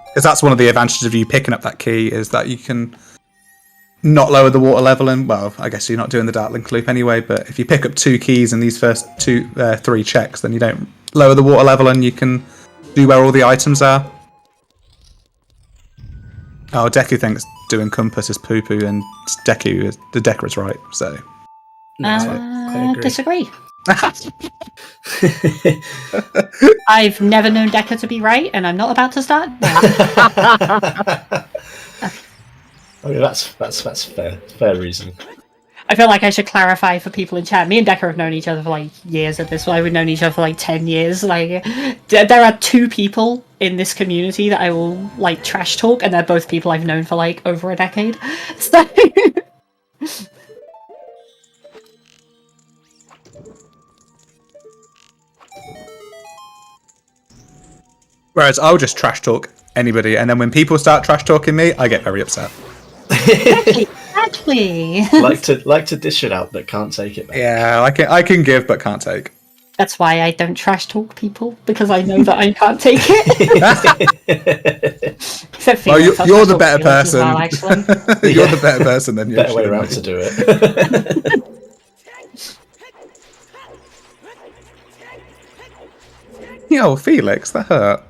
Because that's one of the advantages of you picking up that key is that you can not lower the water level, and well, I guess you're not doing the Dark Link loop anyway. But if you pick up 2 keys in these first 3 checks, then you don't lower the water level, and you can do where all the items are. Oh, Deku thinks doing compass is poo-poo, and the Decker is right. So I agree. Disagree. I've never known Decker to be right, and I'm not about to start now. I mean, that's fair reason. I feel like I should clarify for people in chat. Me and Decker have known each other for like years at this point. We've known each other for like 10 years. Like, there are 2 people in this community that I will like trash talk, and they're both people I've known for like over a decade. So... Whereas I'll just trash talk anybody, and then when people start trash talking me, I get very upset. Exactly. like to dish it out, but can't take it back. Yeah, I can give, but can't take. That's why I don't trash talk people, because I know that I can't take it. Except for you're the better person. Well, actually. You're the better person than you. Better way around to do it. Yo, Felix, that hurt.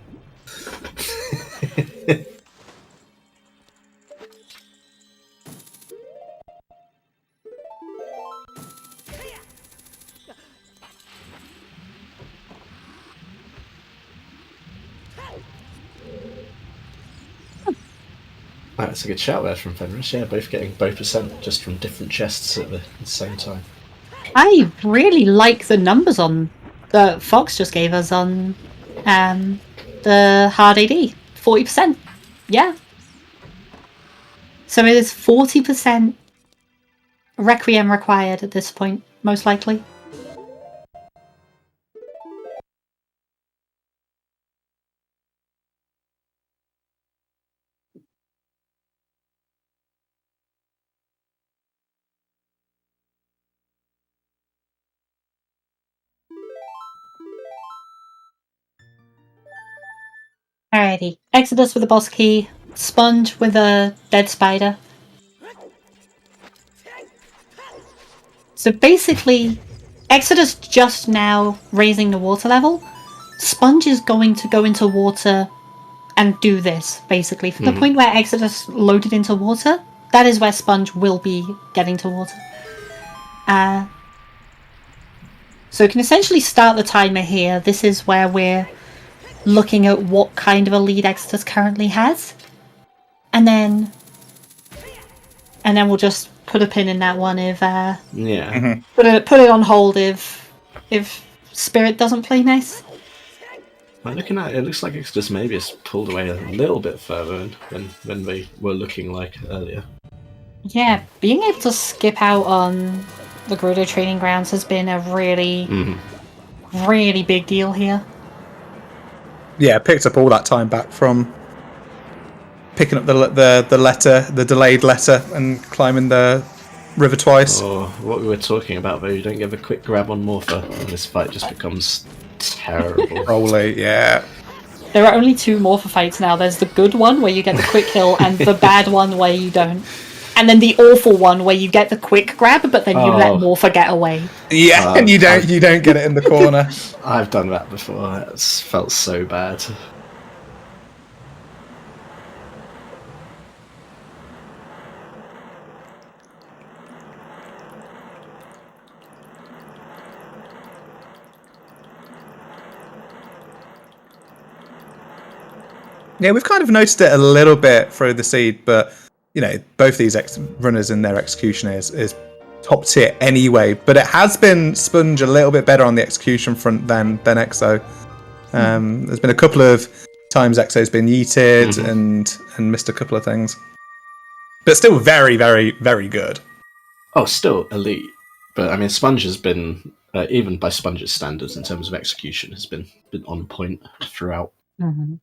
That's a good shout there from Fenris. Yeah, both getting both percent just from different chests at the same time. I really like the numbers on that Fox just gave us on the hard AD. 40%. Yeah. So it is 40% Requiem required at this point, most likely. Alrighty. Exodus with a boss key. Sponge with a dead spider. So basically, Exodus just now raising the water level. Sponge is going to go into water and do this, basically. From the point where Exodus loaded into water, that is where Sponge will be getting to water. So we can essentially start the timer here. This is where we're looking at what kind of a lead Exodus currently has. And then we'll just put a pin in that one if put it on hold if Spirit doesn't play nice. Well, looking at it, it looks like Exodus maybe has pulled away a little bit further than they were looking like earlier. Yeah, being able to skip out on the Gerudo training grounds has been a really really big deal here. Yeah, picked up all that time back from picking up the delayed letter, and climbing the river twice. Or what we were talking about, though, you don't get a quick grab on Morpha, and this fight just becomes terrible. Rolly, yeah. There are only 2 Morpha fights now. There's the good one where you get the quick kill, and the bad one where you don't. And then the awful one where you get the quick grab, but then you let Morpha get away. Yeah, and you don't get it in the corner. I've done that before. It's felt so bad. Yeah, we've kind of noticed it a little bit through the seed, but you know, both these runners and their execution is top tier anyway. But it has been Sponge a little bit better on the execution front than Exo. There's been a couple of times Exo's been yeeted and missed a couple of things, but still very, very, very good. Oh, still elite. But I mean, Sponge has been, even by Sponge's standards in terms of execution, has been on point throughout. Mm-hmm.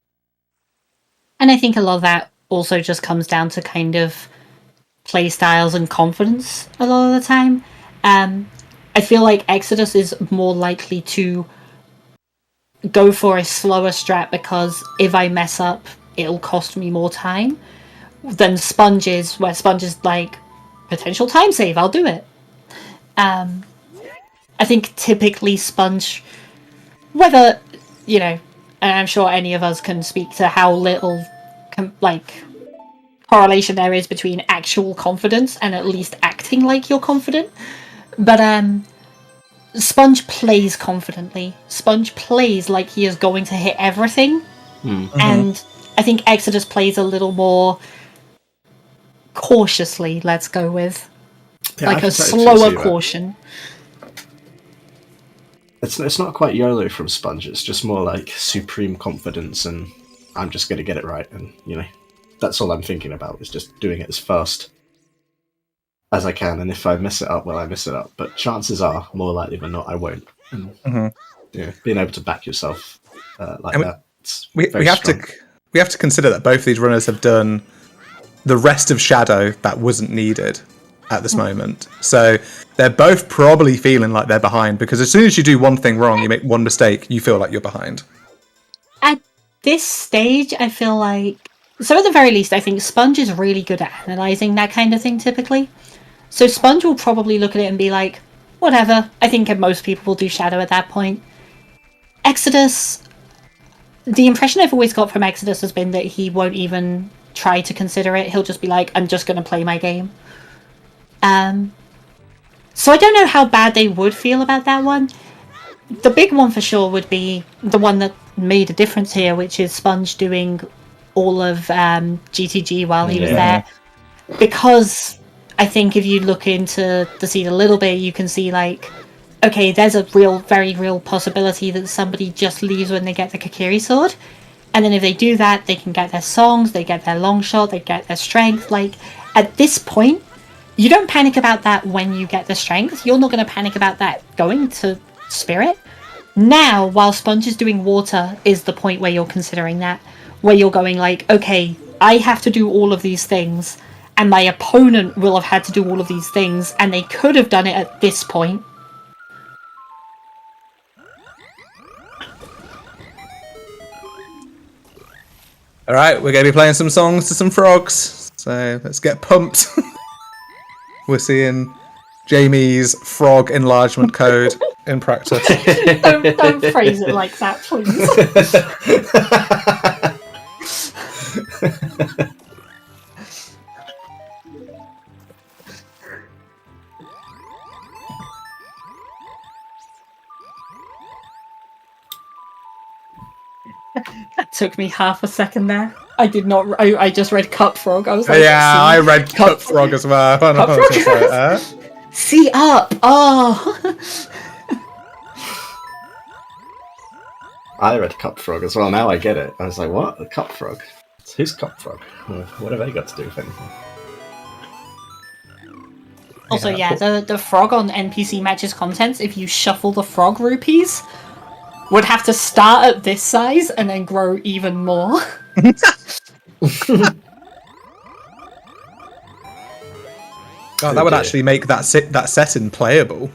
And I think a lot of that also just comes down to kind of play styles and confidence a lot of the time. I feel like Exodus is more likely to go for a slower strat because if I mess up, it'll cost me more time, than Sponge is, where Sponge is like, potential time save, I'll do it. I think typically Sponge, whether, and I'm sure any of us can speak to how little, correlation there is between actual confidence and at least acting like you're confident. But Sponge plays confidently. Sponge plays like he is going to hit everything. And I think Exodus plays a little more cautiously, let's go with. Like a slower caution. It's not quite YOLO from Sponge, it's just more like supreme confidence and I'm just going to get it right. And, that's all I'm thinking about, is just doing it as fast as I can. And if I mess it up, well, I mess it up. But chances are, more likely than not, I won't. And, being able to back yourself that. We have to consider that both these runners have done the rest of Shadow that wasn't needed at this moment. So they're both probably feeling like they're behind, because as soon as you do one thing wrong, you make one mistake, you feel like you're behind. At this stage, I feel like... So at the very least, I think Sponge is really good at analysing that kind of thing, typically. So Sponge will probably look at it and be like, whatever, I think most people will do Shadow at that point. Exodus... The impression I've always got from Exodus has been that he won't even try to consider it. He'll just be like, I'm just going to play my game. So I don't know how bad they would feel about that one. The big one for sure would be the one that made a difference here, which is Sponge doing all of GTG while he was there. Because I think if you look into the scene a little bit, you can see like, okay, there's a very real possibility that somebody just leaves when they get the Kakiri sword. And then if they do that, they can get their songs, they get their long shot, they get their strength. Like, at this point, you don't panic about that when you get the strength. You're not going to panic about that going to Spirit. Now, while Sponge is doing water, is the point where you're considering that. Where you're going like, okay, I have to do all of these things, and my opponent will have had to do all of these things, and they could have done it at this point. Alright, we're going to be playing some songs to some frogs. So let's get pumped. We're seeing Jamie's frog enlargement code in practice. Don't phrase it like that, please. That took me half a second there. I did not. I just read Cup Frog. I was like, I read Cup Frog as well. Cup Frog. See up. Oh. I read Cup Frog as well. Now I get it. I was like, what? A Cup Frog? Who's Cup Frog? What have they got to do with anything? Also, the frog on NPC matches contents, if you shuffle the frog rupees, would have to start at this size and then grow even more. God, that would actually make that setting playable.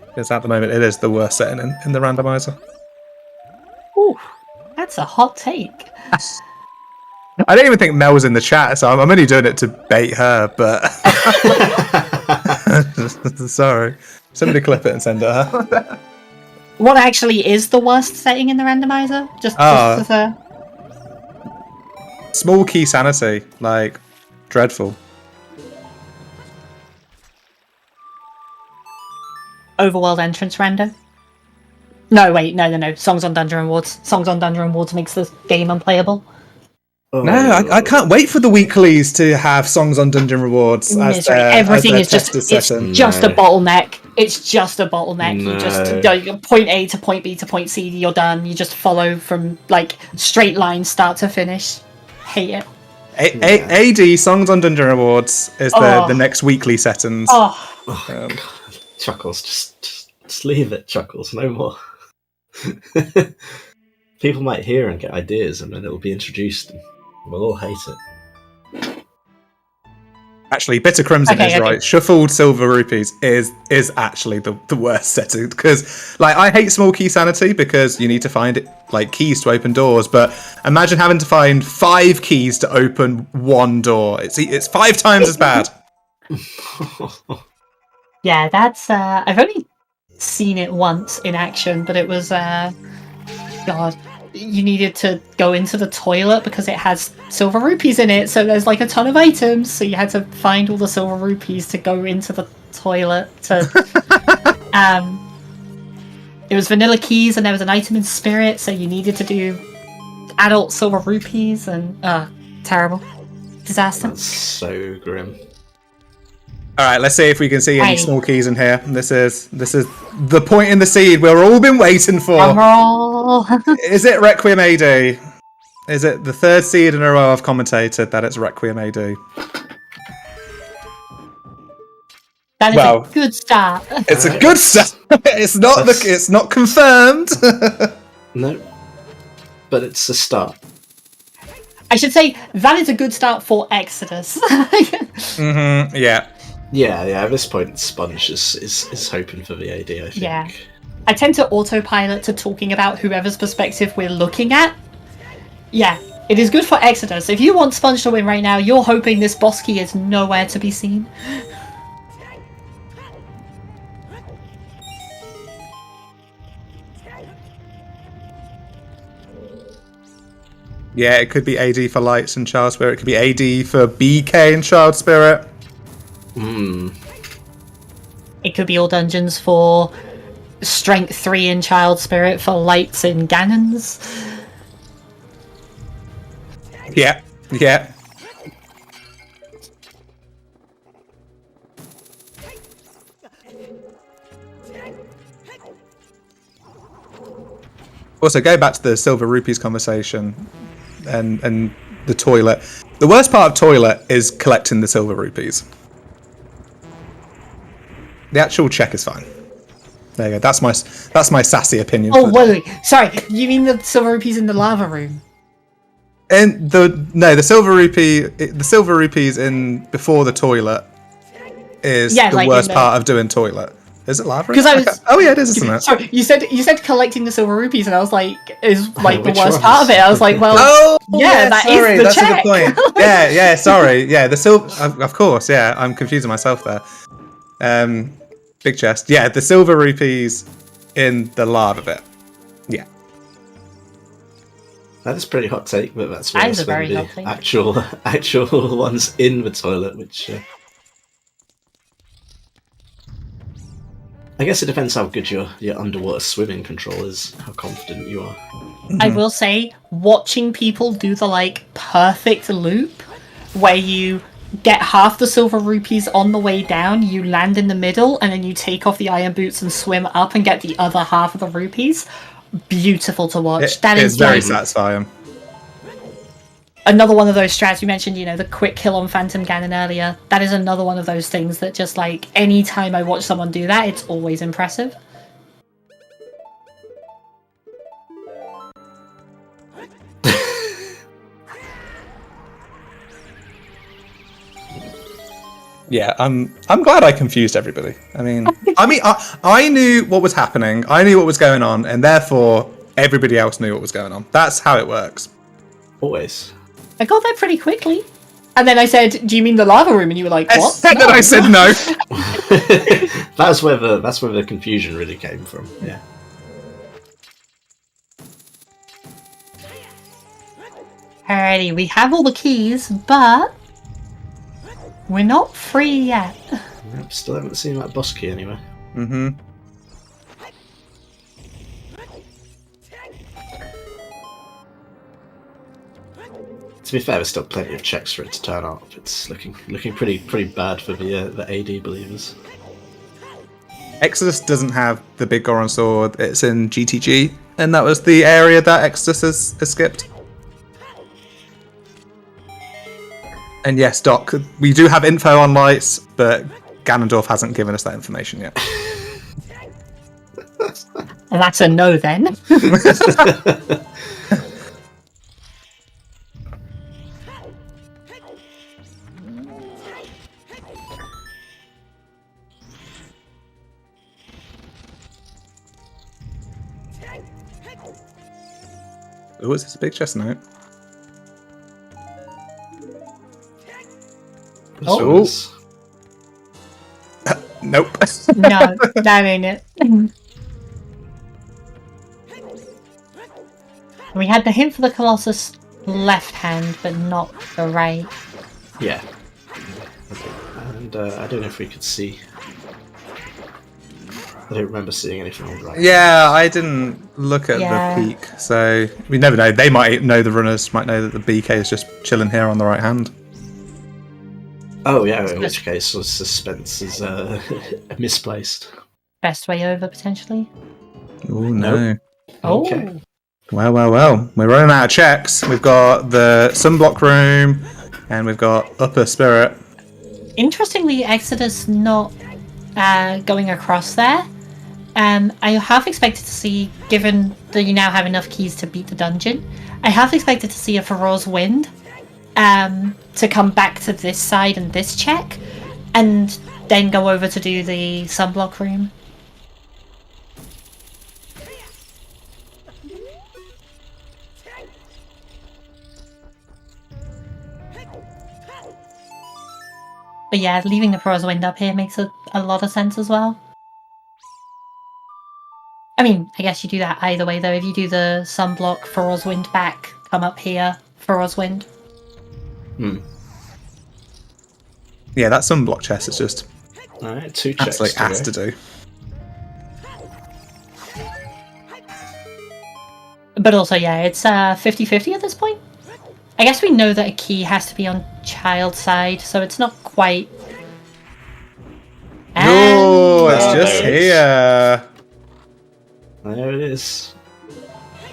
Because at the moment it is the worst setting in the randomizer. Ooh, that's a hot take. I don't even think Mel was in the chat, so I'm only doing it to bait her, but... Sorry. Somebody clip it and send it her. What actually is the worst setting in the randomizer? Just as a... Small key sanity. Like, dreadful. Overworld entrance rando? No, wait, no. Songs on Dungeon Rewards. Songs on Dungeon Rewards makes the game unplayable. No, I can't wait for the weeklies to have songs on Dungeon Rewards. Everything is just a bottleneck. It's just a bottleneck. No. You just point A to point B to point C, you're done. You just follow from like straight line start to finish. Hate it. AD songs on Dungeon Rewards is the next weekly settings. God. Chuckles, just leave it, Chuckles, no more. People might hear and get ideas, and then it will be introduced. And we'll all hate it. Actually, Bitter Crimson Okay, is okay. right. Shuffled silver rupees is actually the worst setting, because like I hate small key sanity because you need to find it like keys to open doors. But imagine having to find 5 keys to open 1 door. It's 5 times as bad. Yeah, that's I've only seen it once in action, but it was God. You needed to go into the toilet because it has silver rupees in it, so there's like a ton of items, so you had to find all the silver rupees to go into the toilet to it was vanilla keys and there was an item in spirit, so you needed to do adult silver rupees and terrible. Disaster. That's so grim. All right, let's see if we can see any Hey. small keys in here. This is the point in the seed we've all been waiting for. Drumroll. Is it Requiem AD? Is it the 3rd seed in a row I've commentated that it's Requiem AD? That is Well, a good start. It's a good start. It's not it's not confirmed. No, but it's a start. I should say that is a good start for Exodus. Yeah. Yeah. At this point, Sponge is hoping for the AD. I think. Yeah. I tend to autopilot to talking about whoever's perspective we're looking at. Yeah, it is good for Exodus. If you want Sponge to win right now, you're hoping this boss key is nowhere to be seen. Yeah, it could be AD for Lights and Child Spirit. It could be AD for BK and Child Spirit. It could be all dungeons for Strength 3 in Child Spirit, for Lights in Ganon's. Yeah. Also, go back to the silver rupees conversation and the toilet. The worst part of toilet is collecting the silver rupees. The actual check is fine. There you go. That's my sassy opinion. Oh, for the day. wait. Sorry, you mean the silver rupees in the lava room? And the silver rupees in before the toilet is Yeah, the like worst in the- part of doing toilet. Is it lava? 'Cause I was- Oh yeah, it is, isn't it? Sorry, you said collecting the silver rupees, and I was like, is like the Which worst ones? part of it. I was like, well, Oh yeah, that is sorry, the that's check. a good point. Yeah, sorry. Yeah, the silver. Of course, yeah. I'm confusing myself there. Big chest. Yeah, the silver rupees in the lava bit. Yeah. That is a pretty hot take, but that's That is worse a very than hot take. the actual ones in the toilet, which I guess it depends how good your underwater swimming control is, how confident you are. I will say, watching people do the like perfect loop where you get half the silver rupees on the way down, you land in the middle, and then you take off the iron boots and swim up and get the other half of the rupees. Beautiful to watch. That It's is very like satisfying. another one of those strats you mentioned, the quick kill on Phantom Ganon earlier. That is another one of those things that just like anytime I watch someone do that, it's always impressive. Yeah, I'm glad I confused everybody. I mean, I knew what was happening. I knew what was going on, and therefore everybody else knew what was going on. That's how it works. Always. I got that pretty quickly. And then I said, do you mean the lava room? And you were like, what? And then I said no. That's where the confusion really came from. Yeah. Alrighty, we have all the keys, but we're not free yet. Nope, still haven't seen that boss key anywhere. Mm-hmm. To be fair, there's still plenty of checks for it to turn up. It's looking pretty bad for the AD believers. Exodus doesn't have the big Goron sword. It's in GTG, and that was the area that Exodus has skipped. And yes, Doc, we do have info on lights, but Ganondorf hasn't given us that information yet. And that's a no then. Oh, is this a big chest note? Oh. Nope. No, that ain't it. We had the hint for the Colossus left hand, but not the right. Yeah. Okay. And I don't know if we could see. I don't remember seeing anything on the right. Yeah, I didn't look at the peak, so we never know. They might know, the runners might know that the BK is just chilling here on the right hand. Oh yeah, in which case the suspense is misplaced. Best way over, potentially. Oh no. Nope. Okay. Oh. Well. We're running out of checks. We've got the sunblock room, and we've got upper spirit. Interestingly, Exodus not going across there. I half expected to see, given that you now have enough keys to beat the dungeon, I half expected to see a Feroz Wind to come back to this side and this check, and then go over to do the sunblock room. But yeah, leaving the Feroz Wind up here makes a lot of sense as well. I mean, I guess you do that either way, though. If you do the sunblock, Feroz Wind back, come up here, Feroz Wind. Hmm. Yeah, that sunblock chest is just Alright, 2 checks. absolutely has to do. But also, yeah, it's 50-50 at this point. I guess we know that a key has to be on child side, so it's not quite... Oh, it's just there it is. here. There it is.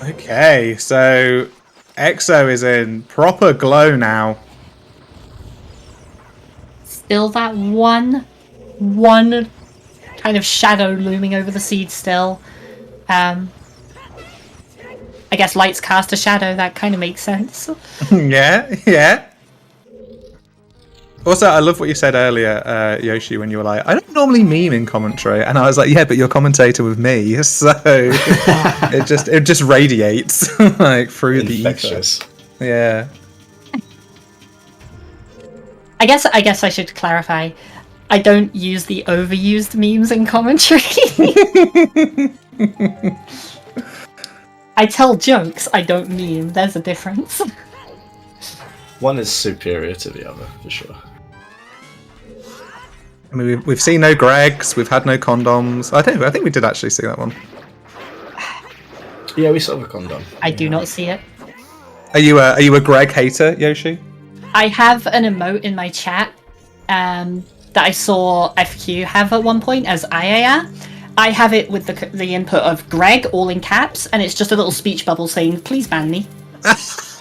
Okay, so Exo is in proper glow now. Still that one kind of shadow looming over the seed still. I guess lights cast a shadow, that kind of makes sense. Yeah. Also, I love what you said earlier, Yoshi, when you were like, I don't normally meme in commentary. And I was like, yeah, but you're commentator with me, so it just radiates like through Infectious. the ether. Yeah. I guess I should clarify. I don't use the overused memes in commentary. I tell jokes, I don't meme. There's a difference. One is superior to the other, for sure. I mean, we've seen no Gregs, we've had no condoms. I think we did actually see that one. Yeah, we saw the condom. I do not see it. Are you a Greg hater, Yoshi? I have an emote in my chat that I saw FQ have at one point as IAR. I have it with the input of Greg, all in caps, and it's just a little speech bubble saying, please ban me. That's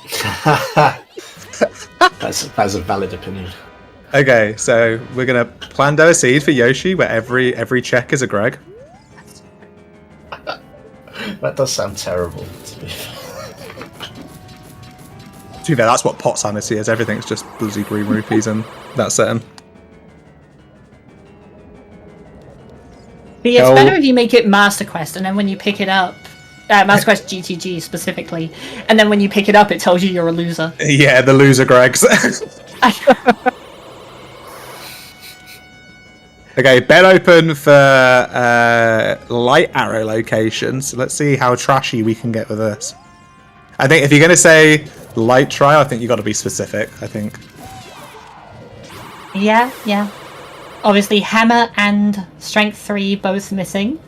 a valid opinion. Okay, so we're gonna plando a seed for Yoshi, where every check is a Greg. That does sound terrible, to be fair. To be fair, that's what pot sanity is. Everything's just bloody green rupees in that setting. It's better if you make it Master Quest, and then when you pick it up, Master Quest GTG specifically, and then when you pick it up, it tells you you're a loser. Yeah, the loser Gregs. Okay, bet open for light arrow location. So let's see how trashy we can get with this. I think if you're going to say light trial, I think you've got to be specific, I think. Yeah. Obviously, Hammer and Strength 3 both missing.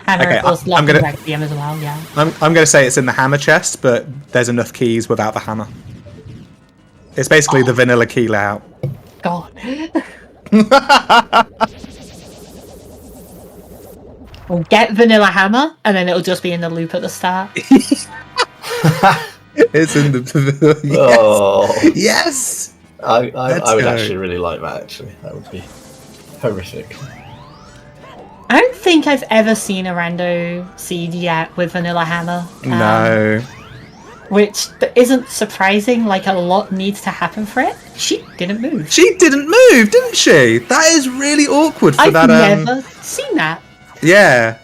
Hammer, Okay, of course, I'm gonna- Requiem as well, yeah. I'm going to say it's in the hammer chest, but there's enough keys without the hammer. It's basically the vanilla key layout. God. We'll get Vanilla Hammer, and then it'll just be in the loop at the start. It's in the... Yes! Oh, Yes! I would go. actually really like that, actually. That would be horrific. I don't think I've ever seen a rando seed yet with Vanilla Hammer. No. which isn't surprising. Like, a lot needs to happen for it. She didn't move. She didn't move, didn't she? That is really awkward for I've that. never seen that. Yeah.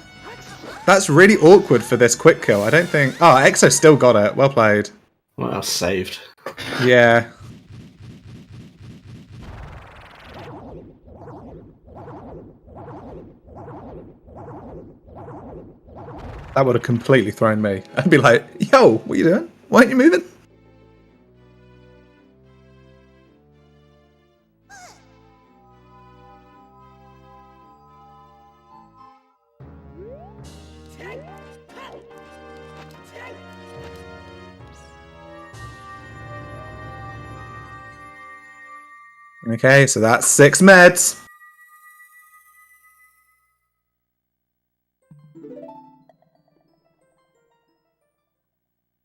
That's really awkward for this quick kill. I don't think... Oh, Exo still got it. Well played. Well, saved. Yeah. That would have completely thrown me. I'd be like, yo, what are you doing? Why aren't you moving? Okay, so that's 6 meds.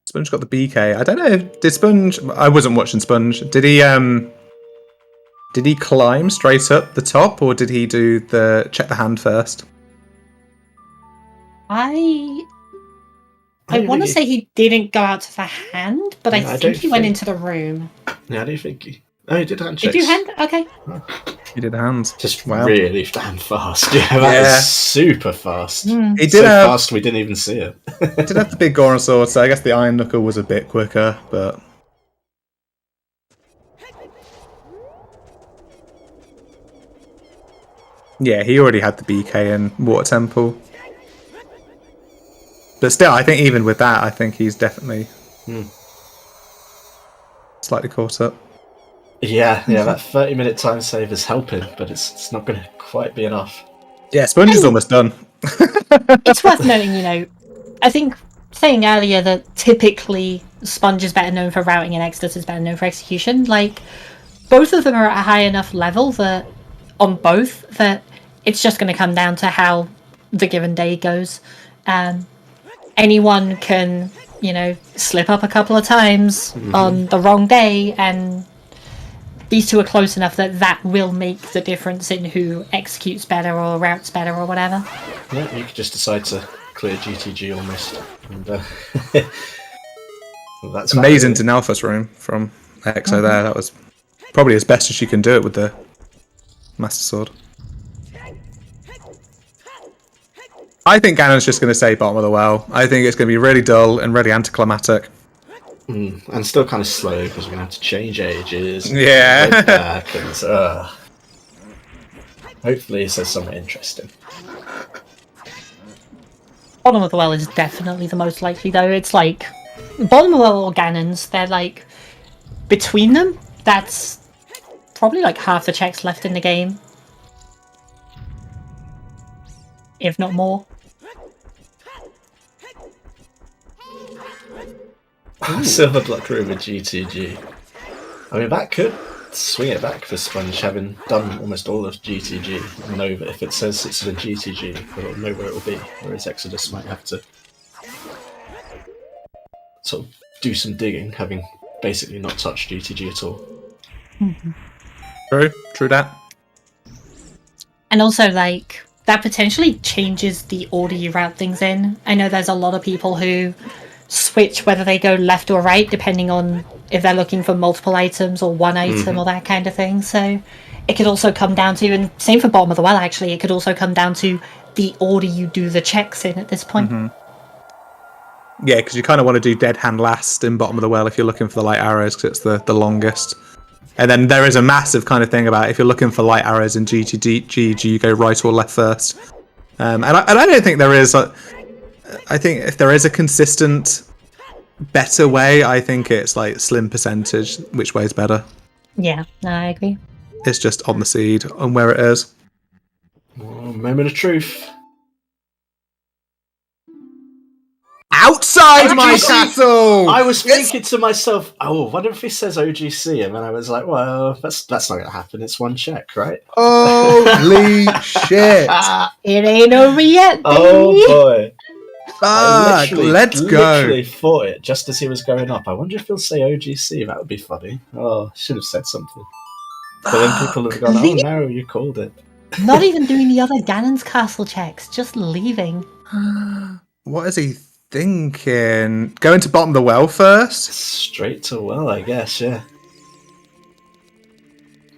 Sponge got the BK. I don't know. Did Sponge? I wasn't watching Sponge. Did he climb straight up the top, or did he do the check the hand first? I don't want to think say he didn't go out to the hand, but Yeah, I I think don't he went think- into the room. Yeah, I don't think he... Oh, he did hand checks. Did you hand? Okay. He did hands. Just Wow. really damn fast. Yeah, that Yeah. was super fast. Mm. He did So have fast we didn't even see it. did have the big Goron sword, so I guess the Iron Knuckle was a bit quicker, but yeah, he already had the BK in Water Temple. But still, I think even with that, I think he's definitely slightly caught up. Yeah, that 30-minute time save is helping, but it's not going to quite be enough. Yeah, Sponge is almost done. It's worth noting, I think saying earlier that typically Sponge is better known for routing and Exodus is better known for execution. Like, both of them are at a high enough level that on both that it's just going to come down to how the given day goes. Anyone can, slip up a couple of times on the wrong day, and these two are close enough that will make the difference in who executes better or routes better or whatever. Yeah, you could just decide to clear GTG almost. And, well, that's Amazing about it. Denalphus room from Exo there. That was probably as best as she can do it with the Master Sword. I think Ganon's just going to say bottom of the well. I think it's going to be really dull and really anticlimactic. And still kind of slow because we're going to have to change ages. and Yeah. go back and, hopefully it says something interesting. Bottom of the well is definitely the most likely, though. It's like bottom of the well or Ganon's. They're like between them. That's probably like half the checks left in the game, if not more. Silver Block Room with GTG. I mean, that could swing it back for Sponge, having done almost all of GTG. And know that if it says it's in GTG, we'll know where it will be. Whereas Exodus might have to sort of do some digging, having basically not touched GTG at all. True that. And also, like, that potentially changes the order you route things in. I know there's a lot of people who switch whether they go left or right, depending on if they're looking for multiple items or one item or that kind of thing. So it could also come down to, and same for bottom of the well, actually, it could also come down to the order you do the checks in at this point. Yeah, because you kind of want to do dead hand last in bottom of the well if you're looking for the light arrows, because it's the longest. And then there is a massive kind of thing about if you're looking for light arrows in GG, you go right or left first. And I don't think there is. I think if there is a consistent, better way, I think it's like slim percentage, which way is better. Yeah, no, I agree. It's just on the seed, on where it is. Oh, moment of truth. Outside my OGC! castle! I was thinking to myself, oh, what if he says OGC? And then I was like, well, that's not going to happen. It's one check, right? Holy shit! It ain't over yet, baby! Oh, boy. I Fuck, let's go. literally thought it just as he was going up. I wonder if he'll say OGC. That would be funny. Oh, should have said something. But then people have gone, oh no, you called it. Not even doing the other Ganon's castle checks, just leaving. What is he thinking going to bottom of the well first. Straight to well, I guess. Yeah.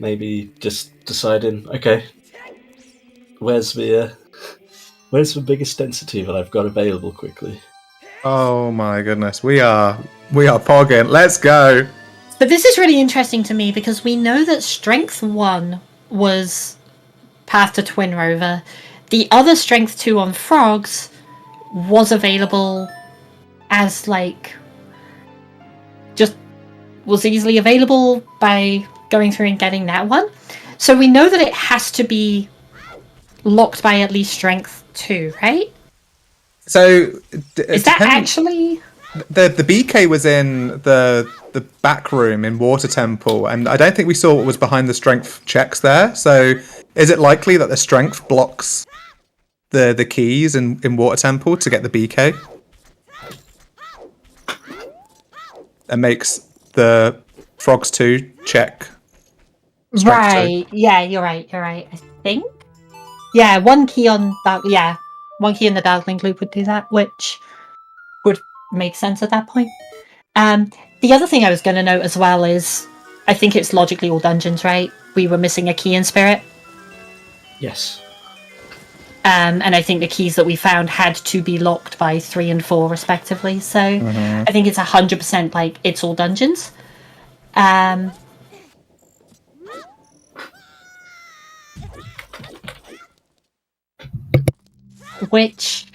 Maybe just deciding. Okay. Where's the biggest density that I've got available quickly? Oh my goodness, we are pogging. Let's go. But this is really interesting to me because we know that Strength 1 was Path to Twin Rover. The other Strength 2 on Frogs was available as, like, just was easily available by going through and getting that one. So we know that it has to be locked by at least Strength 2, right? So Is that actually... The BK was in the back room in Water Temple, and I don't think we saw what was behind the strength checks there. So is it likely that the strength blocks the keys in Water Temple to get the BK? And makes the Frogs 2 check. Right, yeah, you're right, I think. Yeah, one key in the Dark Link loop would do that, which would make sense at that point. The other thing I was going to note as well is, I think it's logically all dungeons, right? We were missing a key in Spirit. Yes. And I think the keys that we found had to be locked by 3 and 4 respectively. So I think it's 100% like it's all dungeons. Which...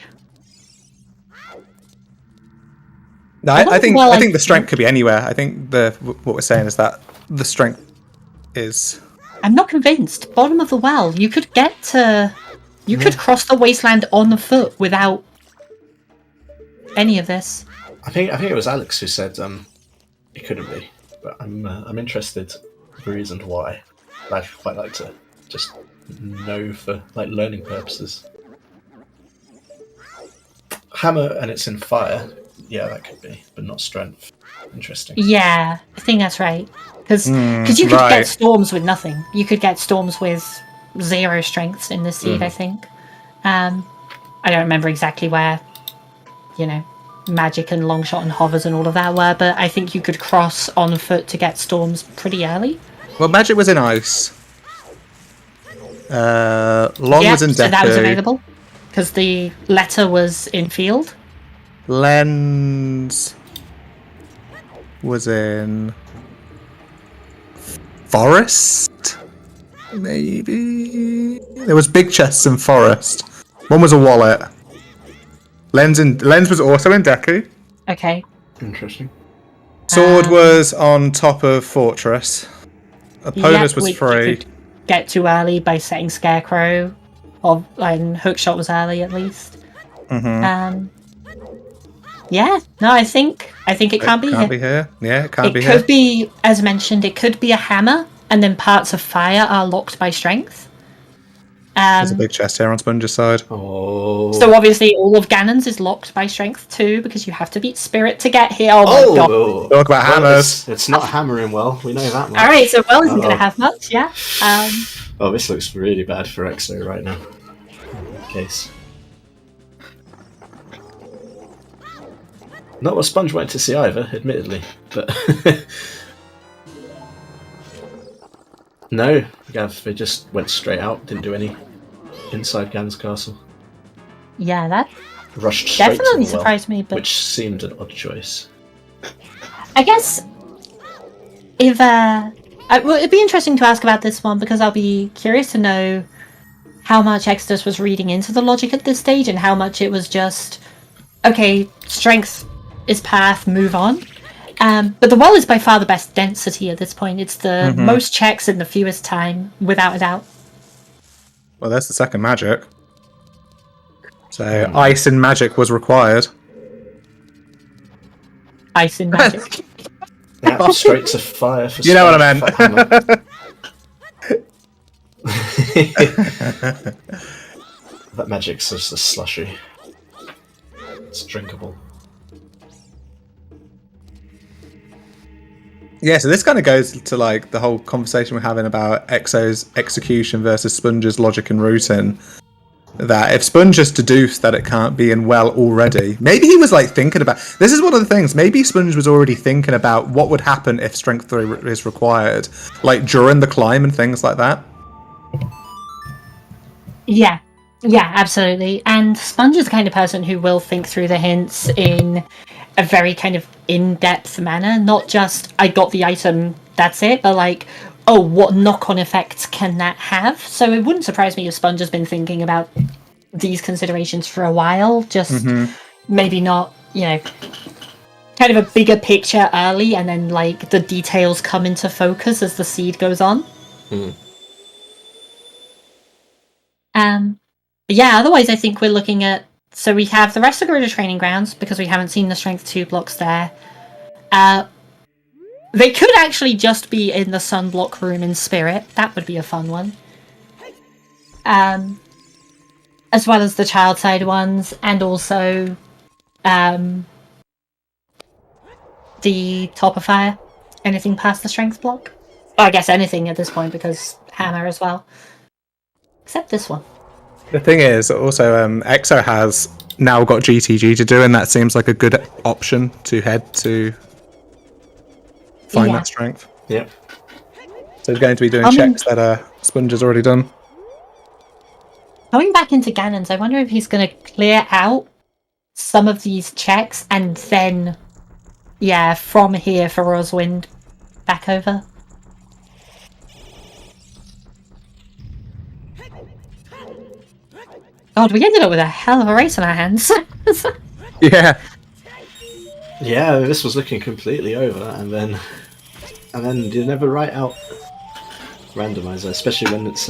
No, I think the strength could be anywhere. I think what we're saying is that the strength is... I'm not convinced. Bottom of the well. You could get to... You could cross the wasteland on foot without any of this. I think it was Alex who said it couldn't be, but I'm interested in the reason why. I'd quite like to just know for like learning purposes. Hammer and it's in fire. Yeah, that could be, but not strength. Interesting. Yeah, I think that's right. Because you could get storms with nothing. You could get storms with 0 strengths in this seed, I think. I don't remember exactly where, magic and longshot and hovers and all of that were, but I think you could cross on foot to get storms pretty early. Well, magic was in ice. Long was in Deku. So that was available. Because the letter was in field. Lens was in forest, maybe. There was big chests in forest. One was a wallet. Lens was also in Deku. Okay. Interesting. Sword was on top of fortress. Opponents was free. You could get to early by setting Scarecrow, and Hookshot was early at least. Yeah, no, I think it can't be here. Can't be here. Yeah, it can't be here. It could be, as mentioned, it could be a hammer, and then parts of fire are locked by strength. There's a big chest here on Sponge's side. Oh. So obviously all of Ganon's is locked by strength too, because you have to beat Spirit to get here. Oh my god. Talk about hammers. It's not hammering well, we know that much. Alright, so well isn't going to have much, yeah. Oh, this looks really bad for Exo right now. Case. Not what Sponge went to see either, admittedly, but... No, Gav, they just went straight out, didn't do any inside Gan's castle. Yeah, that rushed straight definitely to the well, surprised me, but... which seemed an odd choice. I guess if well, it'd be interesting to ask about this one, because I'll be curious to know how much Exodus was reading into the logic at this stage and how much it was just, okay, strength is path, move on. But the well is by far the best density at this point. It's the most checks in the fewest time, without a doubt. Well, that's the second magic. So ice and magic was required. Ice and magic. Yeah, straight to fire for you know what I meant. That magic's just a slushy. It's drinkable. Yeah, so this kind of goes to like the whole conversation we're having about Exo's execution versus Sponge's logic and routing. that if Sponge is deduced that it can't be in well already, maybe he was like thinking about. This is one of the things. Maybe Sponge was already thinking about what would happen if Strength 3 is required, like during the climb and things like that. Yeah, absolutely. And Sponge is the kind of person who will think through the hints in a very kind of in-depth manner, not just I got the item, that's it, but like, oh, what knock-on effects can that have? So it wouldn't surprise me if Sponge has been thinking about these considerations for a while, just maybe not, kind of a bigger picture early, and then like the details come into focus as the seed goes on. Yeah, otherwise I think we're looking at... So we have the rest of Garuda Training Grounds, because we haven't seen the Strength 2 blocks there. They could actually just be in the Sunblock room in Spirit. That would be a fun one. As well as the child side ones, and also the Top of Fire. Anything past the Strength block? Oh, I guess anything at this point, because Hammer as well. Except this one. The thing is, also, EXO has now got GTG to do, and that seems like a good option to head to find that strength. Yep. So he's going to be doing checks that Sponge has already done. Going back into Ganon's, I wonder if he's going to clear out some of these checks, and then, from here for Roswind back over. God, we ended up with a hell of a race on our hands. Yeah. Yeah, this was looking completely over, and then you never write out Randomizer, especially when it's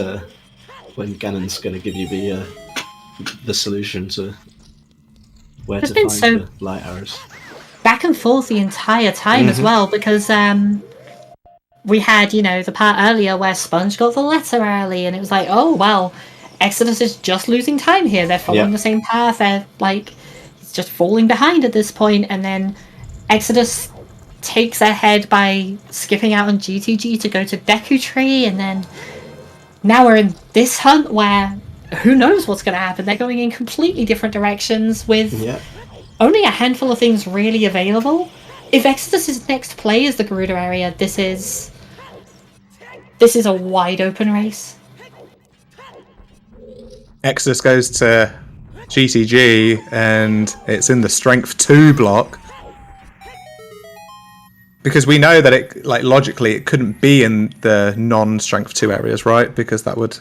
when Ganon's going to give you the solution to where to find the light arrows. Back and forth the entire time as well, because we had, the part earlier where Sponge got the letter early, and it was like, oh, well, Exodus is just losing time here. They're following the same path. They're like, it's just falling behind at this point. And then Exodus takes ahead by skipping out on GTG to go to Deku Tree. And then now we're in this hunt where who knows what's going to happen. They're going in completely different directions with only a handful of things really available. If Exodus's next play is the Garuda area, this is a wide open race. Exodus goes to GTG, and it's in the Strength 2 block. Because we know that it, logically, it couldn't be in the non-Strength 2 areas, right? Because that would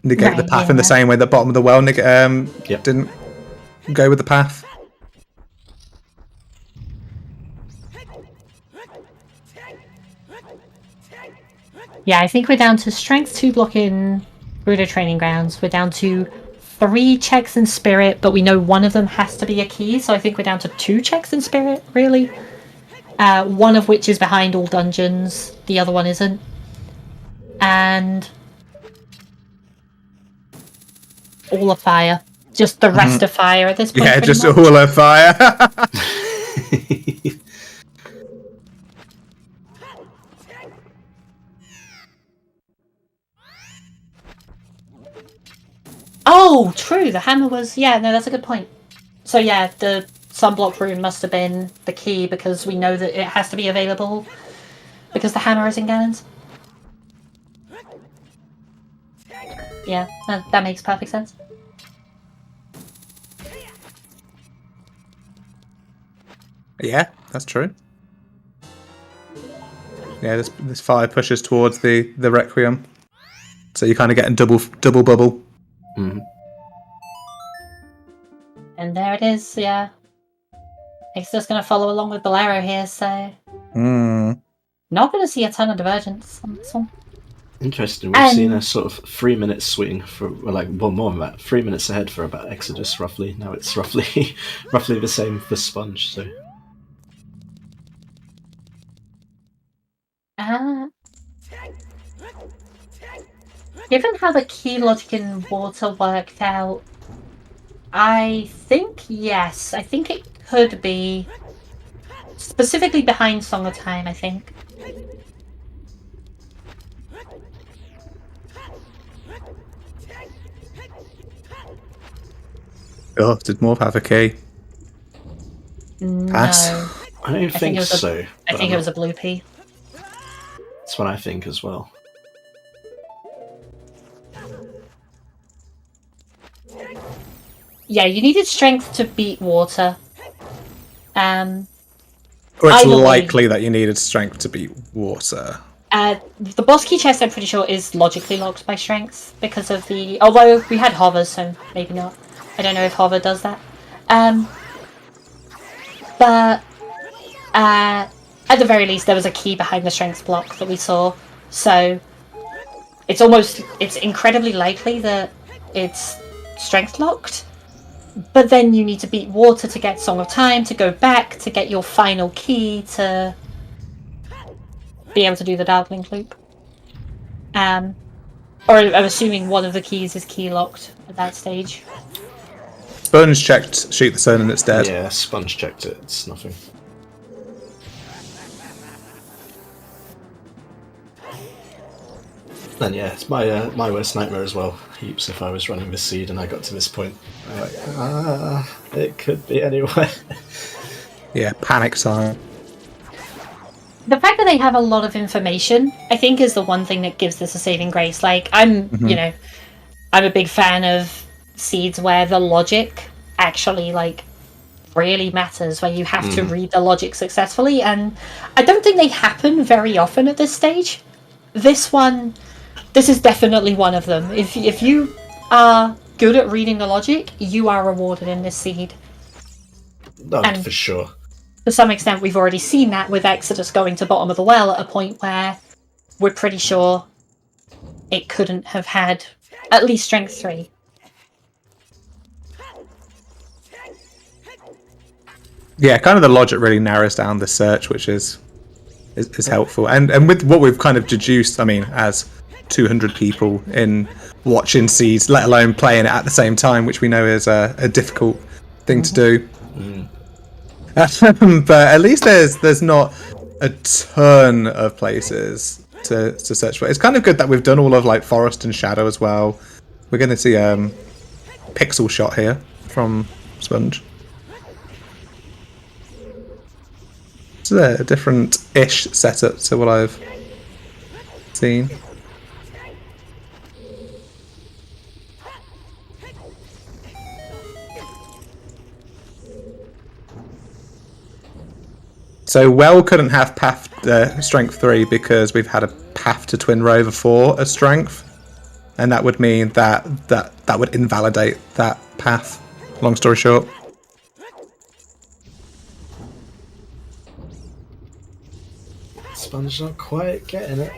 negate the path in the same way that Bottom of the Well didn't go with the path. Yeah, I think we're down to Strength 2 block in Garuda Training Grounds. We're down to 3 checks in Spirit, but we know one of them has to be a key, so I think we're down to 2 checks in Spirit, really. One of which is behind all dungeons, the other one isn't. And all of Fire. Just the rest of Fire at this point. Yeah, just much. all of Fire. Oh, true. The hammer was... Yeah, no, that's a good point. So yeah, the sunblock room must have been the key, because we know that it has to be available because the hammer is in Ganon's. Yeah, that makes perfect sense. Yeah, that's true. Yeah, this fire pushes towards the Requiem, so you're kind of getting double bubble. Mm-hmm. And there it is, yeah. It's just going to follow along with Bolero here, so... Not going to see a ton of divergence on this one. Interesting. We've seen a sort of 3-minute swing for, more than that, 3 minutes ahead for about Exodus, roughly. Now it's roughly the same for Sponge, so... Given how the key logic in Water worked out, I think yes. I think it could be specifically behind Song of Time, I think. Oh, did Morph have a key? Pass. No. I don't think so. I think it was a blue pea. That's what I think as well. Yeah, you needed strength to beat water. Or it's Either way. likely that you needed strength to beat water. The boss key chest, I'm pretty sure, is logically locked by strength because of the. Although we had hover, so maybe not. I don't know if hover does that. But at the very least, there was a key behind the strength block that we saw. So it's incredibly likely that it's strength locked. But then you need to beat water to get Song of Time, to go back, to get your final key, to be able to do the Darkling loop. Or I'm assuming one of the keys is key locked at that stage. Sponge checked Shoot the Sun and it's dead. Yeah, Sponge checked it. It's nothing. And yeah, it's my worst nightmare as well. Heaps if I was running this seed and I got to this point. I'm like, it could be anywhere. Yeah, panic time. The fact that they have a lot of information, I think, is the one thing that gives this a saving grace. Like, I'm a big fan of seeds where the logic actually, like, really matters, where you have to read the logic successfully, and I don't think they happen very often at this stage. This is definitely one of them. If you are good at reading the logic, you are rewarded in this seed. And for sure. To some extent, we've already seen that with Exodus going to bottom of the well at a point where we're pretty sure it couldn't have had at least strength 3. Yeah, kind of the logic really narrows down the search, which is helpful. And with what we've kind of deduced, I mean, as 200 people in watching seeds, let alone playing it at the same time, which we know is a difficult thing to do. But at least there's not a ton of places to search for. It's kind of good that we've done all of like Forest and Shadow as well. We're going to see Pixel Shot here from Sponge. It's a different-ish setup to what I've seen. So Well couldn't have path strength 3 because we've had a path to Twin Rover 4 as strength, and that would mean that would invalidate that path. Long story short. Sponge not quite getting it.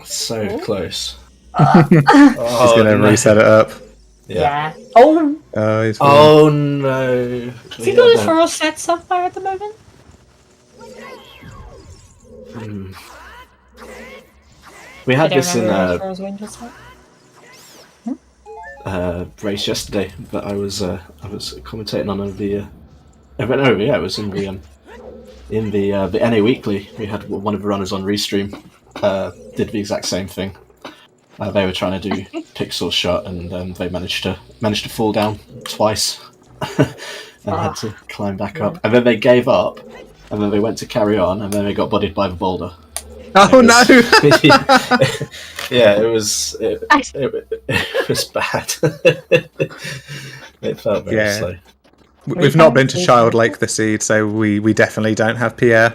So close. He's gonna reset it up. Yeah. Oh. He's Oh no. Has he got his Frost set somewhere at the moment? We had this in race yesterday that I was commentating on the. It was in the NA Weekly. We had one of the runners on Restream did the exact same thing. They were trying to do Pixel Shot, and they managed to fall down twice and had to climb back up. And then they gave up, and then they went to carry on, and then they got bodied by the boulder. Oh no! Yeah, it was bad. It felt very slow. We've not been to Child Lake the Seed, so we definitely don't have Pierre.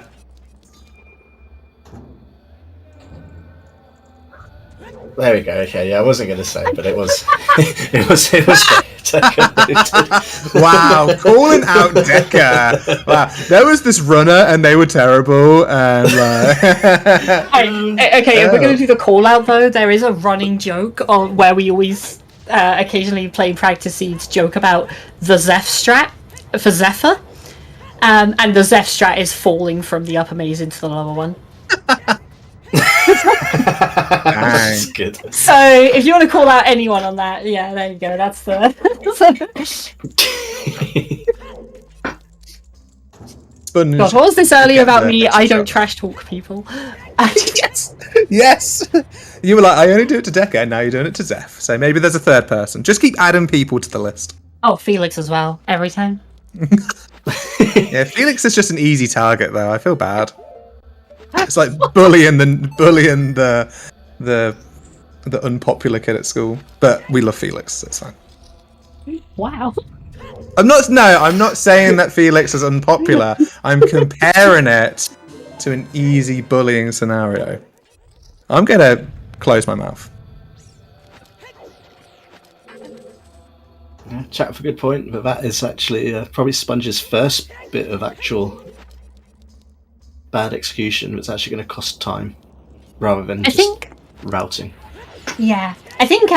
There we go. Okay, yeah, I wasn't going to say, but it was it was great. Wow, calling out Decker. Wow, there was this runner and they were terrible. And okay, if we're going to do the call out though, there is a running joke on where we always occasionally play practice seeds joke about the Zeph strat for Zephyr, and the Zeph strat is falling from the upper maze into the lower one. That's good. So if you want to call out anyone on that, yeah, there you go. That's the Sponge. God, what was this earlier about the me? pixel I don't shot. trash talk people. Yes, yes. You were like, I only do it to Deca, and now you're doing it to Zeph. So maybe there's a third person. Just keep adding people to the list. Oh, Felix as well, every time. Yeah, Felix is just an easy target, though. I feel bad. It's like bullying the unpopular kid at school. But we love Felix. It's fine. Wow. I'm not saying that Felix is unpopular. I'm comparing it to an easy bullying scenario. I'm gonna close my mouth. Yeah, chat for a good point, but that is actually probably Sponge's first bit of actual bad execution. It's actually going to cost time rather than routing. Yeah, I think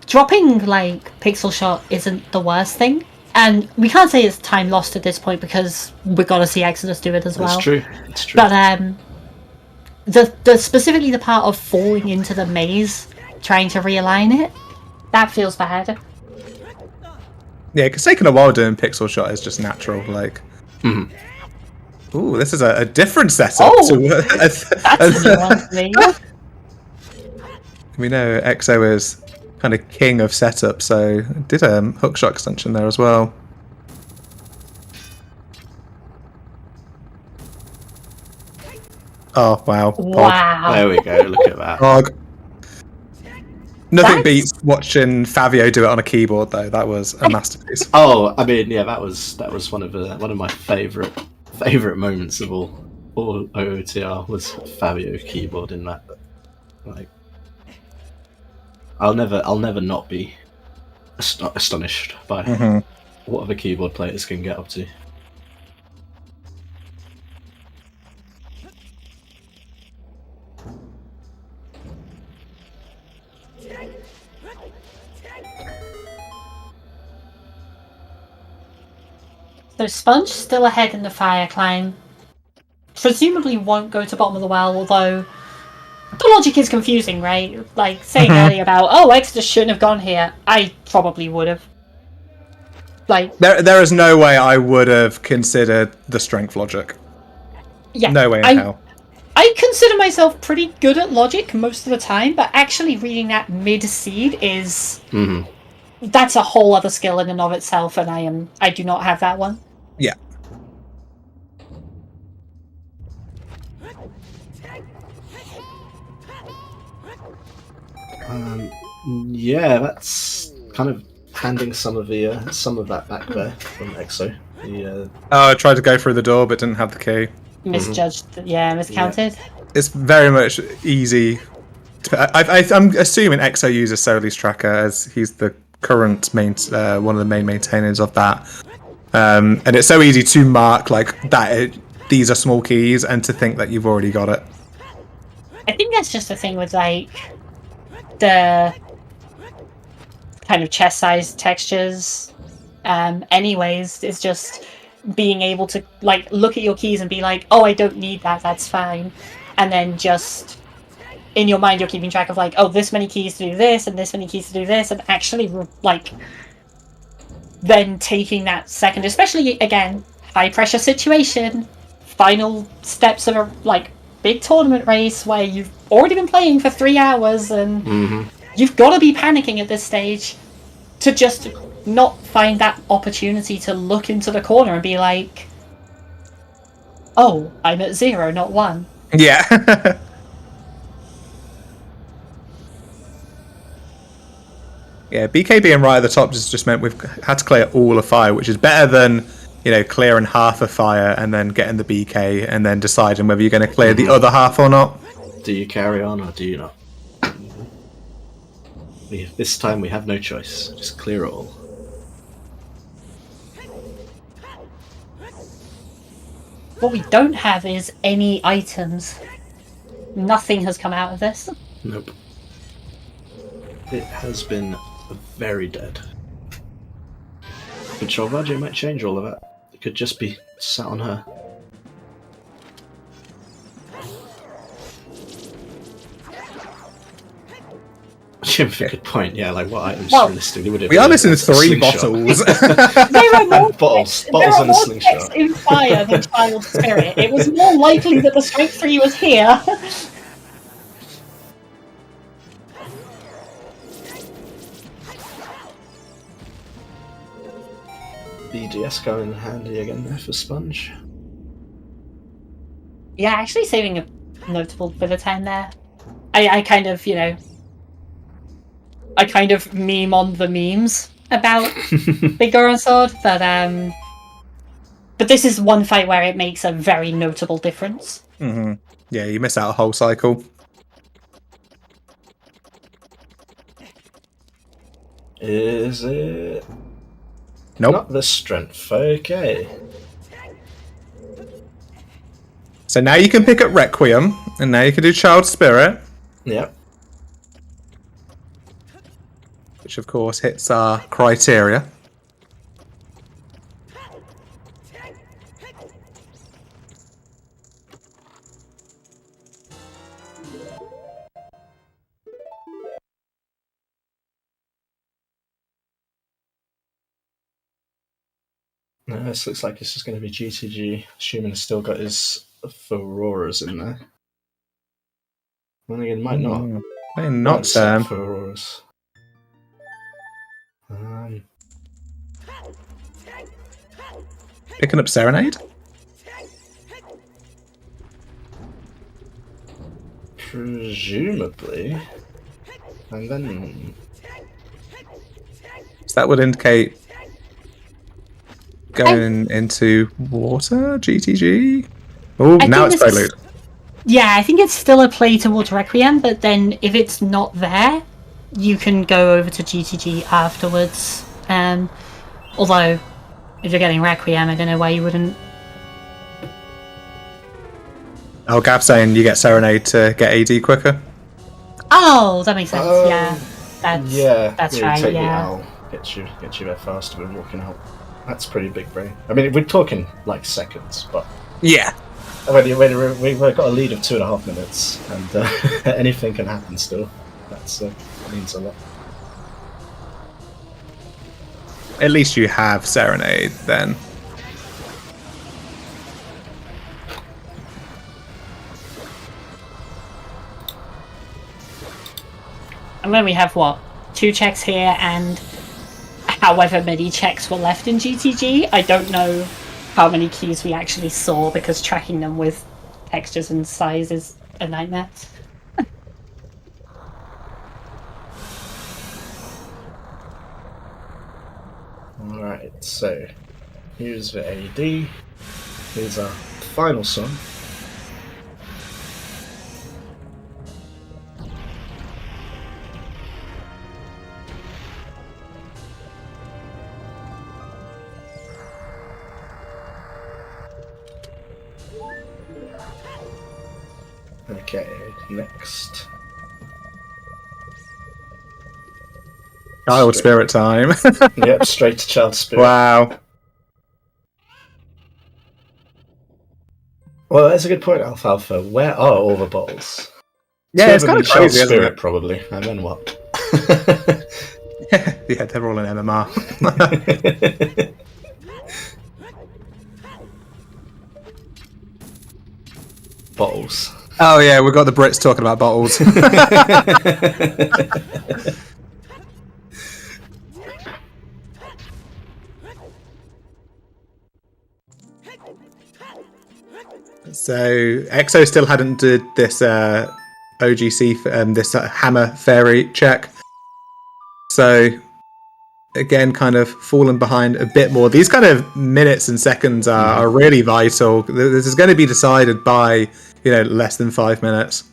dropping like pixel shot isn't the worst thing, and we can't say it's time lost at this point because we're gonna see Exodus do it as well. That's true. It's true. But the specifically the part of falling into the maze, trying to realign it, that feels bad. Yeah, because taking a while doing pixel shot is just natural. Like, ooh, this is a different setup. Oh, to, that's a new one for me. We know EXO is kind of king of setup, so did a hookshot extension there as well. Oh wow! Wow. There we go. Look at that. Pog. Nothing That's- beats watching Fabio do it on a keyboard, though. That was a masterpiece. Oh, I mean, yeah, that was one of my favourite moments of all OOTR was Fabio keyboard in that. Like, I'll never not be astonished by what other keyboard players can get up to. So Sponge still ahead in the fire climb. Presumably won't go to bottom of the well, although the logic is confusing, right? Like saying earlier about, oh, Exodus shouldn't have gone here. I probably would have. Like There is no way I would have considered the strength logic. yeah, No way in hell. I consider myself pretty good at logic most of the time, but actually reading that mid-seed is that's a whole other skill in and of itself, and I do not have that one. Yeah. Yeah, that's kind of handing some of that back there from EXO. I tried to go through the door, but didn't have the key. Misjudged, miscounted. It's very much easy. I'm assuming EXO uses Soli's tracker as he's the current one of the main maintainers of that, and it's so easy to mark like that. These are small keys, and to think that you've already got it. I think that's just the thing with like the kind of chest-sized textures. Anyways, it's just being able to like look at your keys and be like, oh, I don't need that, that's fine, and then just in your mind you're keeping track of like, oh, this many keys to do this and this many keys to do this, and actually like then taking that second, especially again high pressure situation, final steps of a like big tournament race where you've already been playing for 3 hours and you've got to be panicking at this stage, to just not find that opportunity to look into the corner and be like, oh, I'm at 0, not 1. Yeah. Yeah, BK being right at the top just meant we've had to clear all of fire, which is better than, clearing half of fire and then getting the BK and then deciding whether you're going to clear the other half or not. Do you carry on or do you not? This time we have no choice. Just clear it all. What we don't have is any items. Nothing has come out of this. Nope. It has been very dead. Control budget might change all of that. It could just be sat on her. actually have a good point. Yeah, like what items Well, realistically would it be? We are missing A 3 slingshot. bottles. There are more bottles there are and a more slingshot. checks in fire than Child Spirit. It was more likely that the Strength 3 was here. BDS going handy again there for Sponge. Yeah, actually saving a notable bit of time there. I kind of, I kind of meme on the memes about Big Goron Sword, but this is one fight where it makes a very notable difference. Mm-hmm. Yeah, you miss out a whole cycle. Is it? Nope. Not the strength. Okay. So now you can pick up Requiem, and now you can do Child Spirit, Yep. which of course hits our criteria. No, this looks like it's just going to be GTG, assuming he's still got his Auroras in there. Well, again, might not. Might not, Sam. For Auroras. Picking up Serenade? Presumably. And then... So that would indicate going into water, GTG? Oh, now it's Prelude. Yeah, I think it's still a play towards Requiem, but then if it's not there, you can go over to GTG afterwards. Although, if you're getting Requiem, I don't know why you wouldn't. Oh, Gab's saying you get Serenade to get AD quicker. Oh, that makes sense. That's right. Take Yeah. the owl, get you there faster than walking out. That's pretty big brain. I mean, we're talking like seconds, but Yeah. we've got a lead of 2.5 minutes, and anything can happen still. That means a lot. At least you have Serenade then. And then we have, 2 checks here, and however many checks were left in GTG. I don't know how many keys we actually saw, because tracking them with textures and size is a nightmare. Alright, so here's the AD. Here's our final song. Okay, next. Child Spirit time. Yep, straight to Child Spirit. Wow. Well, that's a good point, Alfalfa. Where are all the bottles? Yeah, it's kind of Child crazy, isn't Spirit, it? probably. And then what? Yeah, they're all in MMR. Bottles. Oh yeah, we've got the Brits talking about bottles. So EXO still hadn't did this OGC, this hammer fairy check. So again, kind of fallen behind a bit more. These kind of minutes and seconds are really vital. This is going to be decided by less than 5 minutes.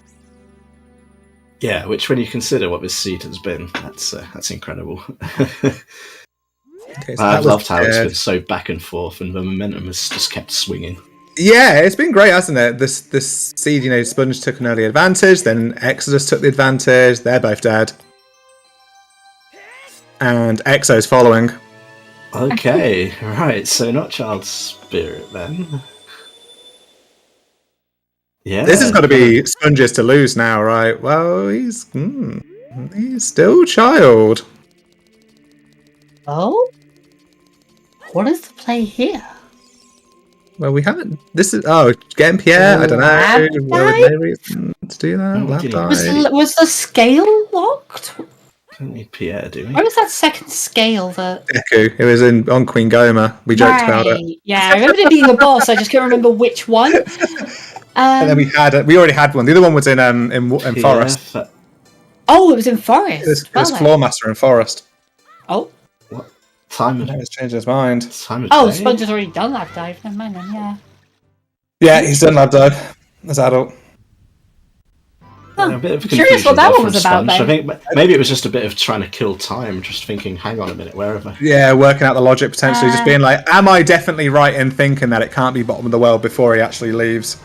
Yeah, which when you consider what this seed has been, that's incredible. Okay, so I've loved how it's been so back and forth, and the momentum has just kept swinging. Yeah, it's been great, hasn't it? This seed, Sponge took an early advantage, then Exodus took the advantage. They're both dead. And EXO's following. Okay, right, so not Child Spirit then. Yeah. This has got to be Sponge's to lose now, right? Well, he's... He's still child. Oh? What is the play here? Well, we haven't. This is getting Pierre. I don't Lab know. Well, with dive? no reason to do that. Oh, we Lab didn't dive. Was the scale locked? Don't need Pierre, do we? Where was that second scale that... Deku. It was on Queen Goma. We joked about it. Yeah, I remember it being the boss. I just can't remember which one. And then we already had one. The other one was in Pierre, Forest. Oh, it was in Forest. It was Well then. Floor Master in Forest. Oh. What time of Now he's changed his mind. time of Oh, day? Sponge has already done that dive. Never mind then, yeah. Yeah, he's done Lab Dive as adult. Yeah, a bit of Curious confusion what that there one from was about Sponge. I then. think maybe it was just a bit of trying to kill time, just thinking, hang on a minute, wherever. Yeah, working out the logic potentially, just being like, am I definitely right in thinking that it can't be bottom of the world before he actually leaves?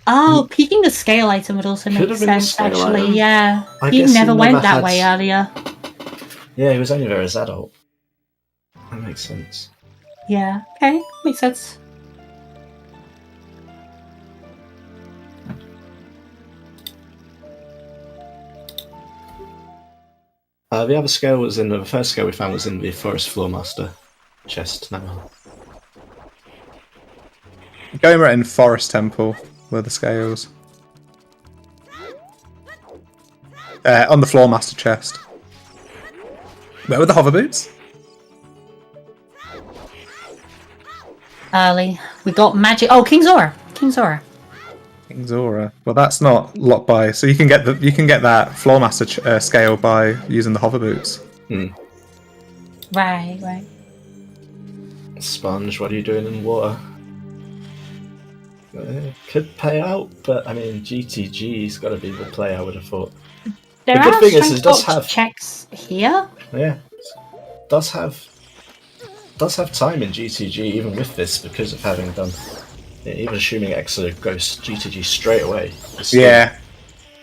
Oh, peeking the scale item would also Could make have been the sense, scale actually, item. yeah. I He guess he never went never that had- way earlier. Yeah, he was only there as adult. That makes sense. Yeah, okay, makes sense. The other scale was in the first scale we found was in the Forest Floor Master chest. Now, Goma and Forest Temple were the scales. On the Floor Master chest. Where were the hover boots? Early. We got magic. Oh, King Zora. King Zora. King Zora. Well, that's not locked by. So you can get that Floor Master scale by using the hover boots. Right, right. Sponge, what are you doing in water? Could pay out, but I mean, GTG's got to be the play, I would have thought. There good are thing is strength it does box have- checks here. Yeah, does have time in GTG even with this because of having done. Yeah, even assuming Exa goes GTG straight away. It's still, Yeah.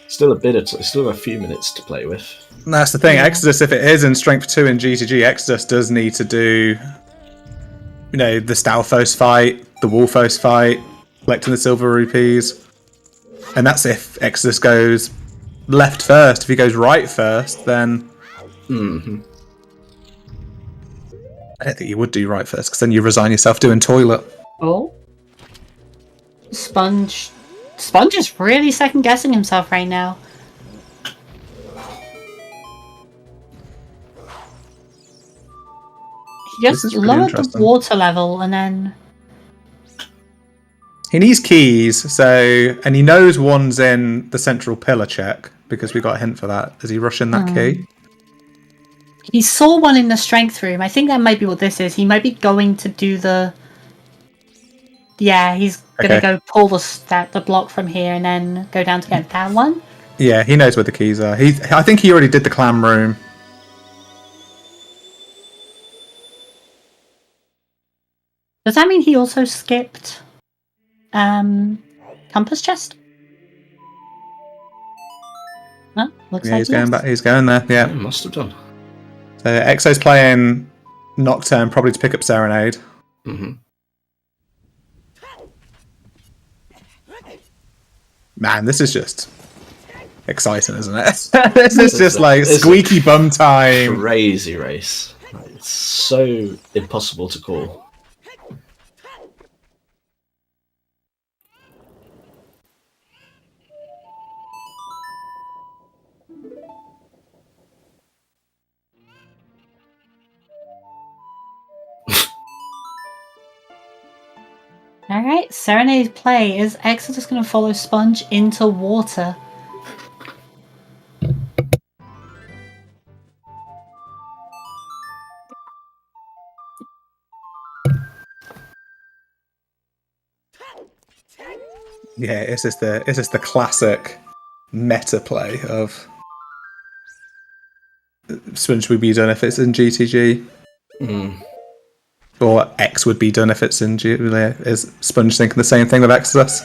still still a few minutes to play with. And that's the thing. Yeah. Exodus, if it is in Strength 2 in GTG, Exodus does need to do, the Stalfos fight, the Wolfos fight, collecting the silver rupees. And that's if Exodus goes left first. If he goes right first, then I don't think you would do right first, because then you resign yourself doing toilet. Oh. Sponge is really second guessing himself right now. He This just is really lowered the interesting. water level and then... He needs keys, and he knows one's in the central pillar check, because we got a hint for that. Is he rushing that key? He saw one in the strength room. I think that might be what this is. He might be going to do the... Yeah, he's gonna Okay. go pull the block from here and then go down to get that one. Yeah, he knows where the keys are. I think he already did the clam room. Does that mean he also skipped compass chest? No, looks Yeah, like he's going yes. back. He's going there. Yeah, Yeah. must have done. So Exo's playing Nocturne, probably to pick up Serenade. Mm-hmm. Man, this is just exciting, isn't it? This is just like It's a squeaky bum time. Crazy race. Like, it's so impossible to call. Alright, Serenade play. Is Exodus going to follow Sponge into water? Yeah, it's just the classic meta play of Sponge would be done if it's in GTG. Or X would be done if it's in G. Is Sponge thinking the same thing with Exodus?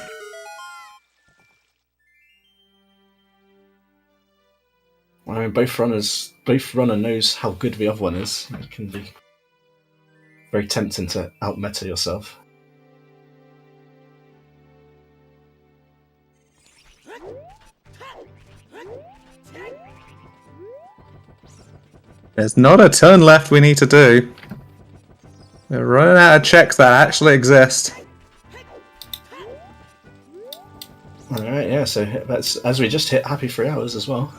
I mean, both runner knows how good the other one is. It can be very tempting to out-meta yourself. There's not a ton left we need to do. We're running out of checks that actually exist. Alright, yeah, so that's as we just hit happy 3 hours as well.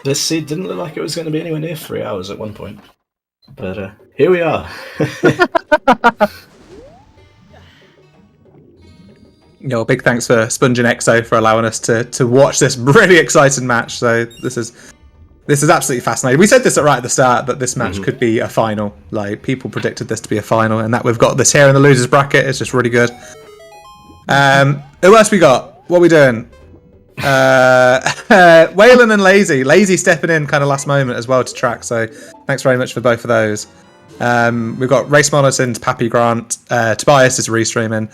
This seed didn't look like it was going to be anywhere near 3 hours at one point. But here we are. Big thanks for Sponge and Exo for allowing us to watch this really exciting match. So this is absolutely fascinating. We said this right at the start that this match could be a final. Like, people predicted this to be a final, and that we've got this here in the losers bracket is just really good. Who else we got? What are we doing? Waylon and Lazy stepping in kind of last moment as well to track. So thanks very much for both of those. We've got Race Monoton's Pappy Grant. Tobias is restreaming.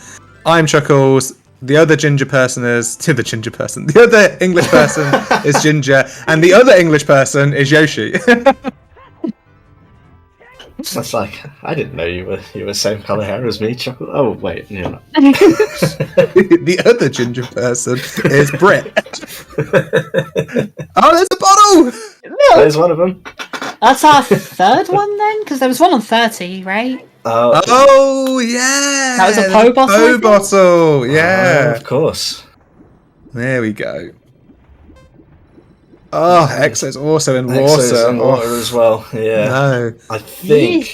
I'm Chuckles. The other ginger person is the other English person is Ginger, and the other English person is Yoshi. That's like, I didn't know you were same colour hair as me, Chuckle. Oh wait, you're not. The other ginger person is Brit. Oh, there's a bottle! There's one of them. That's our third one then, because there was one on 30, right? Oh yeah, that was a Poe bottle. Poe bottle, yeah, of course. There we go. Oh, Exo's also in water. Exo's in water as well. Yeah. No, I think.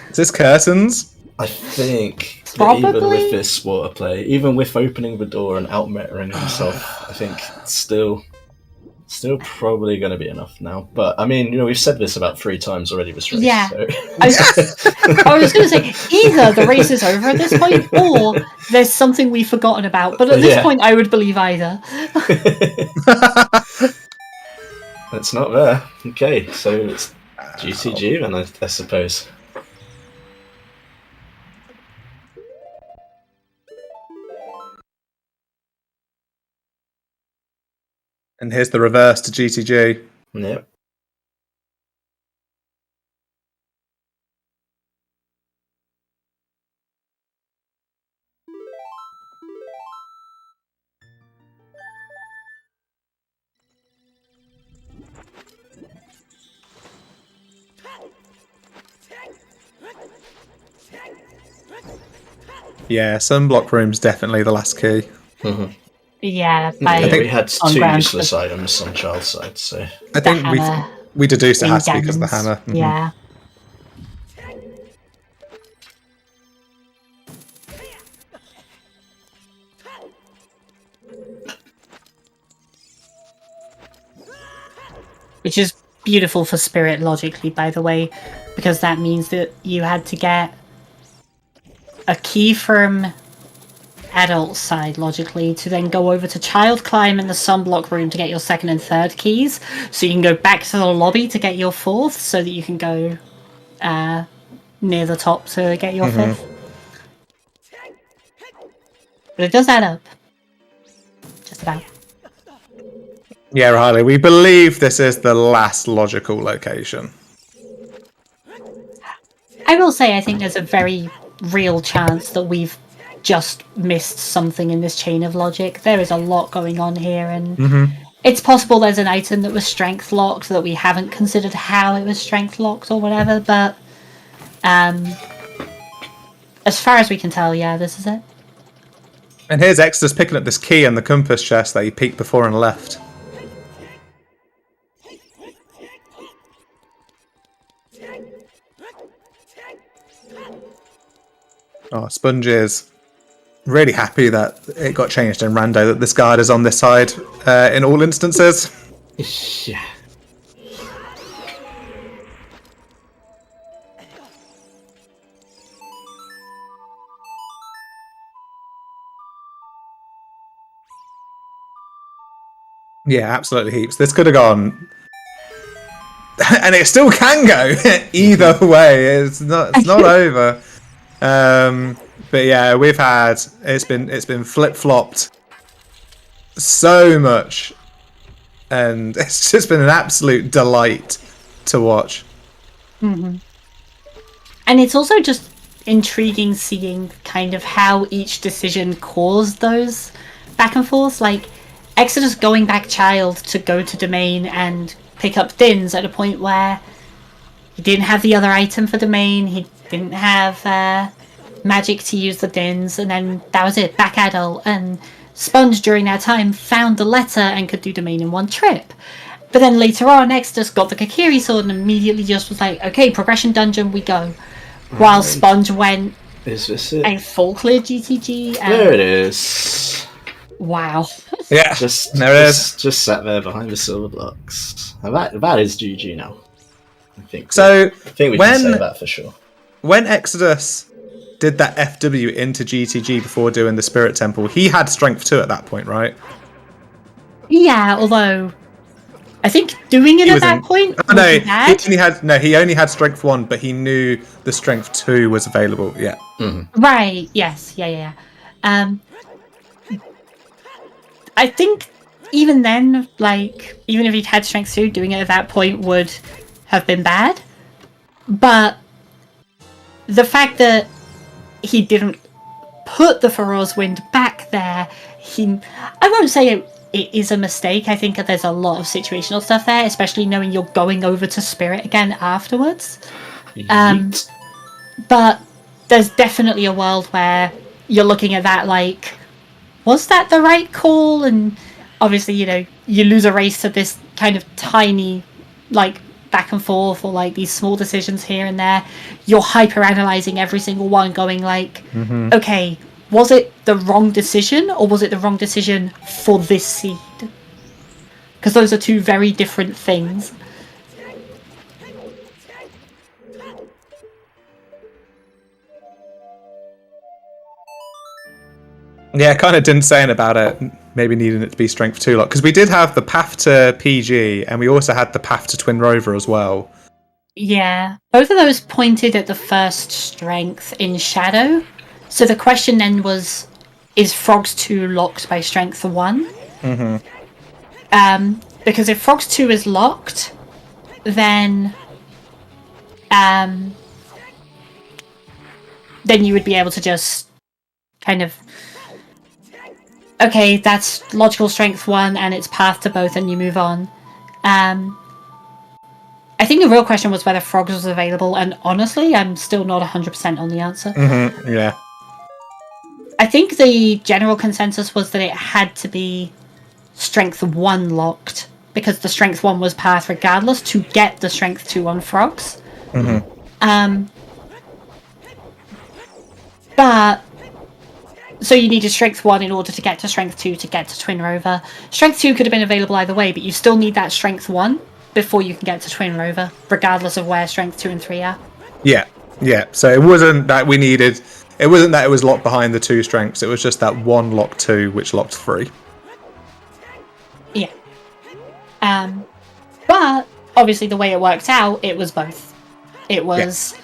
Is this curtains? I think Probably. that even with this water play, even with opening the door and out-metering himself, I think it's still probably going to be enough now. But I mean, we've said this about 3 times already this race. Yeah. So. I was going to say, either the race is over at this point, or there's something we've forgotten about. But at this point, I would believe either. It's not there. Okay, so it's GTG then, I suppose. And here's the reverse to GTG. Yep. Yeah, sunblock room's definitely the last key. Mm-hmm. Yeah, we had 2 useless items on Child's side, so I think we deduced it has to be because of the hammer. Mm-hmm. Yeah. Which is beautiful for Spirit logically, by the way, because that means that you had to get a key from adult side logically to then go over to Child Climb in the sunblock room to get your 2nd and 3rd keys, so you can go back to the lobby to get your 4th, so that you can go near the top to get your 5th. But it does add up. Just about. Yeah, Riley, we believe this is the last logical location. I will say I think there's a very real chance that we've just missed something in this chain of logic. There is a lot going on here, and it's possible there's an item that was strength locked that we haven't considered how it was strength locked or whatever, but as far as we can tell, yeah, this is it. And here's Exodus picking up this key in the compass chest that he peeked before and left. Oh, Sponge is really happy that it got changed in Rando, that this guard is on this side in all instances. Yeah. Yeah, absolutely heaps. This could have gone, and it still can go either way. It's not over. But yeah, it's been flip flopped so much, and it's just been an absolute delight to watch. Mm-hmm. And it's also just intriguing seeing kind of how each decision caused those back and forth. Like Exodus going back child to go to domain and pick up Dins at a point where he didn't have the other item for domain, he didn't have magic to use the Dins, and then that was it, back adult. And Sponge during that time found the letter and could do domain in one trip. But then later on, Exodus got the Kakiri sword and immediately just was like, okay, progression dungeon, we go. While Sponge went Is this it? a full clear GTG. There it is. Wow. Yeah, there it is. Just sat there behind the silver blocks. And that is GG now. I think. So I think we can say that for sure. When Exodus did that FW into GTG before doing the Spirit Temple, he had Strength 2 at that point, right? Yeah, although I think doing it at that point. He only had Strength 1, but he knew the Strength 2 was available. Yeah. Mm-hmm. Right. Yes. Yeah. I think even then, like, even if he'd had Strength 2, doing it at that point would have been bad. But the fact that he didn't put the Feroz Wind back there, I won't say it is a mistake. I think that there's a lot of situational stuff there, especially knowing you're going over to Spirit again afterwards. But there's definitely a world where you're looking at that like, was that the right call? And obviously, you lose a race to this kind of tiny, like, back and forth, or like these small decisions here and there. You're hyper analyzing every single one, going like, okay, was it the wrong decision, or was it the wrong decision for this seed? Because those are two very different things. Yeah, kind of didn't say anything about it. Maybe needing it to be Strength 2 lock, because we did have the path to PG, and we also had the path to Twin Rover as well. Yeah, both of those pointed at the first Strength in Shadow. So the question then was, is Frogs 2 locked by Strength 1? Because if Frogs 2 is locked, then you would be able to just kind of, okay, that's logical Strength 1 and it's path to both, and you move on. I think the real question was whether Frogs was available, and honestly, I'm still not 100% on the answer. Yeah. I think the general consensus was that it had to be Strength 1 locked, because the Strength 1 was path regardless to get the Strength 2 on Frogs. But so you needed Strength 1 in order to get to Strength 2 to get to Twin Rover. Strength 2 could have been available either way, but you still need that Strength 1 before you can get to Twin Rover, regardless of where Strength 2 and 3 are. Yeah. So it wasn't that we needed... It wasn't that it was locked behind the 2 strengths, it was just that one locked 2, which locked 3. Yeah. But, obviously, the way it worked out, it was both. It was... Yeah.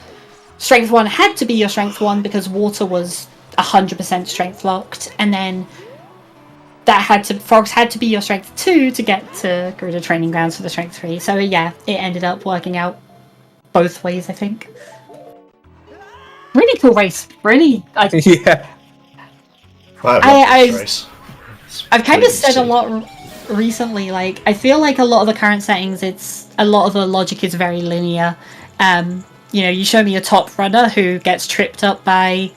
Strength 1 had to be your Strength 1 because Water was 100% Strength locked, and then Frogs had to be your Strength 2 to get to Gerudo Training Grounds for the Strength 3. So, yeah, it ended up working out both ways, I think. Really cool race. Really, yeah. I've kind of said a lot recently. Like, I feel like a lot of the current settings, a lot of the logic is very linear. You show me a top runner who gets tripped up by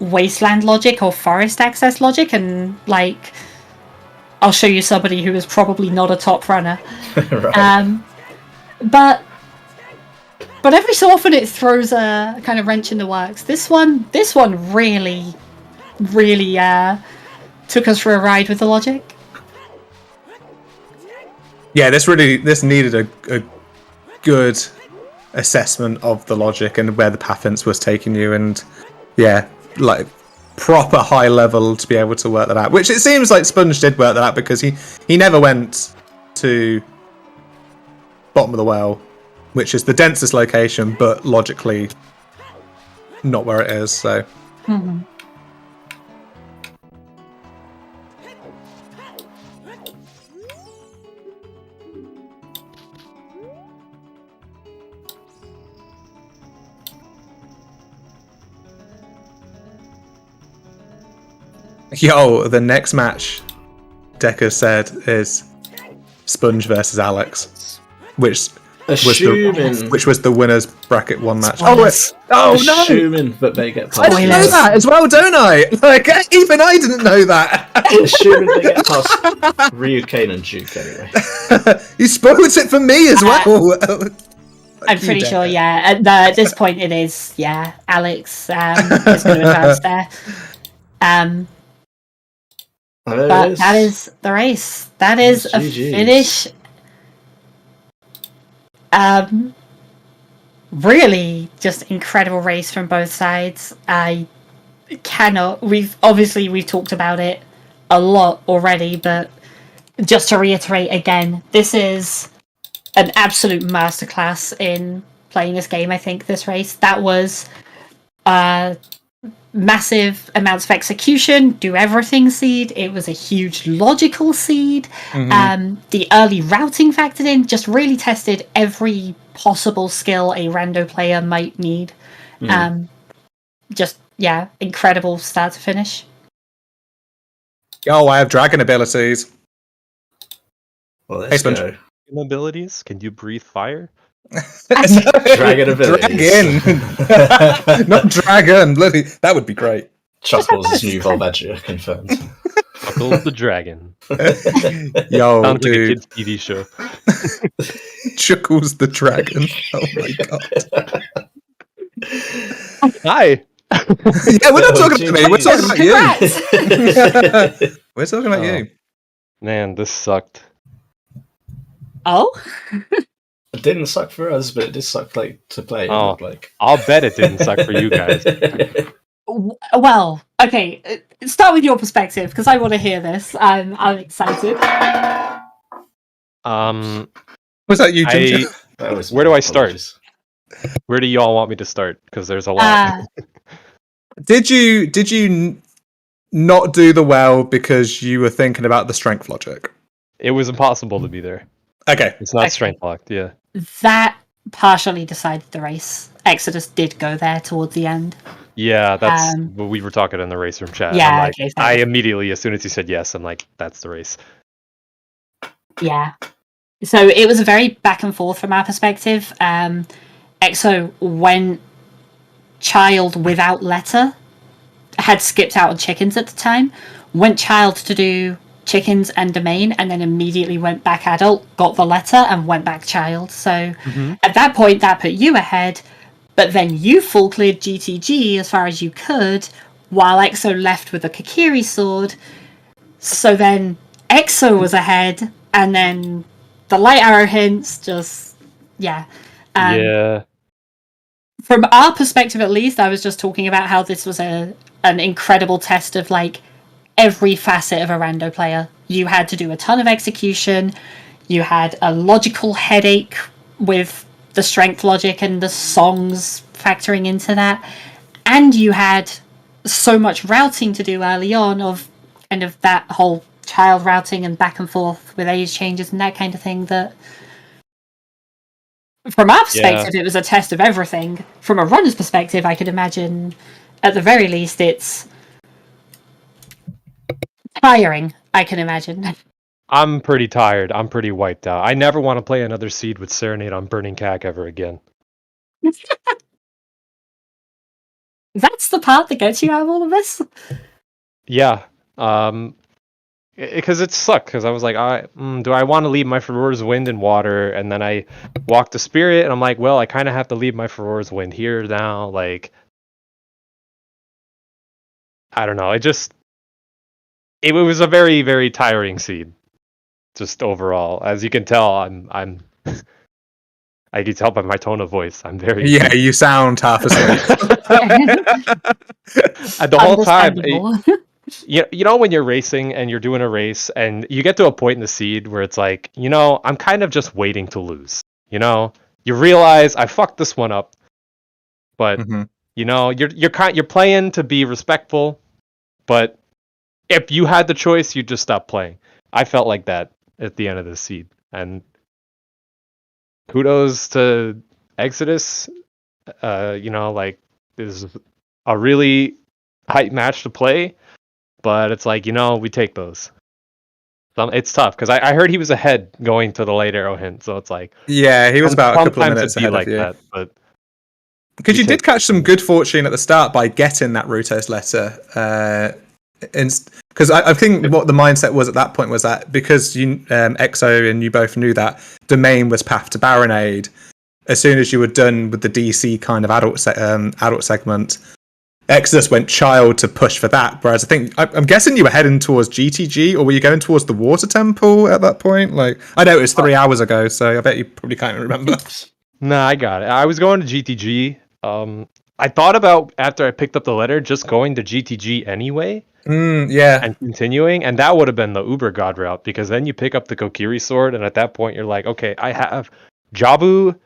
wasteland logic or forest access logic, and like, I'll show you somebody who is probably not a top runner. Right. But every so often it throws a kind of wrench in the works. This one really, really took us for a ride with the logic. Yeah, this needed a good assessment of the logic and where the pathins was taking you, and yeah, like proper high level to be able to work that out. Which it seems like Sponge did work that out, because he never went to bottom of the well, which is the densest location, but logically not where it is, so... Yo, the next match Decker said is Sponge versus Alex, which Assuming, was the winners bracket one match. Spoilers. Oh no! assuming that they get past I didn't know Spoilers. that as well, don't I? Like even I didn't know that. Assuming they get past Ryu, Kane, and Duke anyway. You spoiled it for me as well. I'm pretty sure, yeah. At this point, it is, yeah. Alex is going to advance there. But that is the race. That is a GG's. finish. Really, just incredible race from both sides. I cannot. We've talked about it a lot already, but just to reiterate again, this is an absolute masterclass in playing this game. I think this race, that was massive amounts of execution, do everything seed. It was a huge logical seed. The early routing factored in, just really tested every possible skill a rando player might need. Just, yeah, incredible start to finish. Oh, I have dragon abilities. Well, let's Sponge. go. Abilities? Can you breathe fire? Dragon abilities. Dragon. Not dragon. Bloody, that would be great. Chuckles' new Volvagia confirmed. Chuckles the dragon. Yo, Sounds like a dude. kid's TV show. Chuckles the dragon. Oh my god. Hi. Yeah, we're not talking about me. We're talking about you. Congrats! We're talking about you. Man, this sucked. Oh? It didn't suck for us, but it did suck to play. It Oh. looked like. I'll bet it didn't suck for you guys. Well, okay. Start with your perspective, because I want to hear this. I'm excited. Was that you, Ginger? Where do I start? Where do y'all want me to start? Because there's a lot. Did you not do the well because you were thinking about the strength logic? It was impossible to be there. Okay. It's not Okay. strength locked, yeah. That partially decided the race. Exodus did go there towards the end. Yeah, that's what we were talking in the race room chat. Yeah, I'm like, okay, I immediately, as soon as he said yes, I'm like, that's the race. Yeah. So it was a very back and forth from our perspective. Exo went child without letter, had skipped out on chickens at the time, went child to do chickens and domain, and then immediately went back adult, got the letter, and went back child. So at that point, that put you ahead, but then you full cleared GTG as far as you could, while Exo left with a Kakiri sword. So then Exo was ahead, and then the light arrow hints just, yeah. Yeah. From our perspective, at least, I was just talking about how this was an incredible test of like every facet of a rando player. You had to do a ton of execution. You had a logical headache with the strength logic and the songs factoring into that, and you had so much routing to do early on of kind of that whole child routing and back and forth with age changes and that kind of thing, that from our perspective it was a test of everything. From a runner's perspective, I could imagine at the very least it's tiring, I can imagine. I'm pretty tired. I'm pretty wiped out. I never want to play another seed with Serenade on Burning Cack ever again. That's the part that gets you out of all of this? Yeah. Because it sucked, because I was like, do I want to leave my Furor's Wind in water? And then I walked the Spirit, and I'm like, well, I kind of have to leave my Furor's Wind here now. Like, I don't know. It was a very, very tiring seed. Just overall. As you can tell, I'm I can tell by my tone of voice. I'm very... Yeah, you sound half asleep. The whole time... Understandable. You know when you're racing and you're doing a race and you get to a point in the seed where it's like, I'm kind of just waiting to lose. You realize I fucked this one up, but you're playing to be respectful, but if you had the choice, you'd just stop playing. I felt like that at the end of the seed, and kudos to Exodus. This is a really hype match to play. But it's like, we take those. It's tough because I heard he was ahead going to the late arrow hint, so it's like Yeah, he was about a couple of sometimes minutes it'd be ahead like of you. that, but Because you you did take catch some some- good fortune at the start by getting that Rutos letter. Because I think what the mindset was at that point was that because you, Exo and you both knew that domain was path to Baronade, as soon as you were done with the DC kind of adult segment, Exodus went child to push for that. Whereas I think I'm guessing you were heading towards GTG, or were you going towards the Water Temple at that point? Like I know it was 3 hours ago, so I bet you probably can't remember. Nah, I got it. I was going to GTG. I thought about after I picked up the letter just going to GTG anyway Yeah. and continuing, and that would have been the Uber God route because then you pick up the Kokiri sword, and at that point you're like, okay, I have Jabu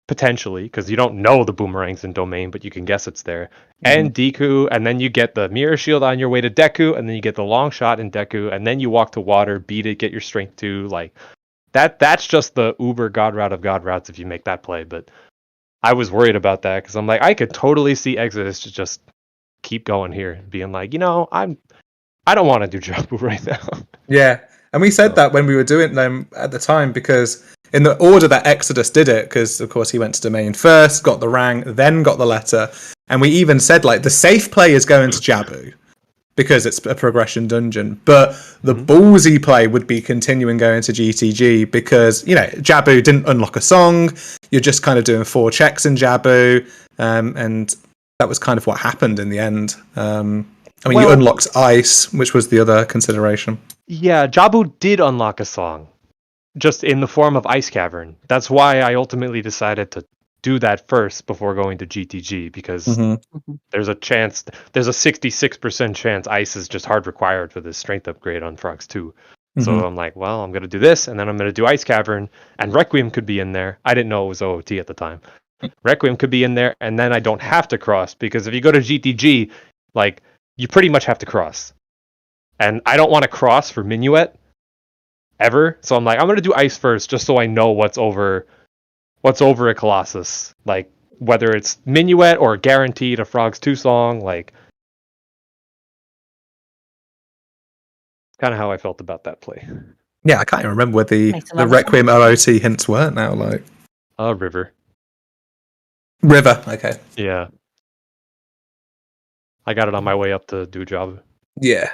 potentially because you don't know the boomerangs in domain, but you can guess it's there, and Deku, and then you get the mirror shield on your way to Deku, and then you get the long shot in Deku, and then you walk to water, beat it, get your strength 2, like that's just the Uber God route of God routes if you make that play, but I was worried about that because I'm like, I could totally see Exodus to just keep going here, being like, I don't want to do Jabu right now. Yeah, and we said that when we were doing them at the time because in the order that Exodus did it, because of course he went to domain first, got the rank, then got the letter, and we even said like the safe play is going to Jabu because it's a progression dungeon, but the ballsy play would be continuing going to GTG because Jabu didn't unlock a song. You're just kind of doing 4 checks in Jabu, and that was kind of what happened in the end. You unlocked Ice, which was the other consideration. Yeah, Jabu did unlock a song, just in the form of Ice Cavern. That's why I ultimately decided to do that first before going to GTG, because there's a 66% chance Ice is just hard required for this strength upgrade on Frogs 2. So I'm like, well, I'm going to do this, and then I'm going to do Ice Cavern, and Requiem could be in there. I didn't know it was OOT at the time. Requiem could be in there, and then I don't have to cross, because if you go to GTG, like, you pretty much have to cross. And I don't want to cross for Minuet ever, so I'm like, I'm going to do Ice first, just so I know what's over at Colossus. Like, whether it's Minuet or guaranteed a Frogs 2 song, like, kind of how I felt about that play. Yeah, I can't even remember where the Makes a lot of Requiem OOT hints were now. Like River. River, okay. Yeah. I got it on my way up to do job. Yeah.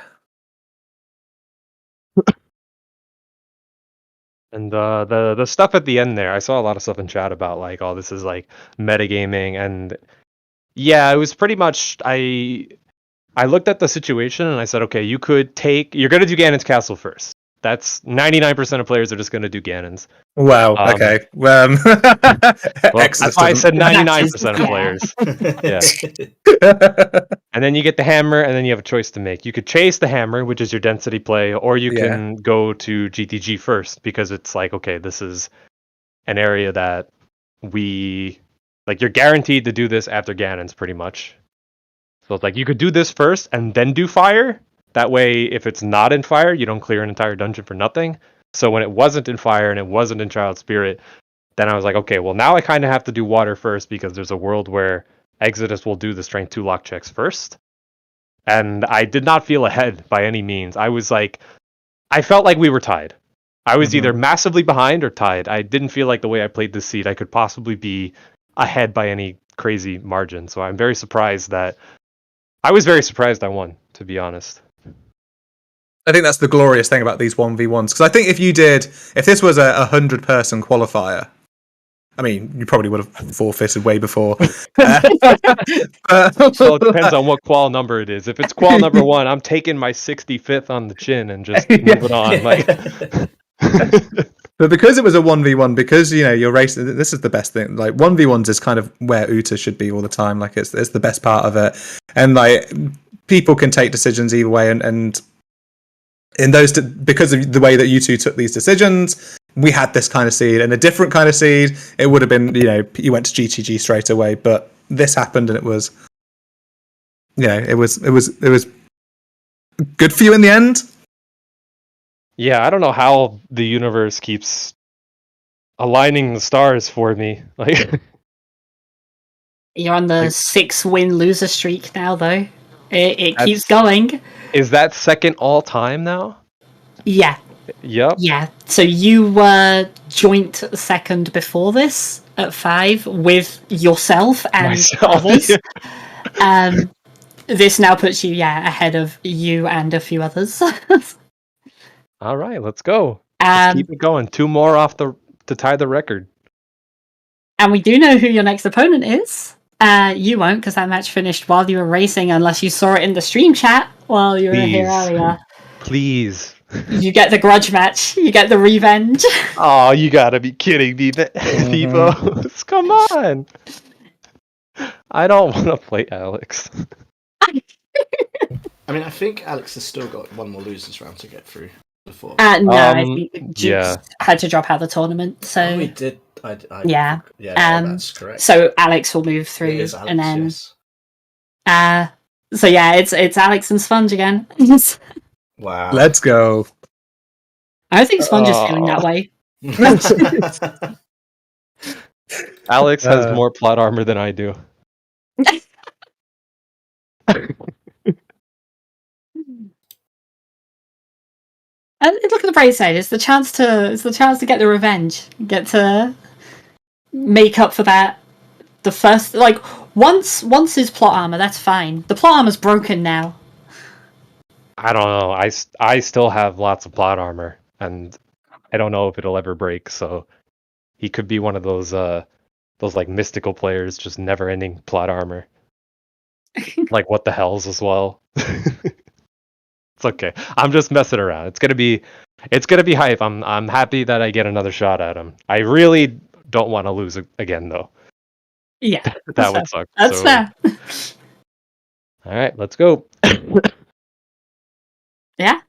And the stuff at the end there, I saw a lot of stuff in chat about like, oh, this is like metagaming, and yeah, it was pretty much I looked at the situation and I said, okay, you're gonna do Ganon's Castle first. That's 99% of players are just gonna do Ganon's. Wow. Okay. Well, that's why I said 99% of players. Yeah. And then you get the hammer, and then you have a choice to make. You could chase the hammer, which is your density play, or you can go to GTG first, because it's like, okay, this is an area that you're guaranteed to do this after Ganon's, pretty much. So it's like, you could do this first, and then do fire. That way, if it's not in fire, you don't clear an entire dungeon for nothing. So when it wasn't in fire, and it wasn't in Child Spirit, then I was like, okay, well, now I kind of have to do water first, because there's a world where Exodus will do the strength 2 lock checks first. And I did not feel ahead by any means. I was like, I felt like we were tied. I was either massively behind or tied. I didn't feel like the way I played this seed, I could possibly be ahead by any crazy margin. So I'm very surprised I won, to be honest. I think that's the glorious thing about these 1v1s. Because I think if this was a 100-person qualifier, I mean, you probably would have forfeited way before. So it depends on what qual number it is. If it's qual number 1, I'm taking my 65th on the chin and just moving on. Like, but because it was a 1v1, because you're racing, this is the best thing. Like 1v1s is kind of where OoTR should be all the time. Like it's the best part of it, and like people can take decisions either way, and in those because of the way that you two took these decisions, we had this kind of seed, and a different kind of seed, it would have been, you went to GTG straight away, but this happened, and it was good for you in the end. Yeah, I don't know how the universe keeps aligning the stars for me. Like, You're on the 6-win loser streak now, though. It keeps going. Is that second all time now? Yeah. Yep. Yeah. So you were joint second before this at 5 with yourself and Myself. others. This now puts you, ahead of you and a few others. All right, let's go. Let's keep it going. 2 more off to tie the record. And we do know who your next opponent is. You won't, because that match finished while you were racing, unless you saw it in the stream chat while you were here earlier. Please. You get the grudge match. You get the revenge. Oh, you gotta be kidding me, Beepos. Come on. I don't want to play Alex. I mean, I think Alex has still got one more losers round to get through before. No, I think Jukes had to drop out of the tournament. So he did. Yeah. That's correct. So Alex will move through, It is Alex, and then yes. so yeah, it's Alex and Sponge again. Wow. Let's go. I don't think Sponge is feeling that way. Alex has more plot armor than I do. And look at the bright side. It's the chance to get the revenge. Get to make up for that. The first, like, once his plot armor, that's fine. The plot armor's broken now. I don't know. I still have lots of plot armor, and I don't know if it'll ever break. So he could be one of those like mystical players, just never-ending plot armor. Like what the hells as well. It's okay. I'm just messing around. It's gonna be hype. I'm happy that I get another shot at him. I really don't want to lose again though. Yeah, that would suck. That's fair. All right, let's go. Yeah.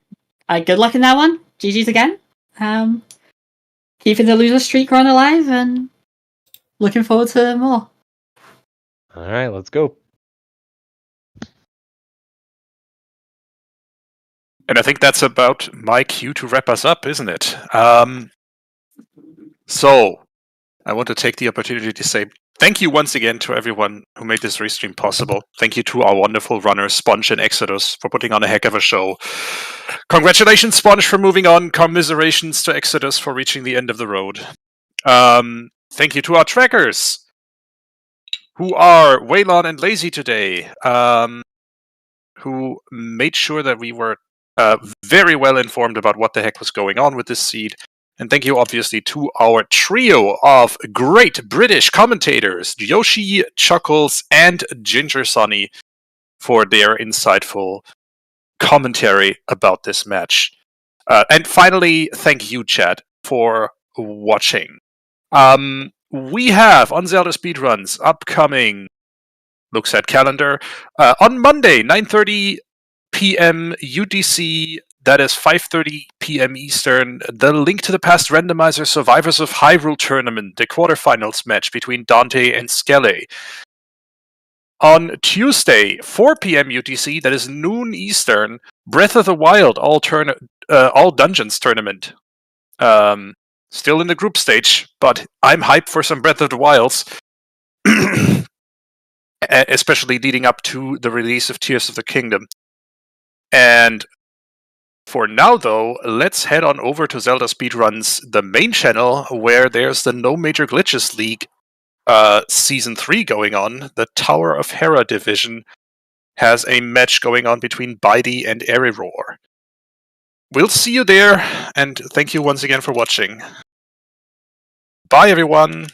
Good luck in that one. GG's again. Keeping the loser streak run alive and looking forward to more. All right, let's go. And I think that's about my cue to wrap us up, isn't it? So, I want to take the opportunity to say thank you once again to everyone who made this restream possible. Thank you to our wonderful runners, Sponge and Exodus, for putting on a heck of a show. Congratulations, Sponge, for moving on. Commiserations to Exodus for reaching the end of the road. Thank you to our trackers, who are Waylon and Lazy today, who made sure that we were very well informed about what the heck was going on with this seed. And thank you, obviously, to our trio of great British commentators, Yoshi, Chuckles, and Ginger Sonny, for their insightful commentary about this match. And finally, thank you, chat, for watching. We have on Zelda Speedruns upcoming, looks at calendar, on Monday, 9:30 p.m. UTC, that is 5:30 p.m. Eastern, the Link to the Past Randomizer Survivors of Hyrule tournament, the quarterfinals match between Dante and Skele. On Tuesday, 4 p.m. UTC, that is noon Eastern, Breath of the Wild all Dungeons tournament. Still in the group stage, but I'm hyped for some Breath of the Wilds. Especially leading up to the release of Tears of the Kingdom. And for now, though, let's head on over to Zelda Speedruns, the main channel, where there's the No Major Glitches League Season 3 going on. The Tower of Hera division has a match going on between Bidey and Eriror. We'll see you there, and thank you once again for watching. Bye, everyone!